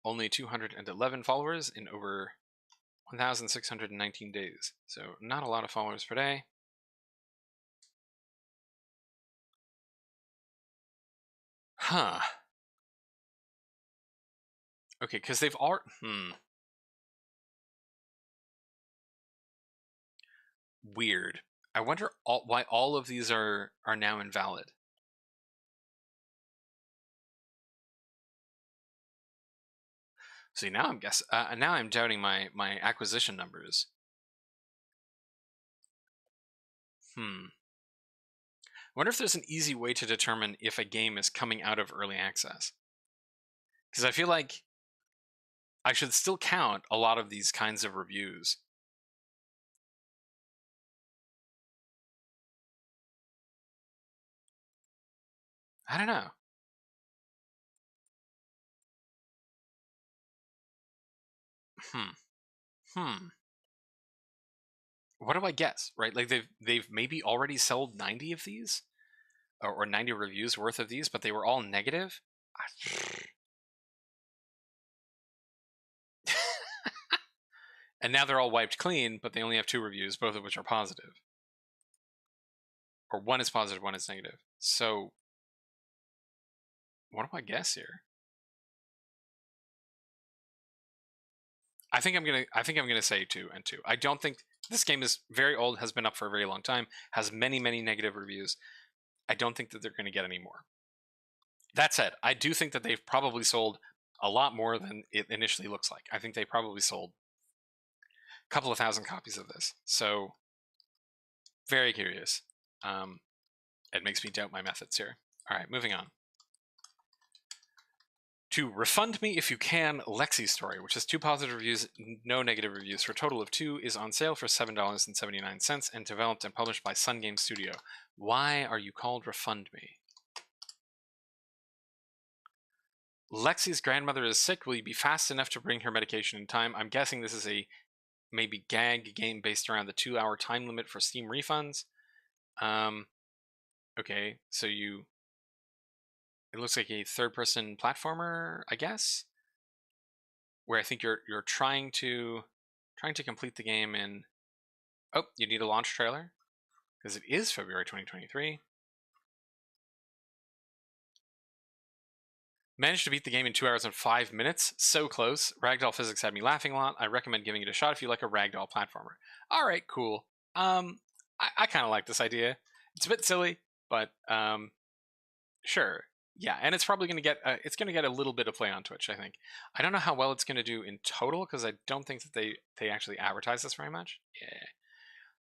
only 211 followers in over 1,619 days. So not a lot of followers per day. Huh. Okay, because they've all... Weird. I wonder why all of these are now invalid. See, now now I'm doubting my acquisition numbers. I wonder if there's an easy way to determine if a game is coming out of early access. Because I feel like I should still count a lot of these kinds of reviews. I don't know. What do I guess? Right? Like they've maybe already sold 90 of these, or 90 reviews worth of these, but they were all negative. And now they're all wiped clean, but they only have 2 reviews, both of which are positive. Or one is positive, one is negative. So what do I guess here? I think I'm gonna say 2 and 2. I don't think this game is very old, has been up for a very long time, has many negative reviews. I don't think that they're gonna get any more. That said, I do think that they've probably sold a lot more than it initially looks like. I think they probably sold a couple of thousand copies of this. So very curious. It makes me doubt my methods here. All right, moving on. To Refund Me If You Can, Lexy Story, which has 2 positive reviews, no negative reviews, for a total of 2, is on sale for $7.79 and developed and published by Sun Game Studio. Why are you called Refund Me? Lexy's grandmother is sick. Will you be fast enough to bring her medication in time? I'm guessing this is a maybe gag game based around the 2-hour time limit for Steam refunds. Okay, so it looks like a third-person platformer, I guess, where I think you're trying to complete the game in. Oh, you need a launch trailer because it is February 2023. Managed to beat the game in 2 hours and 5 minutes. So close. Ragdoll physics had me laughing a lot. I recommend giving it a shot if you like a ragdoll platformer. All right, cool. I kind of like this idea. It's a bit silly, but sure. Yeah, and it's probably going to get a little bit of play on Twitch, I think. I don't know how well it's going to do in total because I don't think that they actually advertise this very much.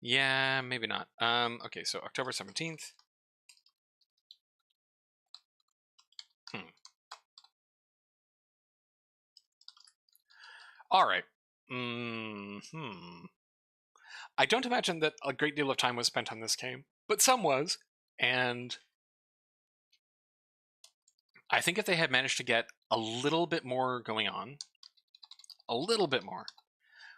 Yeah, maybe not. Okay, so October 17th. All right. I don't imagine that a great deal of time was spent on this game, but some was, and I think if they had managed to get a little bit more going on, a little bit more,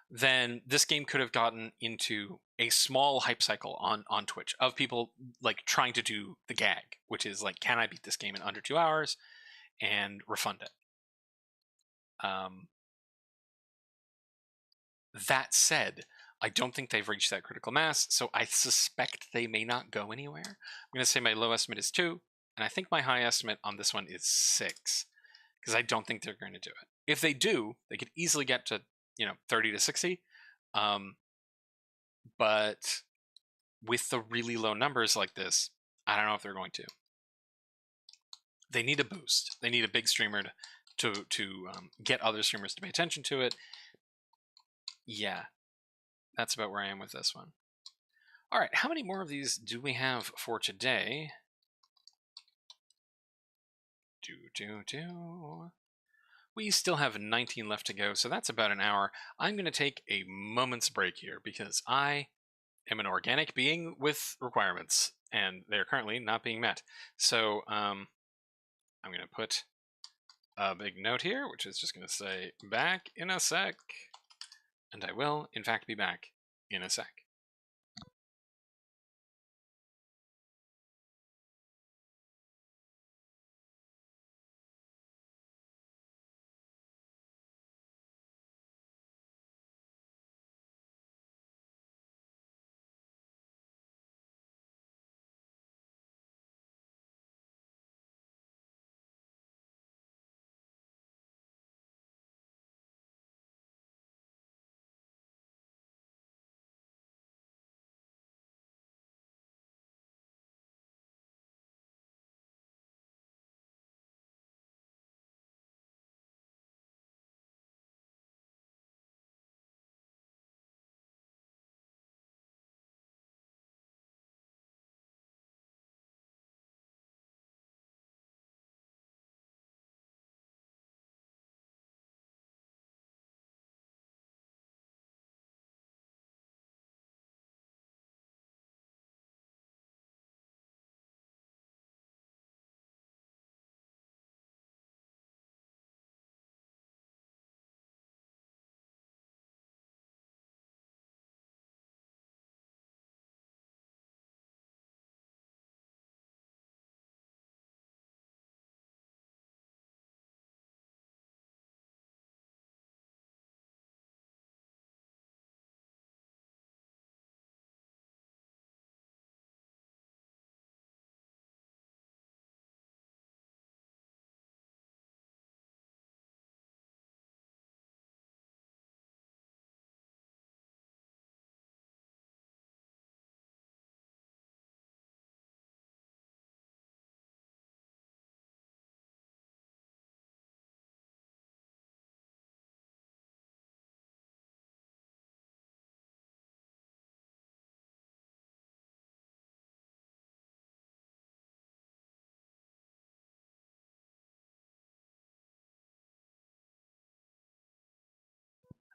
then this game could have gotten into a small hype cycle on Twitch of people like trying to do the gag, which is like, can I beat this game in under 2 hours and refund it? That said, I don't think they've reached that critical mass, so I suspect they may not go anywhere. I'm going to say my low estimate is 2, and I think my high estimate on this one is 6, because I don't think they're going to do it. If they do, they could easily get to, 30 to 60, but with the really low numbers like this, I don't know if they're going to. They need a boost. They need a big streamer to get other streamers to pay attention to it. Yeah, that's about where I am with this one. All right, how many more of these do we have for today? We still have 19 left to go, so that's about an hour. I'm going to take a moment's break here because I am an organic being with requirements, and they're currently not being met. So I'm going to put a big note here, which is just going to say, back in a sec. And I will, in fact, be back in a sec.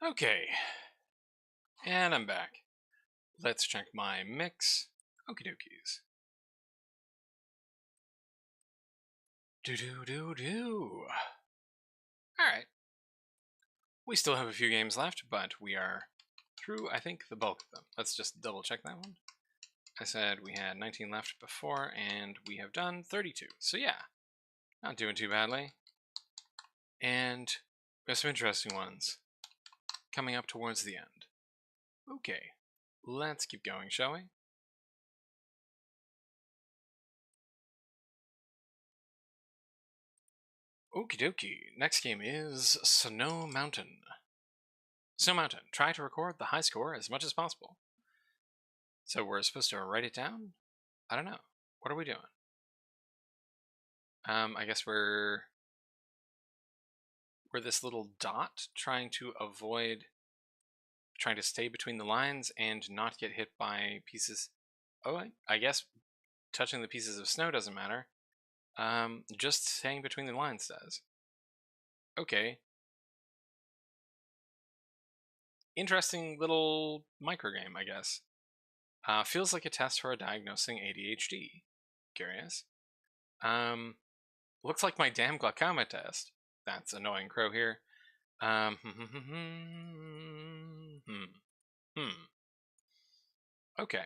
Okay, and I'm back. Let's check my mix. Okie dokies. Alright. We still have a few games left, but we are through, I think, the bulk of them. Let's just double check that one. I said we had 19 left before, and we have done 32. So yeah, not doing too badly. And we have some interesting ones coming up towards the end. Okay, let's keep going, shall we? Okie dokie. Next game is Snow Mountain. Snow Mountain. Try to record the high score as much as possible. So we're supposed to write it down? I don't know. What are we doing? I guess we're this little dot trying to stay between the lines and not get hit by pieces. Oh, I guess touching the pieces of snow doesn't matter. Just staying between the lines does. Okay. Interesting little microgame, I guess. Feels like a test for diagnosing ADHD. Curious. Looks like my damn glaucoma test. That's annoying crow here. Okay.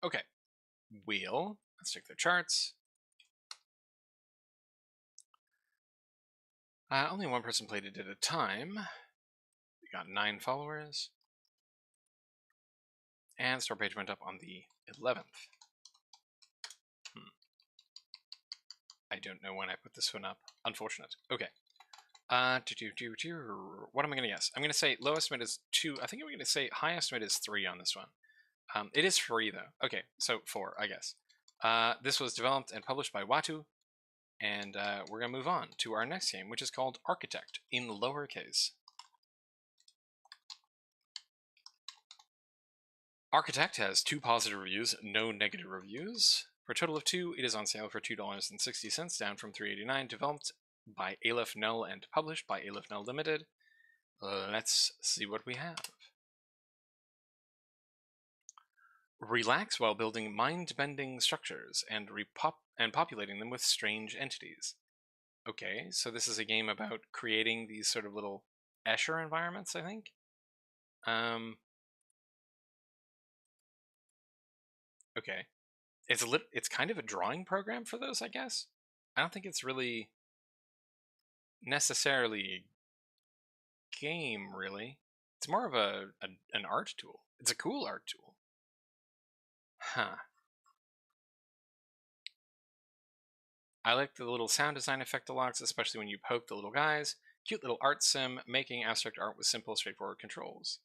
Okay. Wheel. Let's check their charts. Only one person played it at a time. got 9 followers. And store page went up on the 11th. I don't know when I put this one up. Unfortunate. Okay. What am I going to guess? I'm going to say low estimate is 2. I think I'm going to say high estimate is 3 on this one. It is free, though. Okay, so 4, I guess. This was developed and published by Watu. And we're going to move on to our next game, which is called Architect, in lowercase. Architect has 2 positive reviews, no negative reviews. For a total of 2, it is on sale for $2.60, down from $3.89, developed by Aleph Null and published by Aleph Null Limited. Let's see what we have. Relax while building mind-bending structures and populating them with strange entities. Okay, so this is a game about creating these sort of little Escher environments, I think. Okay. It's kind of a drawing program for those, I guess. I don't think it's really necessarily a game, really. It's more of an art tool. It's a cool art tool. Huh. I like the little sound design effect locks, especially when you poke the little guys. Cute little art sim, making abstract art with simple, straightforward controls.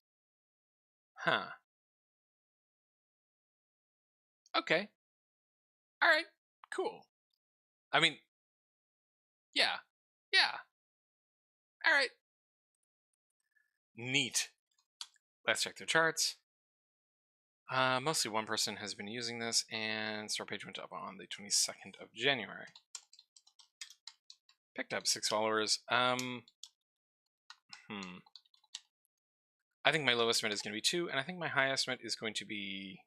Huh. Okay. Alright, cool. I mean, yeah. Yeah. Alright. Neat. Let's check their charts. Mostly one person has been using this, and store page went up on the 22nd of January. Picked up 6 followers. I think my low estimate is going to be 2, and I think my high estimate is going to be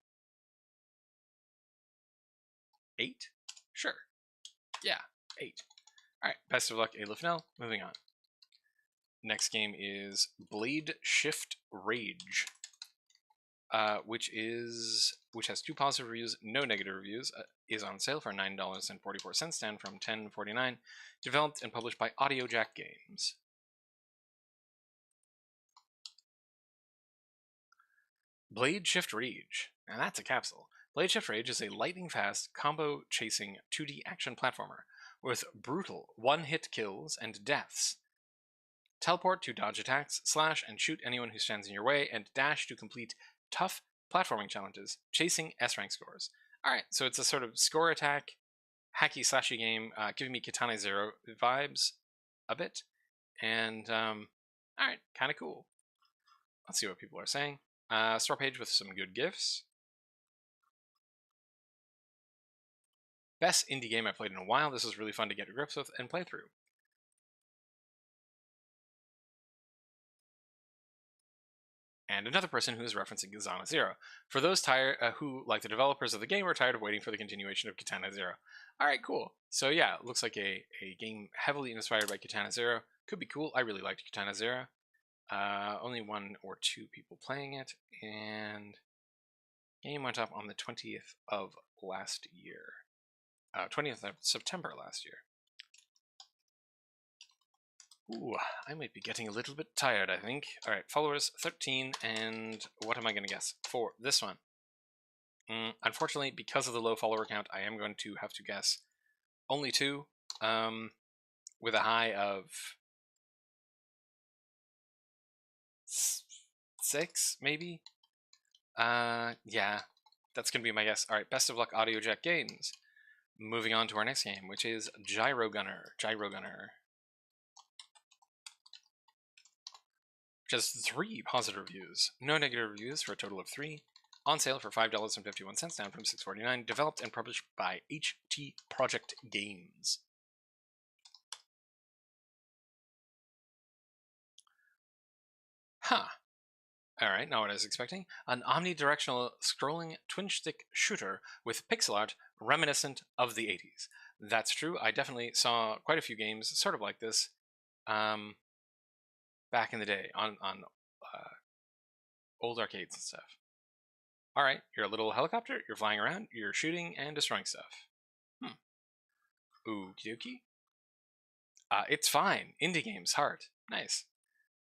8? Sure. Yeah, 8. Alright, best of luck, Aleph Null. Moving on. Next game is Blade Shift Rage, which has 2 positive reviews, no negative reviews, is on sale for $9.44, down from $10.49, developed and published by AudioJack Games. Blade Shift Rage, and that's a capsule. Blade Shift Rage is a lightning-fast, combo-chasing 2D action platformer with brutal one-hit kills and deaths. Teleport to dodge attacks, slash and shoot anyone who stands in your way, and dash to complete tough platforming challenges, chasing S-rank scores. Alright, so it's a sort of score attack, hacky slashy game, giving me Katana Zero vibes a bit, and alright, kind of cool. Let's see what people are saying. Store page with some good gifts. Best indie game I played in a while. This was really fun to get to grips with and play through. And another person who is referencing Katana Zero. For those who, like the developers of the game, are tired of waiting for the continuation of Katana Zero. Alright, cool. So yeah, it looks like a game heavily inspired by Katana Zero. Could be cool. I really liked Katana Zero. Only 1 or 2 people playing it, and game went up on the 20th of last year. 20th of September last year. Ooh, I might be getting a little bit tired, I think. Alright, followers 13, and what am I going to guess for this one? Unfortunately, because of the low follower count, I am going to have to guess only 2, with a high of 6, maybe? Yeah, that's going to be my guess. Alright, best of luck, AudioJack Games. Moving on to our next game, which is GyroGunner. GyroGunner. Which has 3 positive reviews, no negative reviews, for a total of 3. On sale for $5.51, down from $6.49. Developed and published by HT Project Games. Huh. Alright, not what I was expecting. An omnidirectional scrolling twin-stick shooter with pixel art reminiscent of the 80s. That's true. I definitely saw quite a few games sort of like this back in the day on old arcades and stuff. Alright, you're a little helicopter, you're flying around, you're shooting and destroying stuff. Okie dokie. It's fine. Indie games, hard. Nice.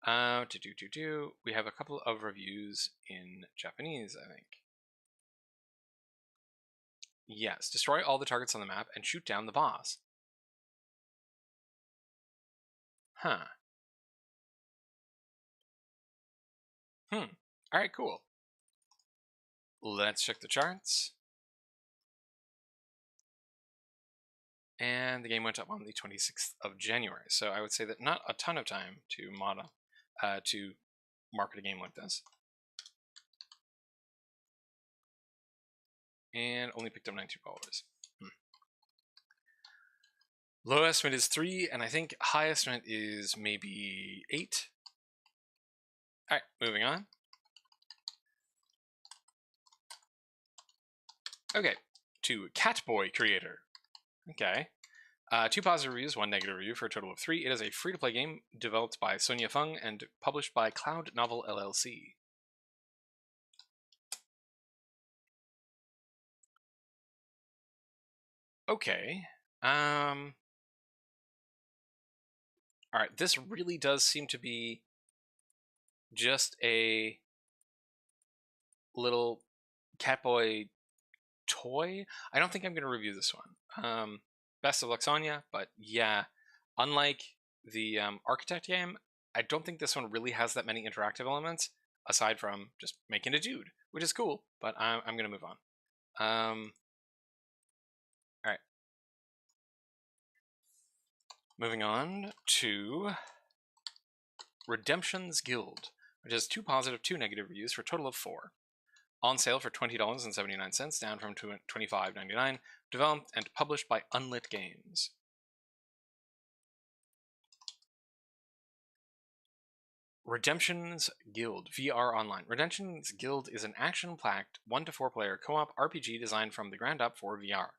We have a couple of reviews in Japanese, I think. Yes, destroy all the targets on the map and shoot down the boss. Huh. Alright, cool. Let's check the charts. And the game went up on the 26th of January, so I would say that not a ton of time to market a game like this. And only picked up 92 followers. Low estimate is 3, and I think high estimate is maybe 8. Alright, moving on. Okay, to Catboy Creator. Okay. 2 positive reviews, 1 negative review for a total of 3. It is a free-to-play game developed by Sonia Fung and published by Cloud Novel LLC. Okay. Alright, this really does seem to be just a little Catboy toy. I don't think I'm going to review this one. Best of luck, Sonia, but yeah, unlike the Architect game, I don't think this one really has that many interactive elements, aside from just making a dude, which is cool, but I'm going to move on. Alright. Moving on to Redemption's Guild, which has 2 positive, 2 negative reviews for a total of 4. On sale for $20.79, down from $25.99. Developed and published by Unlit Games. Redemption's Guild VR Online. Redemption's Guild is an action-packed 1 to 4 player co-op RPG designed from the ground up for VR.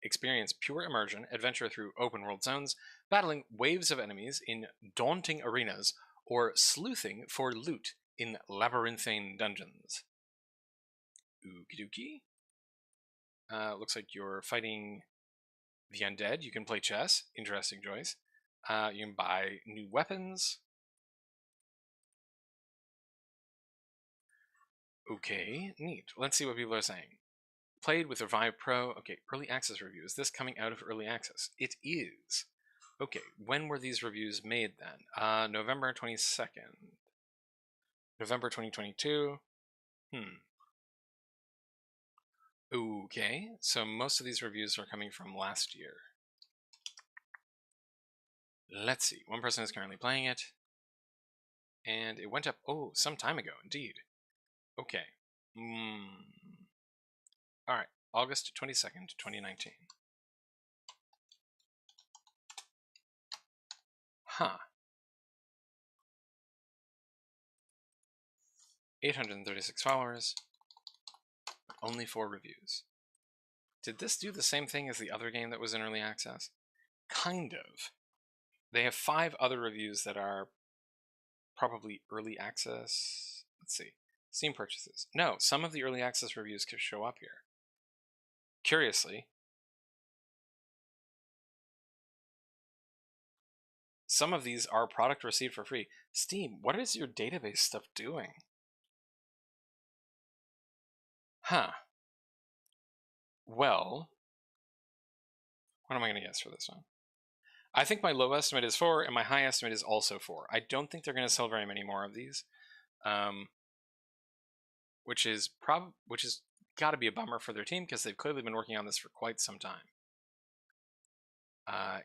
Experience pure immersion, adventure through open-world zones, battling waves of enemies in daunting arenas, or sleuthing for loot in labyrinthine dungeons. Okie dokie. Looks like you're fighting the undead. You can play chess. Interesting choice. You can buy new weapons. Okay, neat. Let's see what people are saying. Played with Revive Pro. Okay, early access review. Is this coming out of early access? It is. Okay, when were these reviews made then? November 22nd. November 2022. Okay, so most of these reviews are coming from last year. Let's see. One person is currently playing it. And it went up, some time ago, indeed. Okay. Alright, August 22nd, 2019. Huh. 836 followers. Only 4 reviews. Did this do the same thing as the other game that was in early access? Kind of. They have 5 other reviews that are probably early access. Let's see. Steam purchases. No, some of the early access reviews could show up here. Curiously, some of these are product received for free. Steam, what is your database stuff doing? Huh. Well, what am I going to guess for this one? I think my low estimate is 4, and my high estimate is also 4. I don't think they're going to sell very many more of these, which is got to be a bummer for their team because they've clearly been working on this for quite some time.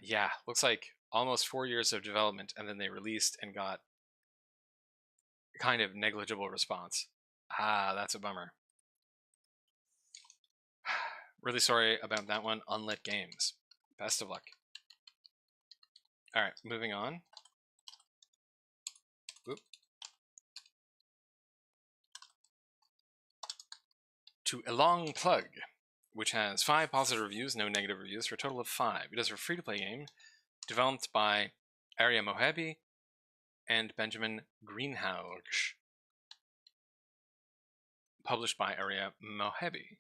Yeah, looks like almost 4 years of development, and then they released and got kind of negligible response. That's a bummer. Really sorry about that one, Unlit Games. Best of luck. Alright, moving on. Oop. To Elong Plug, which has 5 positive reviews, no negative reviews, for a total of 5. It is a free-to-play game developed by Arya Mohebi and Benjamin Greenhalgh. Published by Arya Mohebi.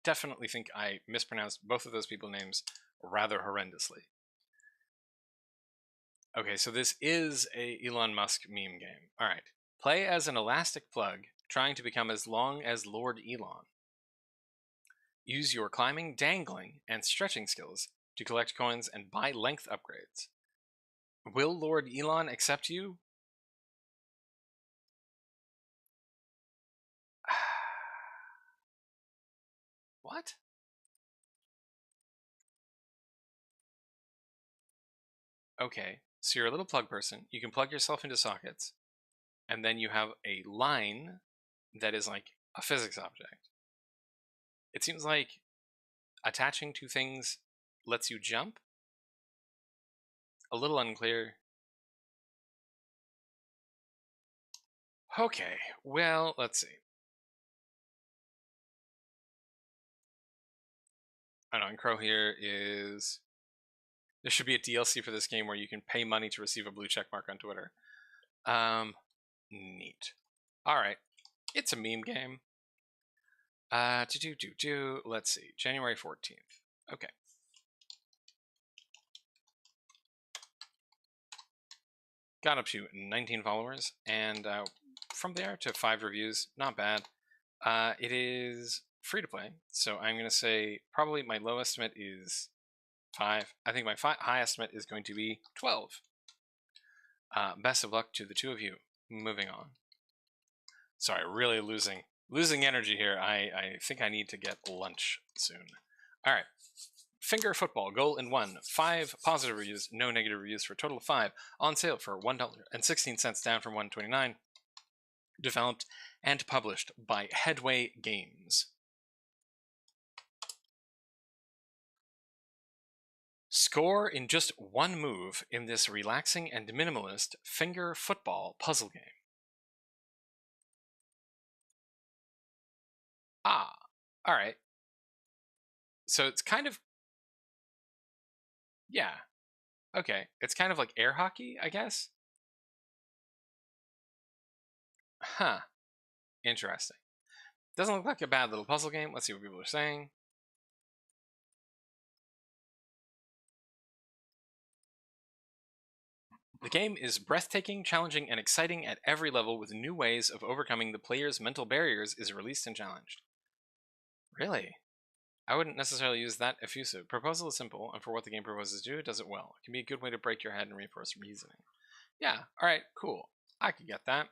Definitely think I mispronounced both of those people's names rather horrendously. Okay, so this is a Elon Musk meme game. All right. Play as an elastic plug, trying to become as long as Lord Elon. Use your climbing, dangling, and stretching skills to collect coins and buy length upgrades. Will Lord Elon accept you? What? Okay, so you're a little plug person. You can plug yourself into sockets, and then you have a line that is like a physics object. It seems like attaching two things lets you jump. A little unclear. Okay, well, let's see. I know, and Crow here is... There should be a DLC for this game where you can pay money to receive a blue check mark on Twitter. Neat. Alright, it's a meme game. Let's see, January 14th. Okay. Got up to 19 followers, and from there to 5 reviews, not bad. It is free to play, so I'm going to say probably my low estimate is 5. I think my high estimate is going to be 12. Best of luck to the two of you. Moving on. Sorry, really losing energy here. I think I need to get lunch soon. All right. Finger Football, goal in 1. 5 positive reviews, no negative reviews for a total of 5. On sale for $1.16, down from $1.29. Developed and published by Headway Games. Score in just one move in this relaxing and minimalist finger football puzzle game. Ah, alright. So it's kind of... Yeah. Okay. It's kind of like air hockey, I guess? Huh. Interesting. Doesn't look like a bad little puzzle game. Let's see what people are saying. The game is breathtaking, challenging, and exciting at every level, with new ways of overcoming the player's mental barriers is released and challenged. Really? I wouldn't necessarily use that effusive. Proposal is simple, and for what the game proposes to do, it does it well. It can be a good way to break your head and reinforce reasoning. Yeah, alright, cool. I could get that.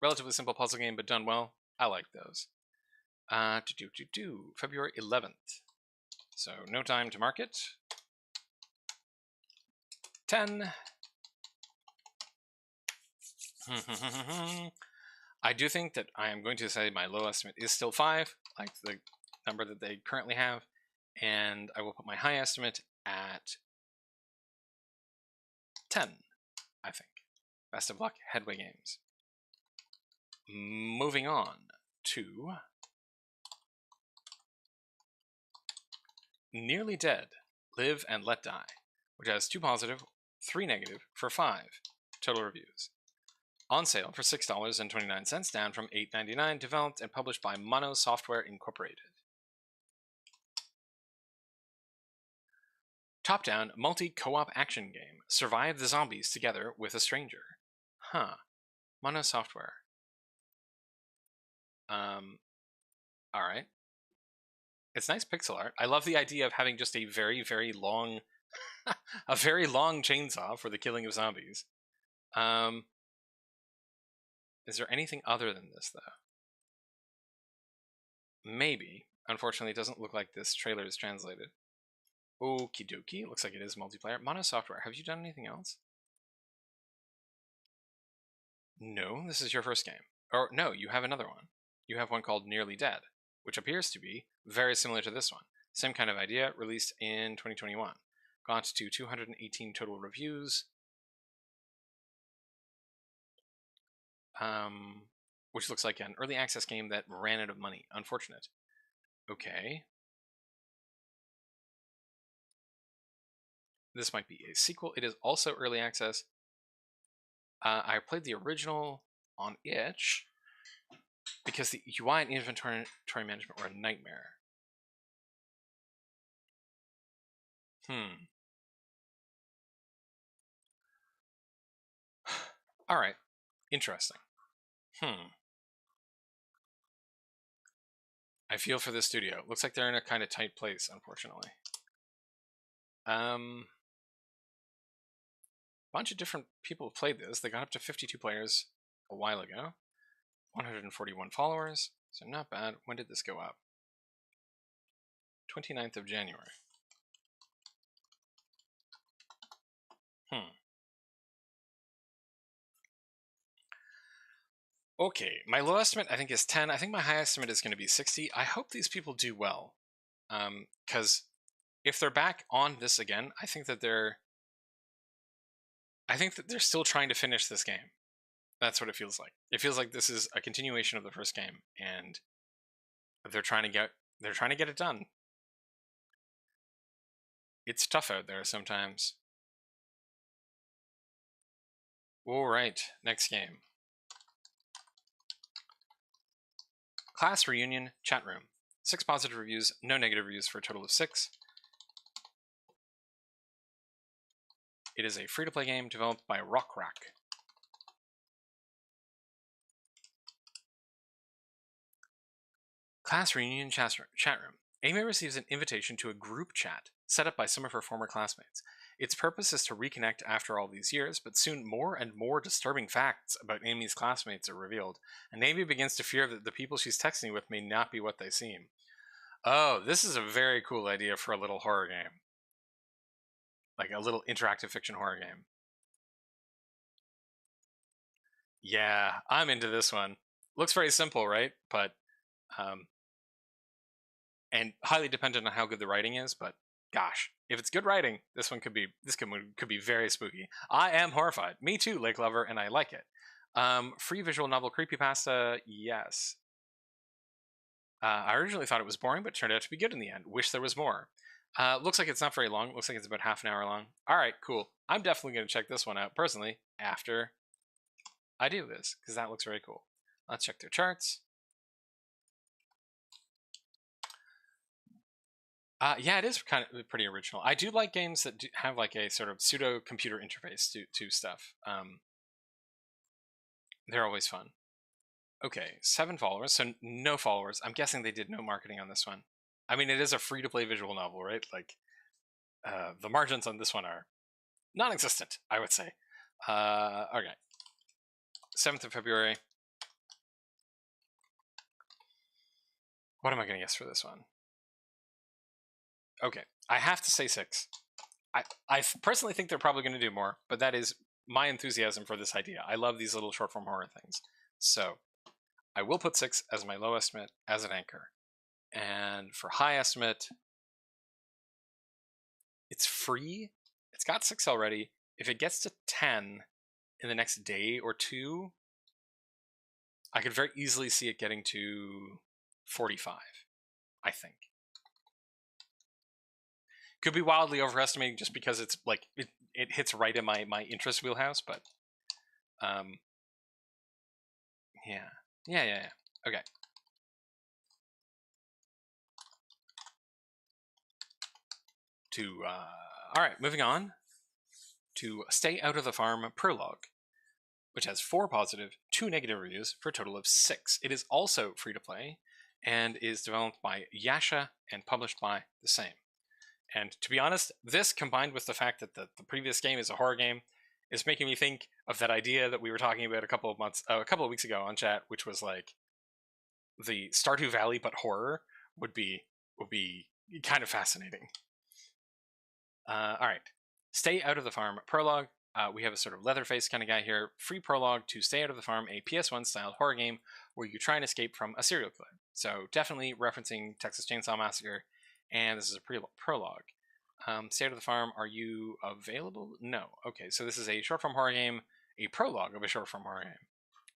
Relatively simple puzzle game, but done well. I like those. February 11th. So, no time to market. 10. I do think that I am going to say my low estimate is still 5, like the number that they currently have, and I will put my high estimate at 10, I think. Best of luck, Headway Games. Moving on to Nearly Dead, Live and Let Die, which has 2 positive, 3 negative for 5 total reviews. On sale for $6.29, down from $8.99, developed and published by Mono Software Incorporated. Top-down, multi-co-op action game. Survive the zombies together with a stranger. Huh. Mono Software. Alright. It's nice pixel art. I love the idea of having just a very, very long... a very long chainsaw for the killing of zombies. Is there anything other than this, though? Maybe. Unfortunately, it doesn't look like this trailer is translated. Okie dokie. Looks like it is multiplayer. Mono Software, have you done anything else? No, this is your first game. Or, no, you have another one. You have one called Nearly Dead, which appears to be very similar to this one. Same kind of idea, released in 2021. Got to 218 total reviews. Which looks like an early access game that ran out of money. Unfortunate. Okay. This might be a sequel. It is also early access. I played the original on itch because the UI and inventory management were a nightmare. All right. Interesting. I feel for this studio. Looks like they're in a kind of tight place, unfortunately. Bunch of different people have played this. They got up to 52 players a while ago. 141 followers, so not bad. When did this go up? 29th of January. Okay, my low estimate I think is 10. I think my high estimate is going to be 60. I hope these people do well, because if they're back on this again, I think that they're still trying to finish this game. That's what it feels like. It feels like this is a continuation of the first game, and they're trying to get it done. It's tough out there sometimes. All right, next game. Class Reunion Chat Room. 6 positive reviews, no negative reviews for a total of 6. It is a free-to-play game developed by Roguelike. Class Reunion Chat Room. Amy receives an invitation to a group chat set up by some of her former classmates. Its purpose is to reconnect after all these years, but soon more and more disturbing facts about Amy's classmates are revealed, and Amy begins to fear that the people she's texting with may not be what they seem. Oh, this is a very cool idea for a little horror game. Like a little interactive fiction horror game. Yeah, I'm into this one. Looks very simple, right? But, and highly dependent on how good the writing is, but gosh, if it's good writing, this could be very spooky. I am horrified. Me too, Lake Lover, and I like it. Free visual novel creepypasta, yes. I originally thought it was boring, but it turned out to be good in the end. Wish there was more. Looks like it's not very long. Looks like it's about half an hour long. All right, cool. I'm definitely going to check this one out personally after I do this, because that looks very cool. Let's check their charts. Yeah, it is kind of pretty original. I do like games that have like a sort of pseudo computer interface to stuff. They're always fun. Okay, 7 followers, so no followers. I'm guessing they did no marketing on this one. I mean, it is a free-to-play visual novel, right? Like, the margins on this one are non-existent, I would say. Okay. 7th of February. What am I going to guess for this one? Okay, I have to say 6. I personally think they're probably going to do more, but that is my enthusiasm for this idea. I love these little short-form horror things. So, I will put 6 as my low estimate as an anchor. And for high estimate, it's free. It's got 6 already. If it gets to 10 in the next day or 2, I could very easily see it getting to 45, I think. Could be wildly overestimating just because it's like it hits right in my interest wheelhouse, but yeah. Okay. All right, moving on to Stay Out of the Farm Prologue, which has 4 positive, 2 negative reviews for a total of 6. It is also free to play and is developed by Jash and published by the same. And to be honest, this combined with the fact that the previous game is a horror game is making me think of that idea that we were talking about a couple of weeks ago on chat, which was like the Stardew Valley but horror would be kind of fascinating. All right, Stay Out of the Farm Prologue. We have a sort of Leatherface kind of guy here. Free prologue to Stay Out of the Farm, a PS1 styled horror game where you try and escape from a serial killer. So definitely referencing Texas Chainsaw Massacre, and this is a prologue. Stay Out of the Farm, are you available? No. Okay, so this is a short form horror game, a prologue of a short form horror game.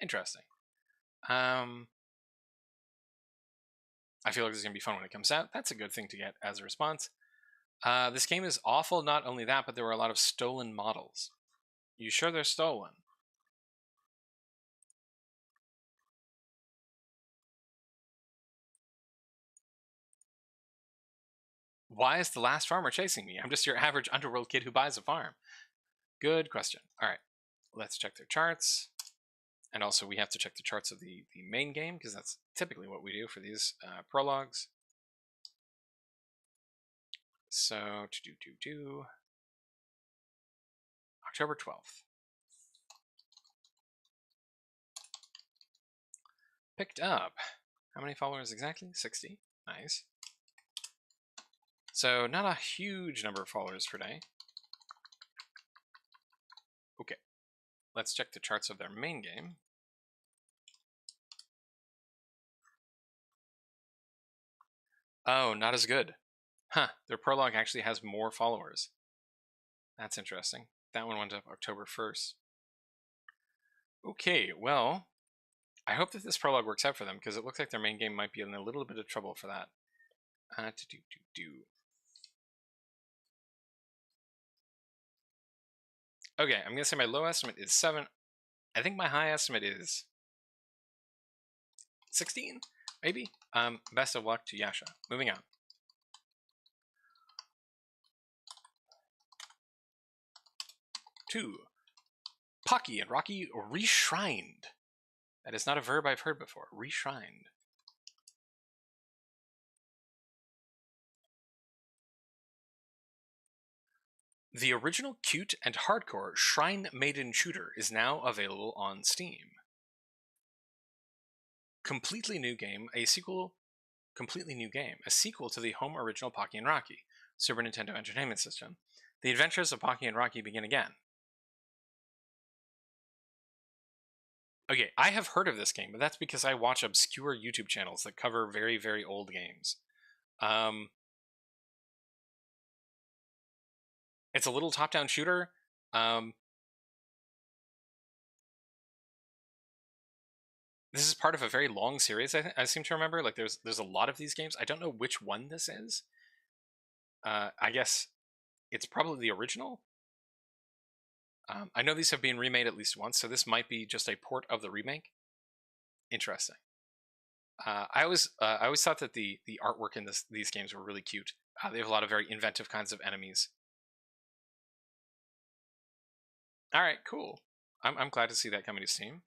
Interesting. I feel like this is going to be fun when it comes out. That's a good thing to get as a response. This game is awful, not only that, but there were a lot of stolen models. You sure they're stolen? Why is the last farmer chasing me? I'm just your average underworld kid who buys a farm. Good question. All right. let's check their charts. And also we have to check the charts of the main game, because that's typically what we do for these prologues. So, October 12th. Picked up, how many followers exactly? 60. Nice. So, not a huge number of followers per day. Okay, let's check the charts of their main game. Oh, not as good. Huh, their prologue actually has more followers. That's interesting. That one went up October 1st. Okay, well, I hope that this prologue works out for them, because it looks like their main game might be in a little bit of trouble for that. Okay, I'm going to say my low estimate is 7. I think my high estimate is 16, maybe? Best of luck to Yasha. Moving on. Two, Pocky and Rocky Reshrined. That is not a verb I've heard before. Reshrined. The original cute and hardcore Shrine Maiden shooter is now available on Steam. Completely new game, a sequel to the home original Pocky and Rocky, Super Nintendo Entertainment System. The adventures of Pocky and Rocky begin again. Okay, I have heard of this game, but that's because I watch obscure YouTube channels that cover very, very old games. It's a little top-down shooter. This is part of a very long series, I seem to remember. Like, there's a lot of these games. I don't know which one this is. I guess it's probably the original. I know these have been remade at least once, so this might be just a port of the remake. Interesting. I always thought that the artwork in these games were really cute. They have a lot of very inventive kinds of enemies. All right, cool. I'm glad to see that coming to Steam.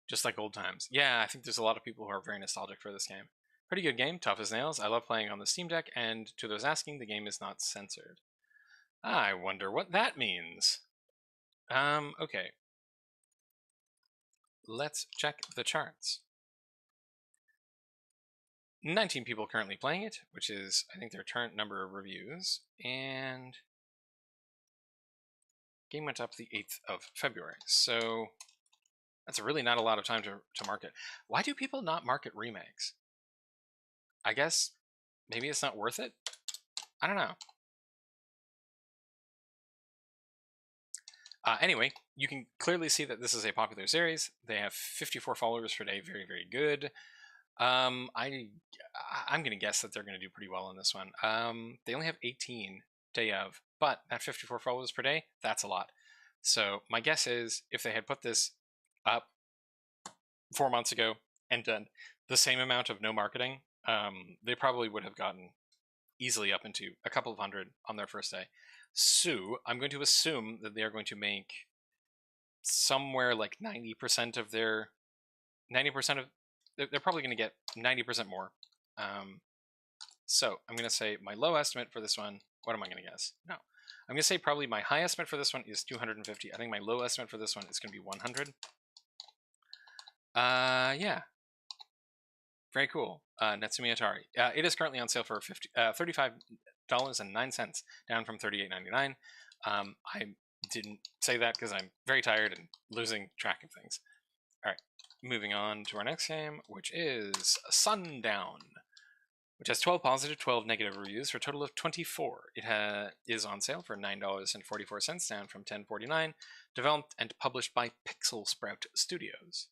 Just like old times. Yeah, I think there's a lot of people who are very nostalgic for this game. Pretty good game, tough as nails. I love playing on the Steam Deck, and to those asking, the game is not censored. I wonder what that means. Okay. Let's check the charts. 19 people currently playing it, which is, I think, their current number of reviews, and game went up the 8th of February, so that's really not a lot of time to market. Why do people not market remakes? I guess maybe it's not worth it? I don't know. Anyway, you can clearly see that this is a popular series. They have 54 followers per day, very, very good. I'm going to guess that they're going to do pretty well on this one. They only have 18 day of, but at 54 followers per day, that's a lot. So my guess is if they had put this up 4 months ago and done the same amount of no marketing, they probably would have gotten easily up into a couple of hundred on their first day. So I'm going to assume that they are going to make somewhere like 90% of their 90% of they're probably going to get 90% more. So I'm going to say my low estimate for this one, what am I going to guess? No. I'm going to say probably my high estimate for this one is 250. I think my low estimate for this one is going to be 100. Yeah. Very cool. Natsumi Atari. It is currently on sale for $35.09, down from $38.99. I didn't say that because I'm very tired and losing track of things. All right. Moving on to our next game, which is Sundown, which has 12 positive, 12 negative reviews for a total of 24. It is on sale for $9.44, down from $10.49, developed and published by Pixel Sprout Studios.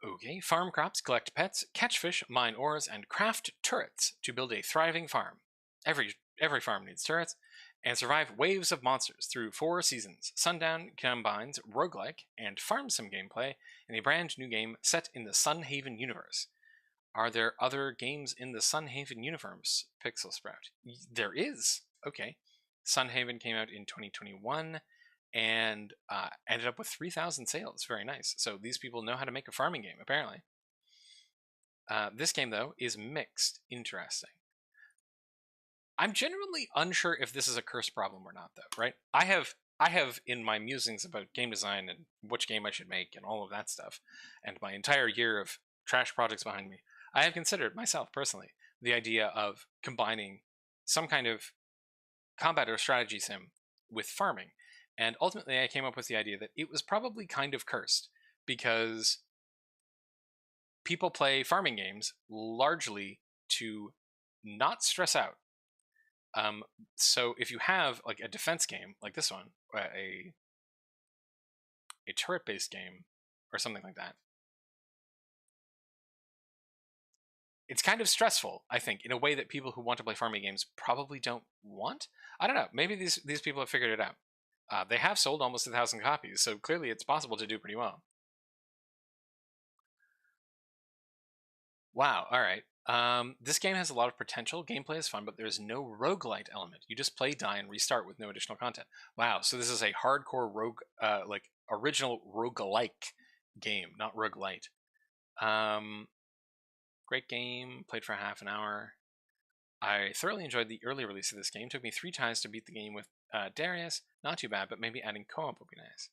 Okay, farm crops, collect pets, catch fish, mine ores, and craft turrets to build a thriving farm. Every farm needs turrets, and survive waves of monsters through 4 seasons. Sundown combines roguelike and farm sim gameplay in a brand new game set in the Sunhaven universe. Are there other games in the Sunhaven universe, Pixel Sprout? There is. Okay. Sunhaven came out in 2021 and ended up with 3,000 sales. Very nice. So these people know how to make a farming game, apparently. This game, though, is mixed. Interesting. I'm genuinely unsure if this is a curse problem or not, though, right? I have in my musings about game design and which game I should make and all of that stuff, and my entire year of trash projects behind me, I have considered myself personally the idea of combining some kind of combat or strategy sim with farming. And ultimately I came up with the idea that it was probably kind of cursed because people play farming games largely to not stress out. So if you have like a defense game like this one, a turret-based game or something like that, it's kind of stressful, I think, in a way that people who want to play farming games probably don't want. I don't know. Maybe these people have figured it out. They have sold almost 1,000 copies, so clearly it's possible to do pretty well. Wow, all right. This game has a lot of potential. Gameplay is fun, but there's no roguelite element. You just play, die, and restart with no additional content. Wow, so this is a hardcore rogue, like original roguelike game, not roguelite. Great game. Played for half an hour. I thoroughly enjoyed the early release of this game. Took me 3 times to beat the game with Darius. Not too bad, but maybe adding co-op would be nice.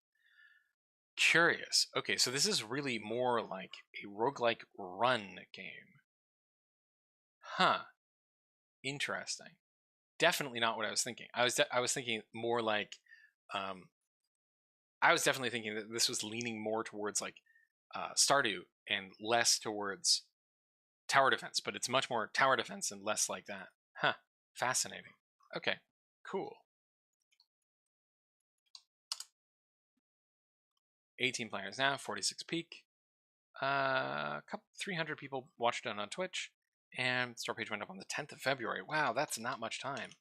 Curious. Okay, so this is really more like a roguelike run game. Huh. Interesting. Definitely not what I was thinking. I was thinking more like I was definitely thinking that this was leaning more towards like Stardew and less towards tower defense, but it's much more tower defense and less like that. Huh. Fascinating. Okay. Cool. 18 players now, 46 peak. 300 people watched it on Twitch, and store page went up on the 10th of February. Wow, that's not much time.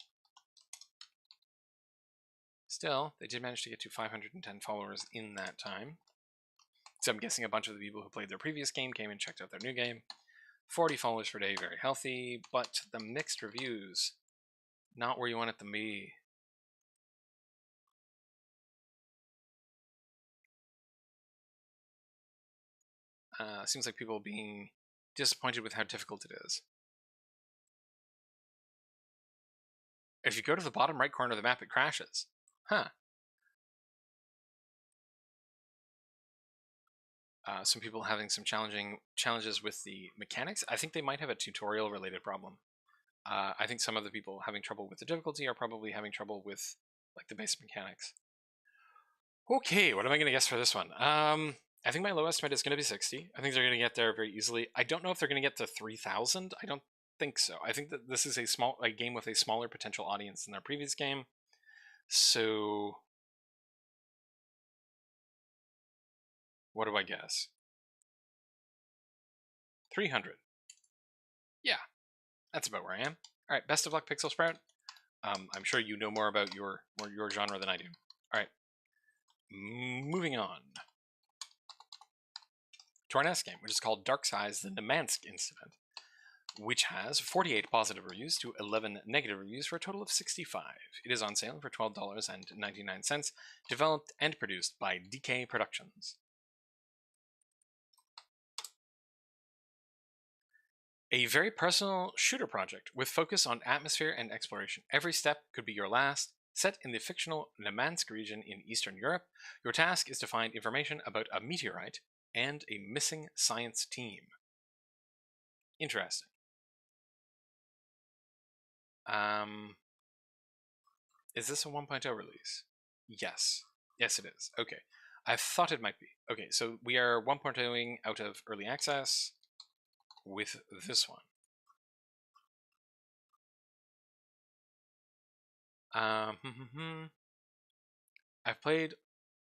Still, they did manage to get to 510 followers in that time. So I'm guessing a bunch of the people who played their previous game came and checked out their new game. 40 followers per day, very healthy, but the mixed reviews, not where you want it to be. Seems like people being disappointed with how difficult it is. If you go to the bottom right corner of the map, it crashes. Huh. Some people having some challenges with the mechanics. I think they might have a tutorial related problem. I think some of the people having trouble with the difficulty are probably having trouble with like the basic mechanics. Okay, what am I going to guess for this one? I think my low estimate is going to be 60. I think they're going to get there very easily. I don't know if they're going to get to 3,000. I don't think so. I think that this is a game with a smaller potential audience than their previous game. So what do I guess? 300. Yeah, that's about where I am. All right, best of luck, Pixel Sprout. I'm sure you know more about your genre than I do. All right, moving on to our next game, which is called Dark Skies: The Nemansk Incident, which has 48 positive reviews to 11 negative reviews for a total of 65. It is on sale for $12.99, developed and produced by DK Productions. A very personal shooter project with focus on atmosphere and exploration. Every step could be your last. Set in the fictional Nemansk region in Eastern Europe, your task is to find information about a meteorite and a missing science team. Interesting. Is this a 1.0 release? Yes. Yes, it is. Okay. I thought it might be. Okay, so we are 1.0ing out of early access with this one. I've played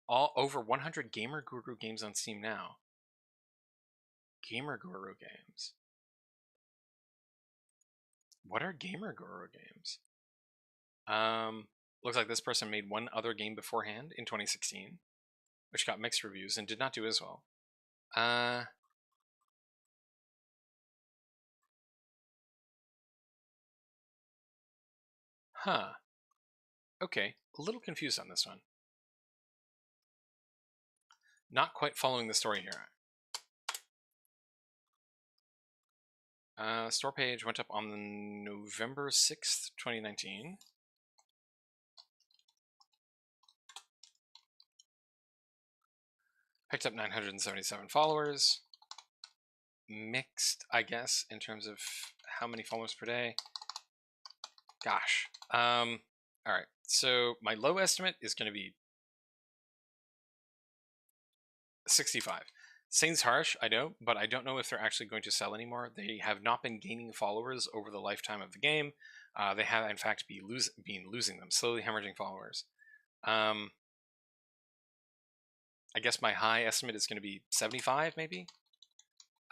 over 100 Gamer Guru games on Steam now. Gamer Guru games. What are Gamer Guru games? Looks like this person made one other game beforehand in 2016, which got mixed reviews and did not do as well. Huh. Okay, a little confused on this one. Not quite following the story here. Store page went up on November 6th, 2019. Picked up 977 followers. Mixed, I guess, in terms of how many followers per day. Gosh. Alright, so my low estimate is going to be 65. Seems harsh, I know, but I don't know if they're actually going to sell anymore. They have not been gaining followers over the lifetime of the game. They have, in fact, been losing them, slowly hemorrhaging followers. I guess my high estimate is going to be 75, maybe?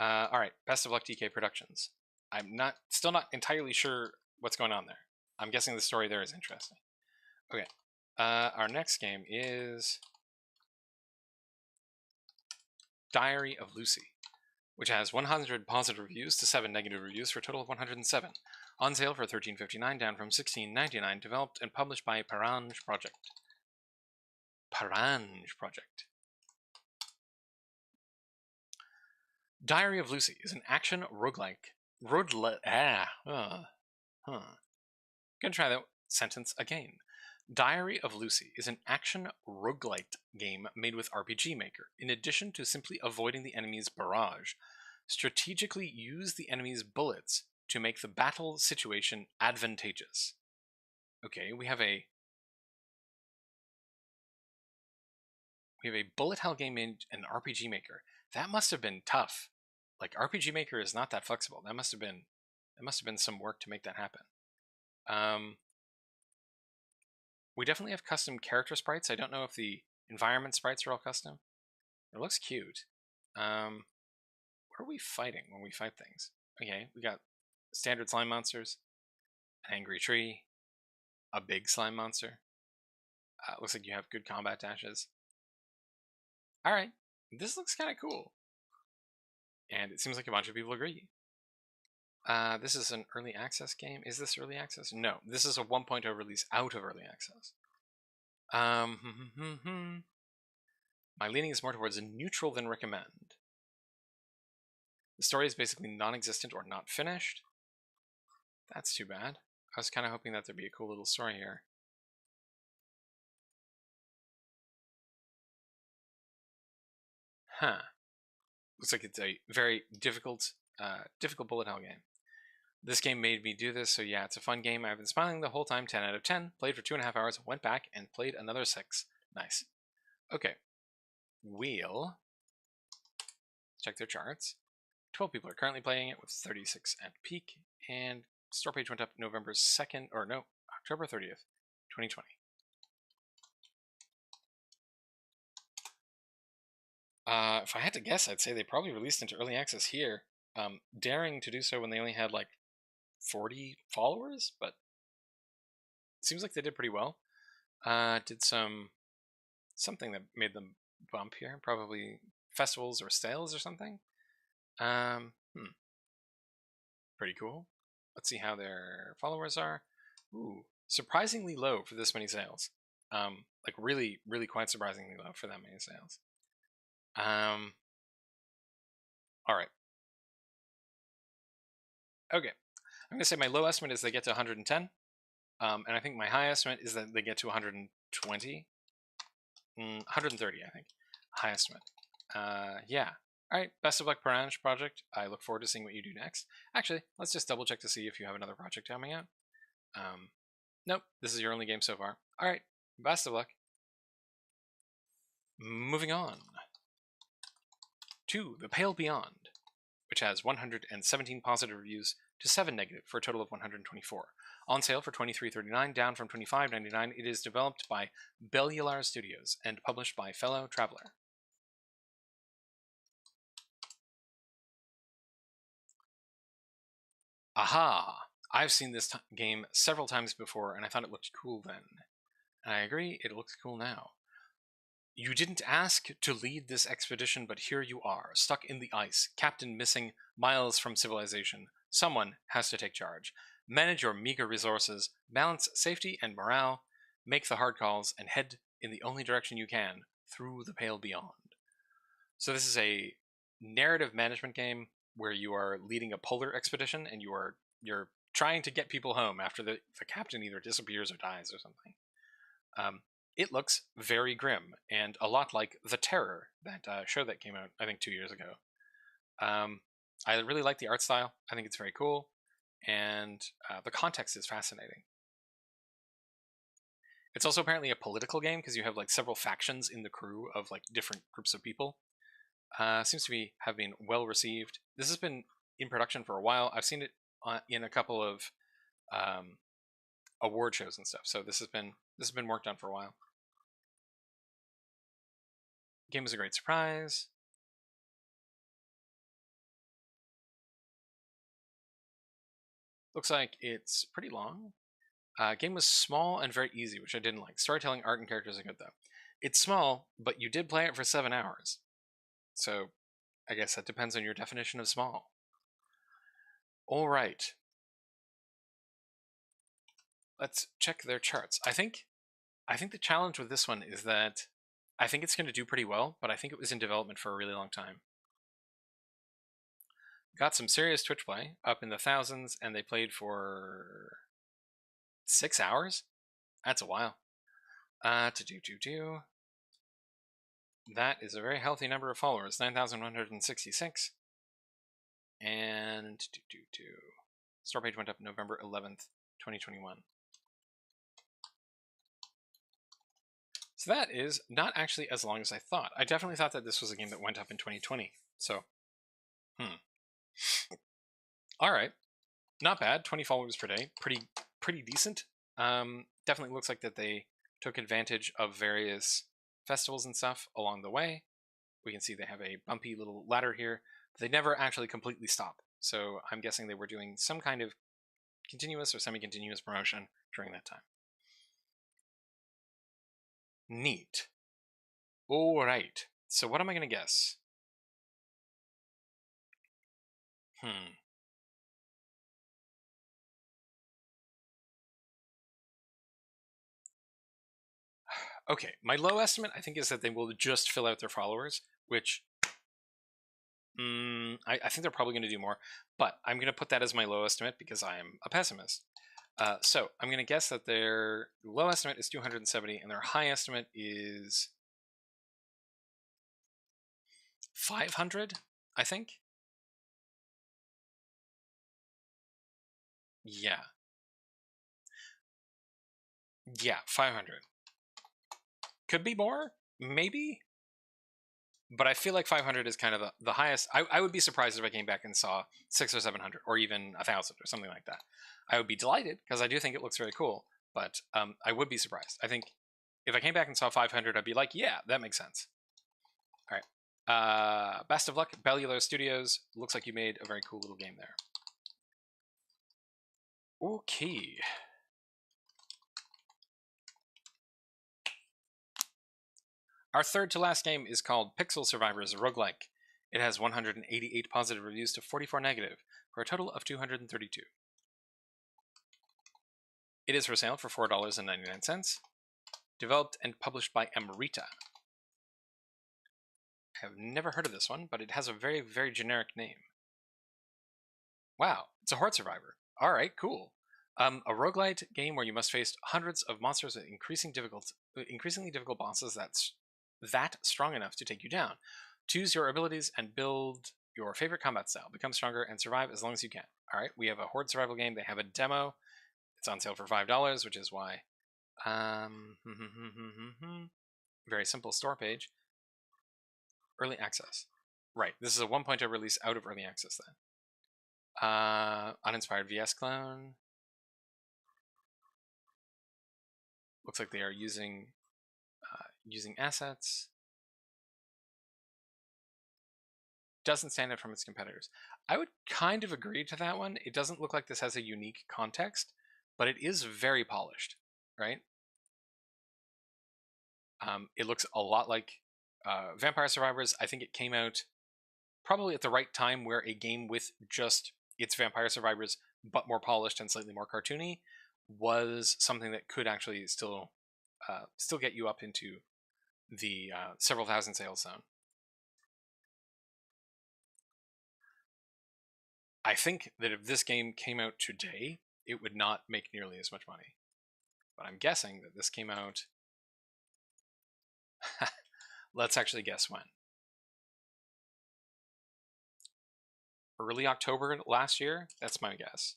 Alright, best of luck, DK Productions. I'm still not entirely sure what's going on there. I'm guessing the story there is interesting. Okay, our next game is Diary of Lucie, which has 100 positive reviews to 7 negative reviews for a total of 107. On sale for $13.59, down from $16.99, developed and published by Parange Project. Parange Project. Diary of Lucie is an action roguelike. Gonna try that sentence again. Diary of Lucie is an action roguelite game made with RPG Maker. In addition to simply avoiding the enemy's barrage, strategically use the enemy's bullets to make the battle situation advantageous. Okay, we have a bullet hell game in an RPG Maker. That must have been tough. Like, RPG Maker is not that flexible. That must have been some work to make that happen. We definitely have custom character sprites. I don't know if the environment sprites are all custom. It looks cute. What are we fighting when we fight things? Okay, we got standard slime monsters, an angry tree, a big slime monster. Looks like you have good combat dashes. Alright, this looks kind of cool. And it seems like a bunch of people agree. This is an early access game. Is this early access? No, this is a 1.0 release out of early access. My leaning is more towards neutral than recommend. The story is basically non-existent or not finished. That's too bad. I was kind of hoping that there'd be a cool little story here. Huh. Looks like it's a very difficult bullet hell game. This game made me do this, so yeah, it's a fun game. I've been smiling the whole time, 10 out of 10. Played for 2.5 hours, went back, and played another 6. Nice. Okay. We'll check their charts. 12 people are currently playing it, with 36 at peak, and store page went up November 2nd, or no, October 30th, 2020. If I had to guess, I'd say they probably released into early access here, daring to do so when they only had like 40 followers, but it seems like they did pretty well. Did something that made them bump here, probably festivals or sales or something. Pretty cool. Let's see how their followers are. Ooh, surprisingly low for this many sales. Like really, really quite surprisingly low for that many sales. All right. Okay. I'm going to say my low estimate is they get to 110. And I think my high estimate is that they get to 120. 130, I think. High estimate. Yeah. All right. Best of luck, Parange Project. I look forward to seeing what you do next. Actually, let's just double check to see if you have another project coming out. Nope. This is your only game so far. All right. Best of luck. Moving on to The Pale Beyond, which has 117 positive reviews to 7 negative for a total of 124. On sale for $23.39, down from $25.99. It is developed by Bellular Studios and published by Fellow Traveler. Aha! I've seen this game several times before, and I thought it looked cool then. And I agree, it looks cool now. You didn't ask to lead this expedition, but here you are, stuck in the ice, captain missing, miles from civilization. Someone has to take charge. Manage your meager resources, balance safety and morale, make the hard calls, and head in the only direction you can, through the pale beyond. So this is a narrative management game where you are leading a polar expedition and you're trying to get people home after the captain either disappears or dies or something. It looks very grim and a lot like The Terror, that show that came out I think 2 years ago. I really like the art style. I think it's very cool, and the context is fascinating. It's also apparently a political game because you have like several factions in the crew of like different groups of people. Seems to have been well received. This has been in production for a while. I've seen it in a couple of award shows and stuff. So this has been worked on for a while. Game was a great surprise. Looks like it's pretty long. Game was small and very easy, which I didn't like. Storytelling, art, and characters are good though. It's small, but you did play it for 7 hours. So I guess that depends on your definition of small. All right. Let's check their charts. I think the challenge with this one is that I think it's going to do pretty well, but I think it was in development for a really long time. Got some serious Twitch play, up in the thousands, and they played for 6 hours? That's a while. That is a very healthy number of followers, 9,166. And store page went up November 11th, 2021. So that is not actually as long as I thought. I definitely thought that this was a game that went up in 2020. So, all right, not bad. 20 followers per day, pretty decent. Definitely looks like that they took advantage of various festivals and stuff along the way. We can see they have a bumpy little ladder here, but they never actually completely stop. So I'm guessing they were doing some kind of continuous or semi-continuous promotion during that time. Neat. All right. So what am I going to guess? Okay, my low estimate, I think, is that they will just fill out their followers, which I think they're probably going to do more, but I'm going to put that as my low estimate because I am a pessimist. So I'm going to guess that their low estimate is 270 and their high estimate is 500, I think. Yeah. Yeah, 500. Could be more, maybe. But I feel like 500 is kind of the highest. I would be surprised if I came back and saw 600 or 700 or even 1,000 or something like that. I would be delighted because I do think it looks very cool, but I would be surprised. I think if I came back and saw 500, I'd be like, yeah, that makes sense. All right. Best of luck, Bellular Studios. Looks like you made a very cool little game there. Okay. Our third to last game is called Pixel Survivors Roguelike. It has 188 positive reviews to 44 negative, for a total of 232. It is for sale for $4.99. Developed and published by Amrita. I have never heard of this one, but it has a very, very generic name. Wow, it's a horde survivor. All right, cool. A roguelite game where you must face hundreds of monsters with increasingly difficult bosses that strong enough to take you down. Choose your abilities and build your favorite combat style. Become stronger and survive as long as you can. All right, we have a horde survival game. They have a demo. It's on sale for $5, which is why. Very simple store page. Early access. Right, this is a 1.0 release out of early access then. Uninspired VS clone. Looks like they are using assets. Doesn't stand out from its competitors. I would kind of agree to that one. It doesn't look like this has a unique context, but it is very polished, right? It looks a lot like Vampire Survivors. I think it came out probably at the right time where a game with just its Vampire Survivors but more polished and slightly more cartoony, was something that could actually still get you up into the several thousand sales zone. I think that if this game came out today, it would not make nearly as much money. But I'm guessing that this came out... Let's actually guess when. Early October last year? That's my guess.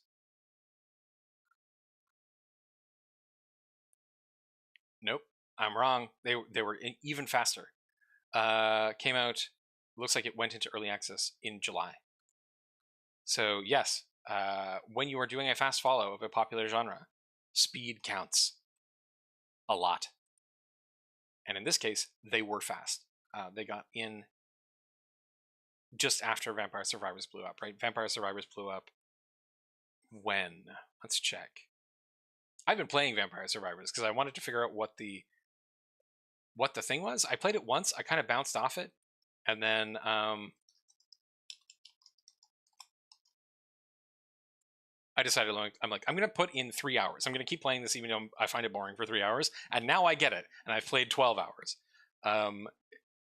Nope, I'm wrong. They were even faster. Came out, looks like it went into early access in July. So yes, when you are doing a fast follow of a popular genre, speed counts a lot. And in this case, they were fast. They got in just after Vampire Survivors blew up, right? Vampire Survivors blew up when? Let's check. I've been playing Vampire Survivors because I wanted to figure out what the thing was. I played it once, I kind of bounced off it, and then I decided, I'm going to put in 3 hours. I'm going to keep playing this even though I find it boring for 3 hours, and now I get it, and I've played 12 hours.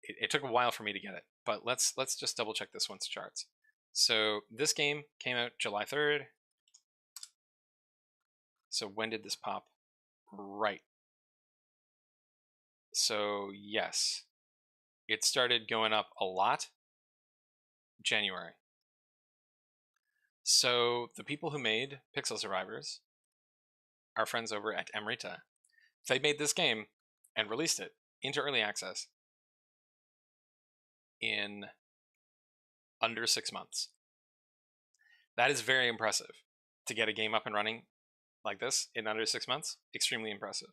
It took a while for me to get it, but let's just double check this one's charts. So this game came out July 3rd. So when did this pop? Right. So yes, it started going up a lot January. So the people who made Pixel Survivors, our friends over at Amrita, they made this game and released it into early access in under 6 months. That is very impressive. To get a game up and running like this in under 6 months, extremely impressive.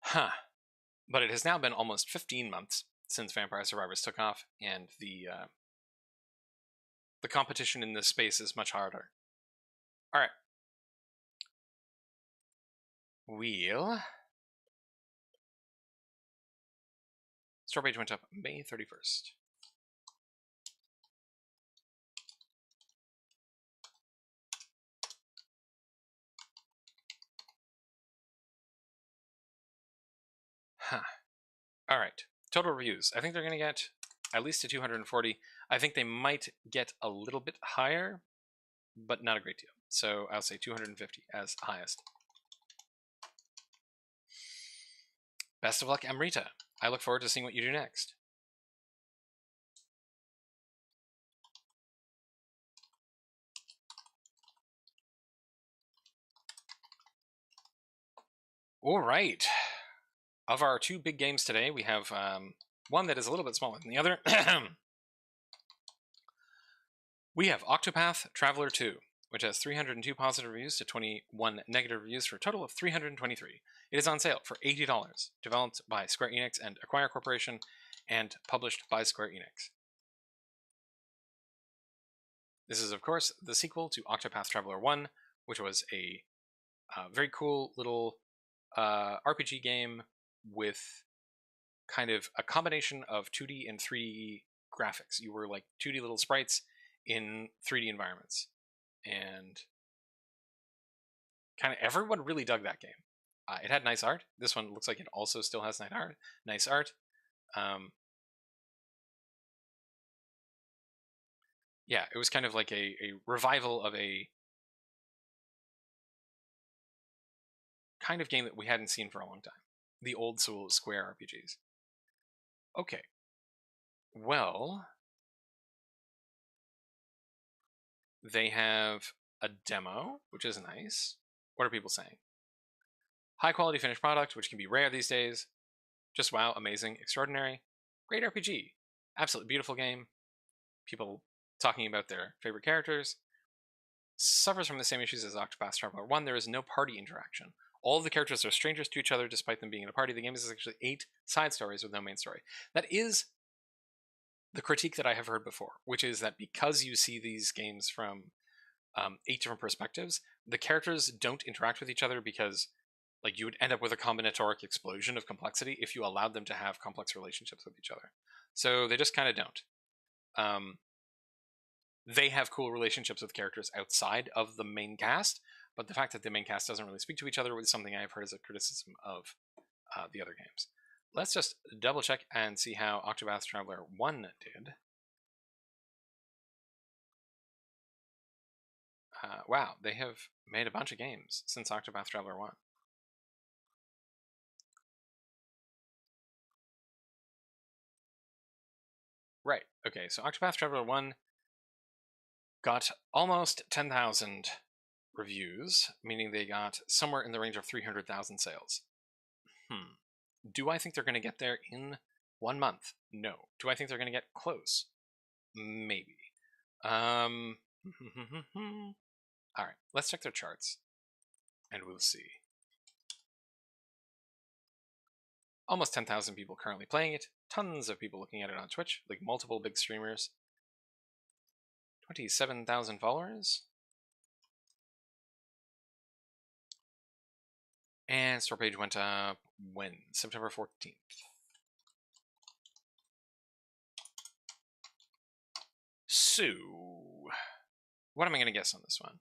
Huh. But it has now been almost 15 months since Vampire Survivors took off, and the competition in this space is much harder. All right. Store page went up May 31st. Huh. All right. Total reviews. I think they're going to get at least to 240. I think they might get a little bit higher, but not a great deal. So I'll say 250 as highest. Best of luck, Amrita. I look forward to seeing what you do next. All right. Of our two big games today, we have one that is a little bit smaller than the other. We have OCTOPATH Traveler 2, which has 302 positive reviews to 21 negative reviews for a total of 323. It is on sale for $80, developed by Square Enix and Acquire Corporation, and published by Square Enix. This is, of course, the sequel to OCTOPATH Traveler 1, which was a very cool little RPG game with kind of a combination of 2D and 3D graphics. You were like 2D little sprites in 3D environments. And kind of everyone really dug that game. It had nice art. This one looks like it also still has nice art. Yeah, it was kind of like a revival of a kind of game that we hadn't seen for a long time. The old school Square RPGs. Okay. Well, they have a demo, which is nice. What are people saying? High quality finished product, which can be rare these days. Just wow, amazing, extraordinary. Great RPG. Absolutely beautiful game. People talking about their favorite characters. Suffers from the same issues as OCTOPATH Traveler 1. There is no party interaction. All of the characters are strangers to each other despite them being in a party. The game is actually 8 side stories with no main story. That is the critique that I have heard before, which is that because you see these games from 8 different perspectives, the characters don't interact with each other because like you would end up with a combinatoric explosion of complexity if you allowed them to have complex relationships with each other. So they just kind of don't. they have cool relationships with characters outside of the main cast, but the fact that the main cast doesn't really speak to each other is something I've heard as a criticism of the other games. Let's just double check and see how Octopath Traveler 1 did. Wow, they have made a bunch of games since Octopath Traveler 1. Right, okay, so Octopath Traveler 1 got almost 10,000 reviews, meaning they got somewhere in the range of 300,000 sales. Do I think they're going to get there in 1 month? No. Do I think they're going to get close? Maybe. Alright, let's check their charts, and we'll see. Almost 10,000 people currently playing it, tons of people looking at it on Twitch, like multiple big streamers. 27,000 followers. And store page went up when? September 14th. So, what am I going to guess on this one?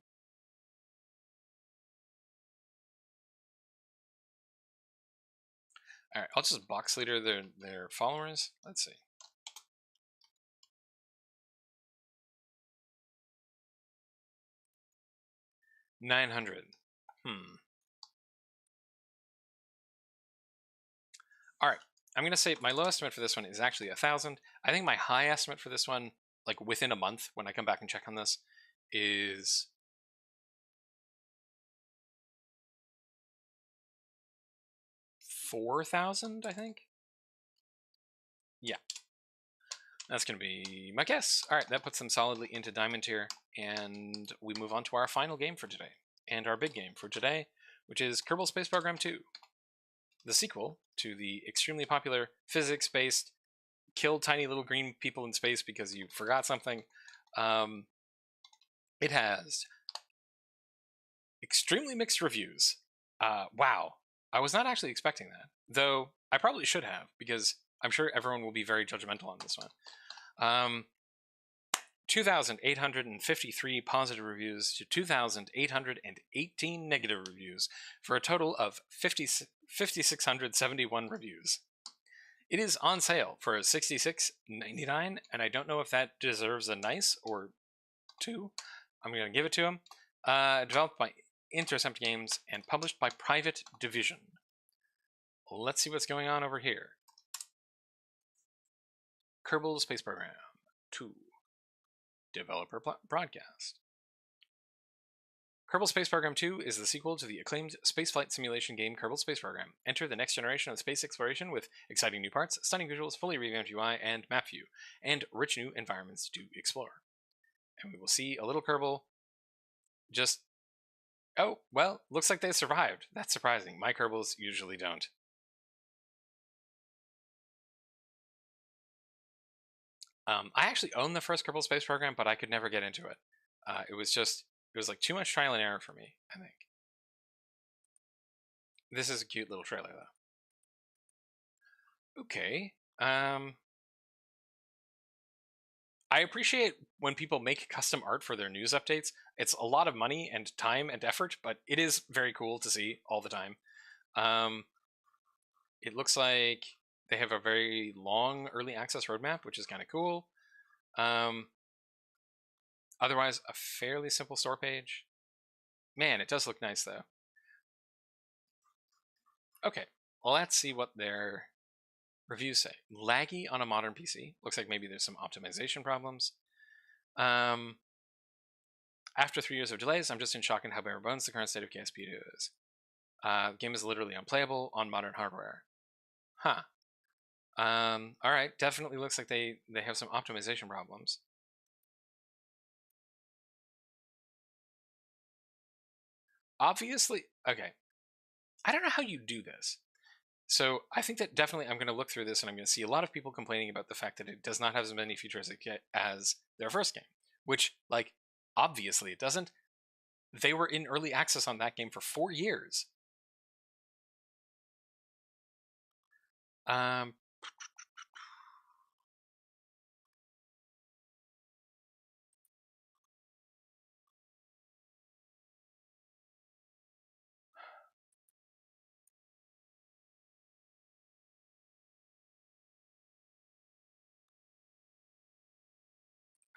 All right, I'll just box leader their followers. Let's see. $900. All right, I'm gonna say my low estimate for this one is actually 1,000. I think my high estimate for this one, like within a month, when I come back and check on this, is 4,000. I think. Yeah, that's gonna be my guess. All right, that puts them solidly into Diamond tier, and we move on to our final game for today, and our big game for today, which is Kerbal Space Program 2. The sequel to the extremely popular physics-based kill tiny little green people in space because you forgot something. It has extremely mixed reviews. Wow. I was not actually expecting that, though I probably should have, because I'm sure everyone will be very judgmental on this one. 2,853 positive reviews to 2,818 negative reviews, for a total of 5,671 reviews. It is on sale for $66.99, and I don't know if that deserves a nice or two. I'm going to give it to him. Developed by Intercept Games and published by Private Division. Let's see what's going on over here. Kerbal Space Program 2. Developer broadcast. Kerbal Space Program 2 is the sequel to the acclaimed spaceflight simulation game Kerbal Space Program. Enter the next generation of space exploration with exciting new parts, stunning visuals, fully revamped UI and map view, and rich new environments to explore. And we will see a little Kerbal just... Oh, well, looks like they survived. That's surprising. My Kerbals usually don't. I actually own the first Kerbal Space Program, but I could never get into it. It was like too much trial and error for me, I think. This is a cute little trailer, though. Okay. I appreciate when people make custom art for their news updates. It's a lot of money and time and effort, but it is very cool to see all the time. It looks like they have a very long early access roadmap, which is kind of cool. Otherwise, a fairly simple store page. Man, it does look nice, though. Okay, well, let's see what their reviews say. Laggy on a modern PC. Looks like maybe there's some optimization problems. After 3 years of delays, I'm just in shock at how bare bones the current state of KSP is. The game is literally unplayable on modern hardware. Huh. Alright, definitely looks like they have some optimization problems. Obviously, okay. I don't know how you do this. So I think that definitely I'm going to look through this and I'm going to see a lot of people complaining about the fact that it does not have as many features as their first game, which, like, obviously it doesn't. They were in early access on that game for 4 years.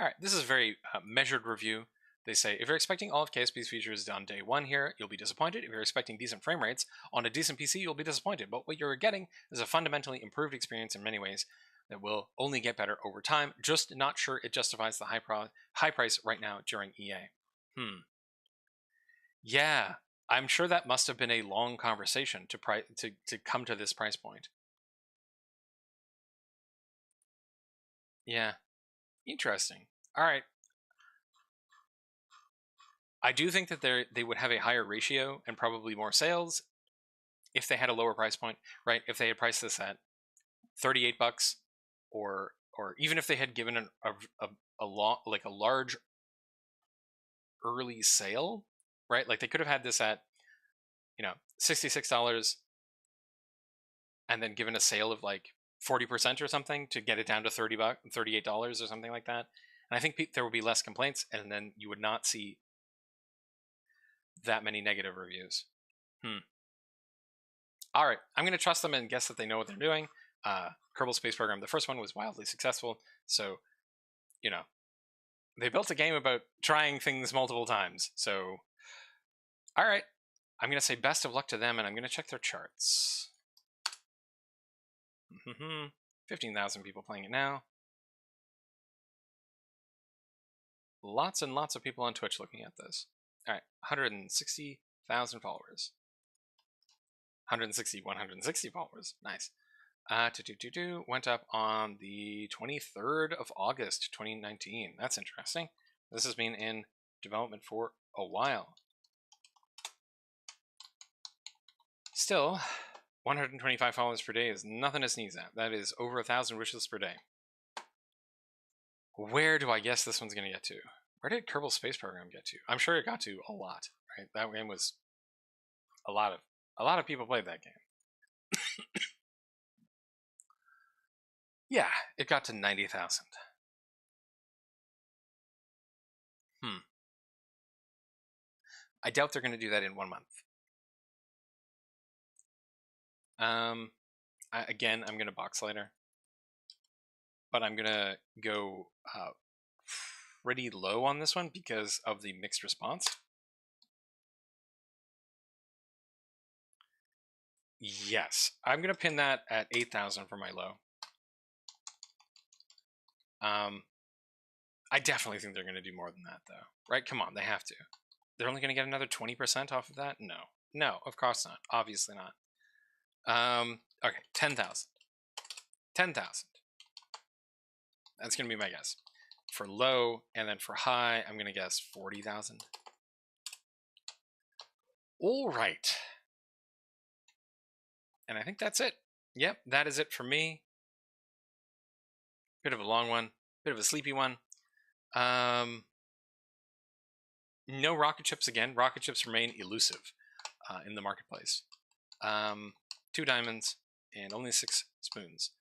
All right, this is a very measured review. They say, if you're expecting all of KSP's features on day one here, you'll be disappointed. If you're expecting decent frame rates on a decent PC, you'll be disappointed. But what you're getting is a fundamentally improved experience in many ways that will only get better over time. Just not sure it justifies the high price right now during EA. Yeah, I'm sure that must have been a long conversation to come to this price point. Yeah, interesting. All right. I do think that they would have a higher ratio and probably more sales if they had a lower price point, right? If they had priced this at $38, or even if they had given a large early sale, right? Like they could have had this at $66 and then given a sale of like 40% or something to get it down to $38 or something like that. And I think there would be less complaints, and then you would not see that many negative reviews. All right, I'm going to trust them and guess that they know what they're doing. Kerbal Space Program, the first one, was wildly successful. So, they built a game about trying things multiple times. So, all right, I'm going to say best of luck to them, and I'm going to check their charts. 15,000 people playing it now. Lots and lots of people on Twitch looking at this. All right, 160,000 followers. 160 followers. Nice. Went up on the 23rd of August, 2019. That's interesting. This has been in development for a while. Still, 125 followers per day is nothing to sneeze at. That is over 1,000 wishes per day. Where do I guess this one's going to get to? Where did Kerbal Space Program get to? I'm sure it got to a lot, right? That game was a lot of people played that game. Yeah, it got to 90,000. I doubt they're going to do that in 1 month. Again, I'm going to box later, but I'm going to go pretty low on this one because of the mixed response. Yes, I'm going to pin that at 8,000 for my low. I definitely think they're going to do more than that, though. Right? Come on, they have to. They're only going to get another 20% off of that? No, of course not. Obviously not. Okay, 10,000. 10,000. That's going to be my guess. For low, and then for high, I'm going to guess 40,000. All right. And I think that's it. Yep, that is it for me. Bit of a long one. Bit of a sleepy one. No rocket ships again. Rocket ships remain elusive in the marketplace. 2 diamonds and only 6 spoons,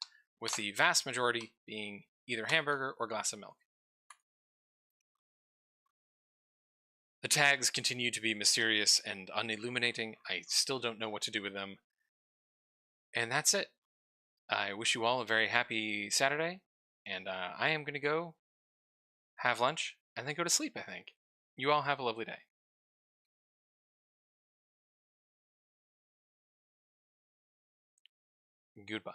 with the vast majority being either hamburger or glass of milk. The tags continue to be mysterious and unilluminating. I still don't know what to do with them. And that's it. I wish you all a very happy Saturday, and I am going to go have lunch and then go to sleep, I think. You all have a lovely day. Goodbye.